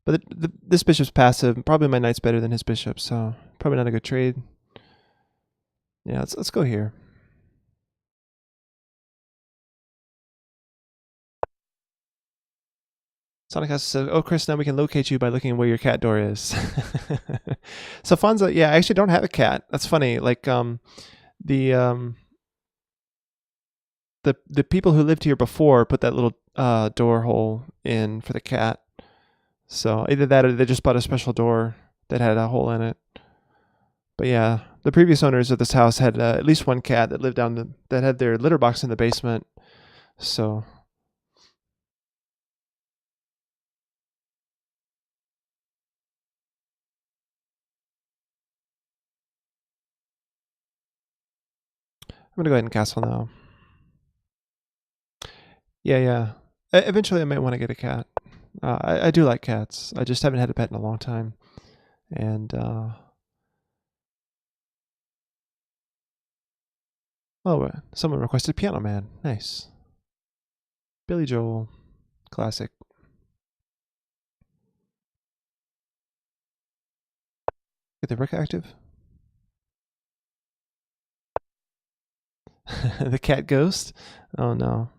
But this bishop's passive. Probably my knight's better than his bishop, so probably not a good trade. Yeah, let's go here. Sonic House says, "Oh, Chris, now we can locate you by looking where your cat door is." So Fonza, yeah, I actually don't have a cat. That's funny. Like the um, the people who lived here before put that little door hole in for the cat. So either that or they just bought a special door that had a hole in it. But yeah, the previous owners of this house had at least one cat that lived that had their litter box in the basement. So I'm gonna go ahead and castle now. Yeah, yeah. Eventually, I might want to get a cat. I do like cats. I just haven't had a pet in a long time. And someone requested Piano Man. Nice. Billy Joel, classic. Get the rook active. The cat ghost. Oh no.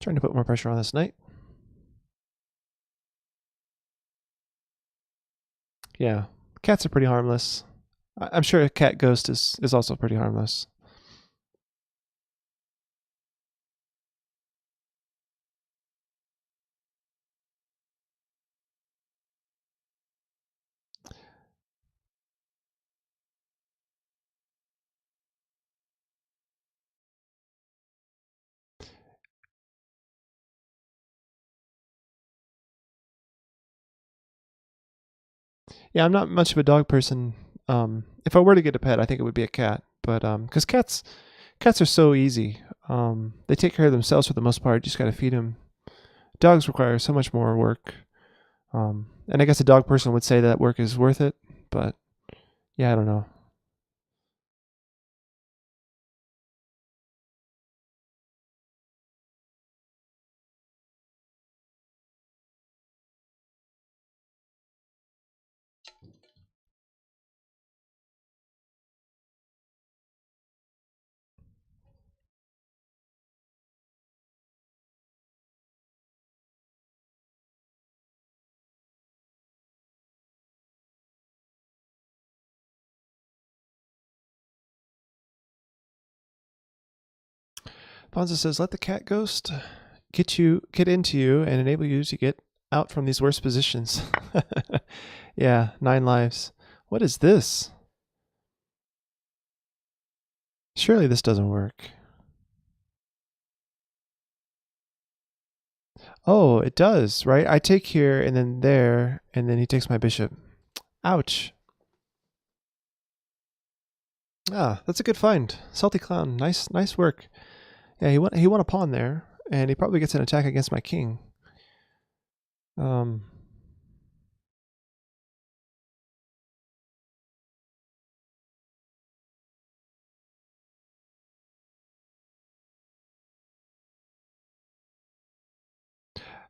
Trying to put more pressure on this knight. Yeah, cats are pretty harmless. I'm sure a cat ghost is also pretty harmless. Yeah, I'm not much of a dog person. If I were to get a pet, I think it would be a cat. But because cats are so easy. They take care of themselves for the most part. You just got to feed them. Dogs require so much more work. And I guess a dog person would say that work is worth it. But yeah, I don't know. Bonza says, "Let the cat ghost get into you, and enable you to get out from these worst positions." Yeah, 9 lives. What is this? Surely this doesn't work. Oh, it does, right? I take here and then there, and then he takes my bishop. Ouch. Ah, that's a good find. Salty Clown. Nice work. Yeah, he won a pawn there, and he probably gets an attack against my king. Um,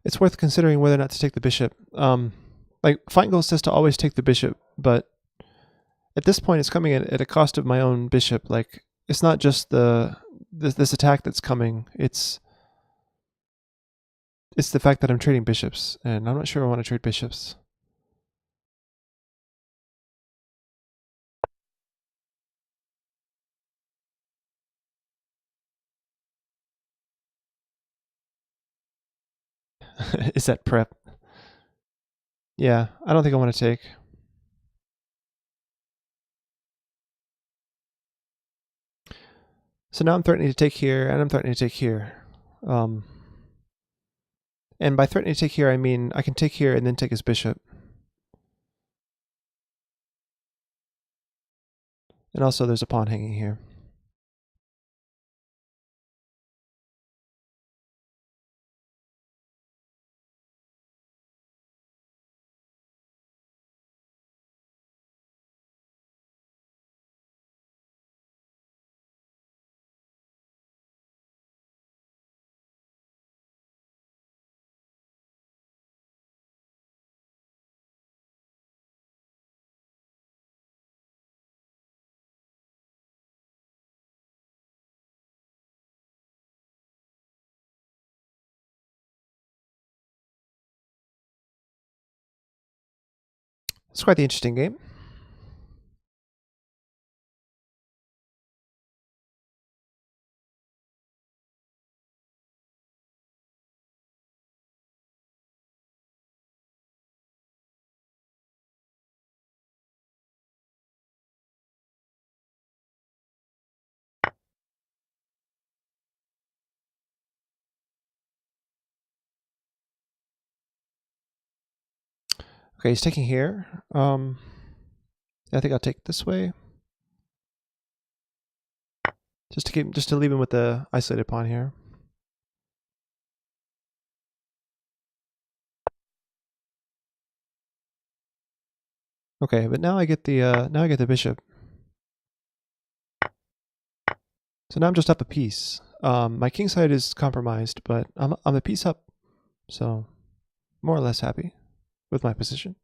it's worth considering whether or not to take the bishop. Like Feingold says to always take the bishop, but at this point, it's coming at a cost of my own bishop. Like it's not just this attack that's coming. It's the fact that I'm trading bishops, and I'm not sure I want to trade bishops. Is that prep? Yeah, I don't think I want to take. So now I'm threatening to take here, and I'm threatening to take here. Um, and by threatening to take here, I mean I can take here and then take his bishop. And also there's a pawn hanging here. It's quite the interesting game. Okay, he's taking here. I think I'll take this way. Just to leave him with the isolated pawn here. Okay, but now I get the bishop. So now I'm just up a piece. My king side is compromised, but I'm a piece up, so more or less happy with my position.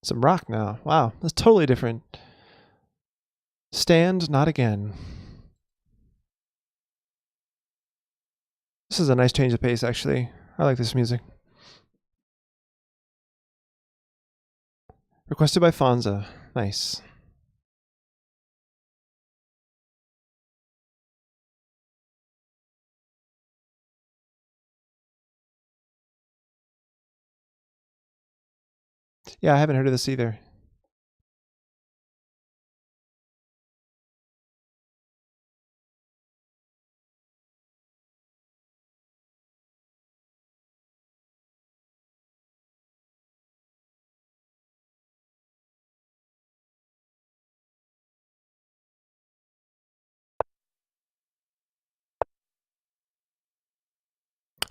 Some rock now. Wow, that's totally different. Stand not again. This is a nice change of pace, actually. I like this music. Requested by Fonza. Nice. Yeah, I haven't heard of this either.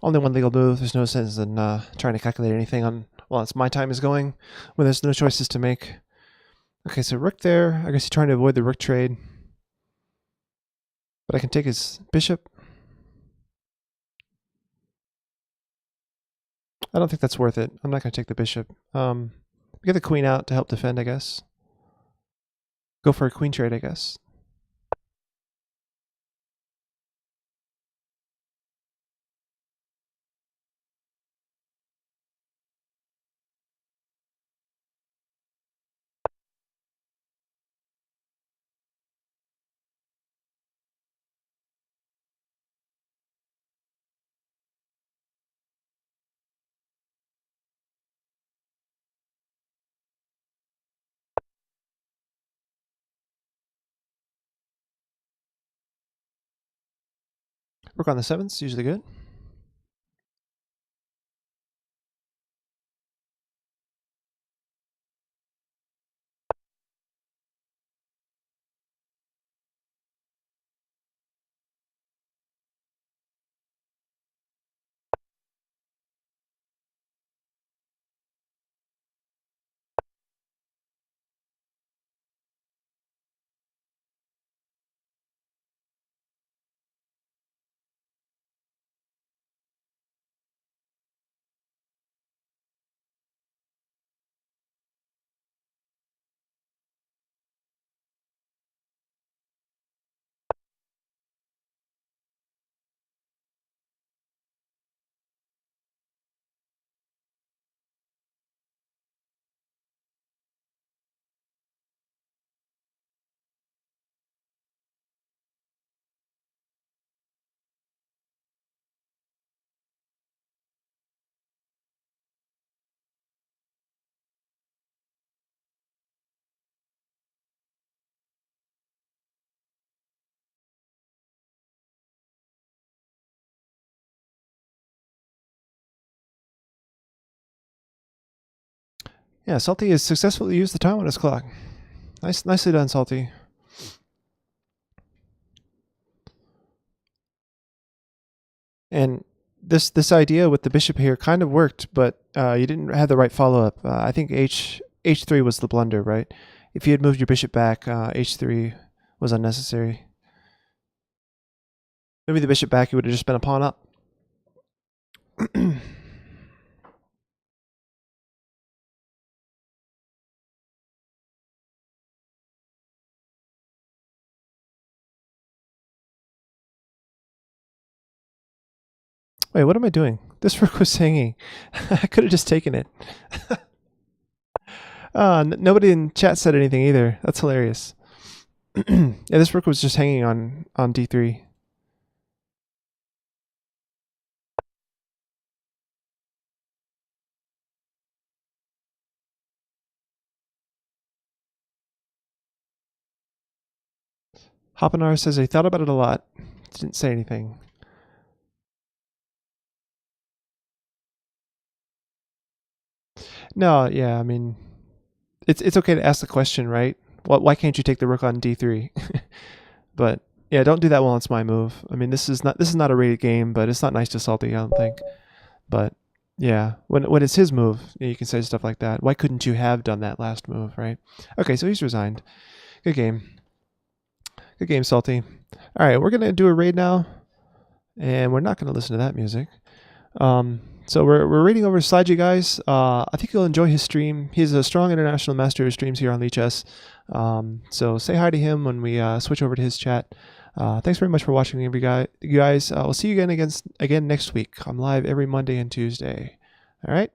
only one legal move. There's no sense in trying to calculate anything on once my time is going when there's no choices to make. Okay, so rook there. I guess he's trying to avoid the rook trade. But I can take his bishop. I don't think that's worth it. I'm not going to take the bishop. Get the queen out to help defend, I guess. Go for a queen trade, I guess. Rook on the 7's usually good. Yeah, Salty has successfully used the time on his clock. Nicely done, Salty. And this idea with the bishop here kind of worked, but you didn't have the right follow-up. I think h3 was the blunder, right? If you had moved your bishop back, h3 was unnecessary. Maybe the bishop back, you would have just been a pawn up. Wait, what am I doing? This rook was hanging. I could have just taken it. Nobody in chat said anything either. That's hilarious. Yeah, this rook was just hanging on d3. Hoppenar says he thought about it a lot. Didn't say anything. No, yeah, I mean, it's okay to ask the question, right? Why can't you take the rook on d3? But yeah, don't do that while it's my move. I mean, this is not a rated game, but it's not nice to Salty, I don't think. But yeah, when it's his move, you can say stuff like that. Why couldn't you have done that last move, right? Okay, so he's resigned. Good game. Good game, Salty. All right, we're gonna do a raid now, and we're not gonna listen to that music. So we're reading over Slidey guys. I think you'll enjoy his stream. He's a strong international master who streams here on Lichess. So say hi to him when we switch over to his chat. Thanks very much for watching, you guys. We'll see you again next week. I'm live every Monday and Tuesday. All right.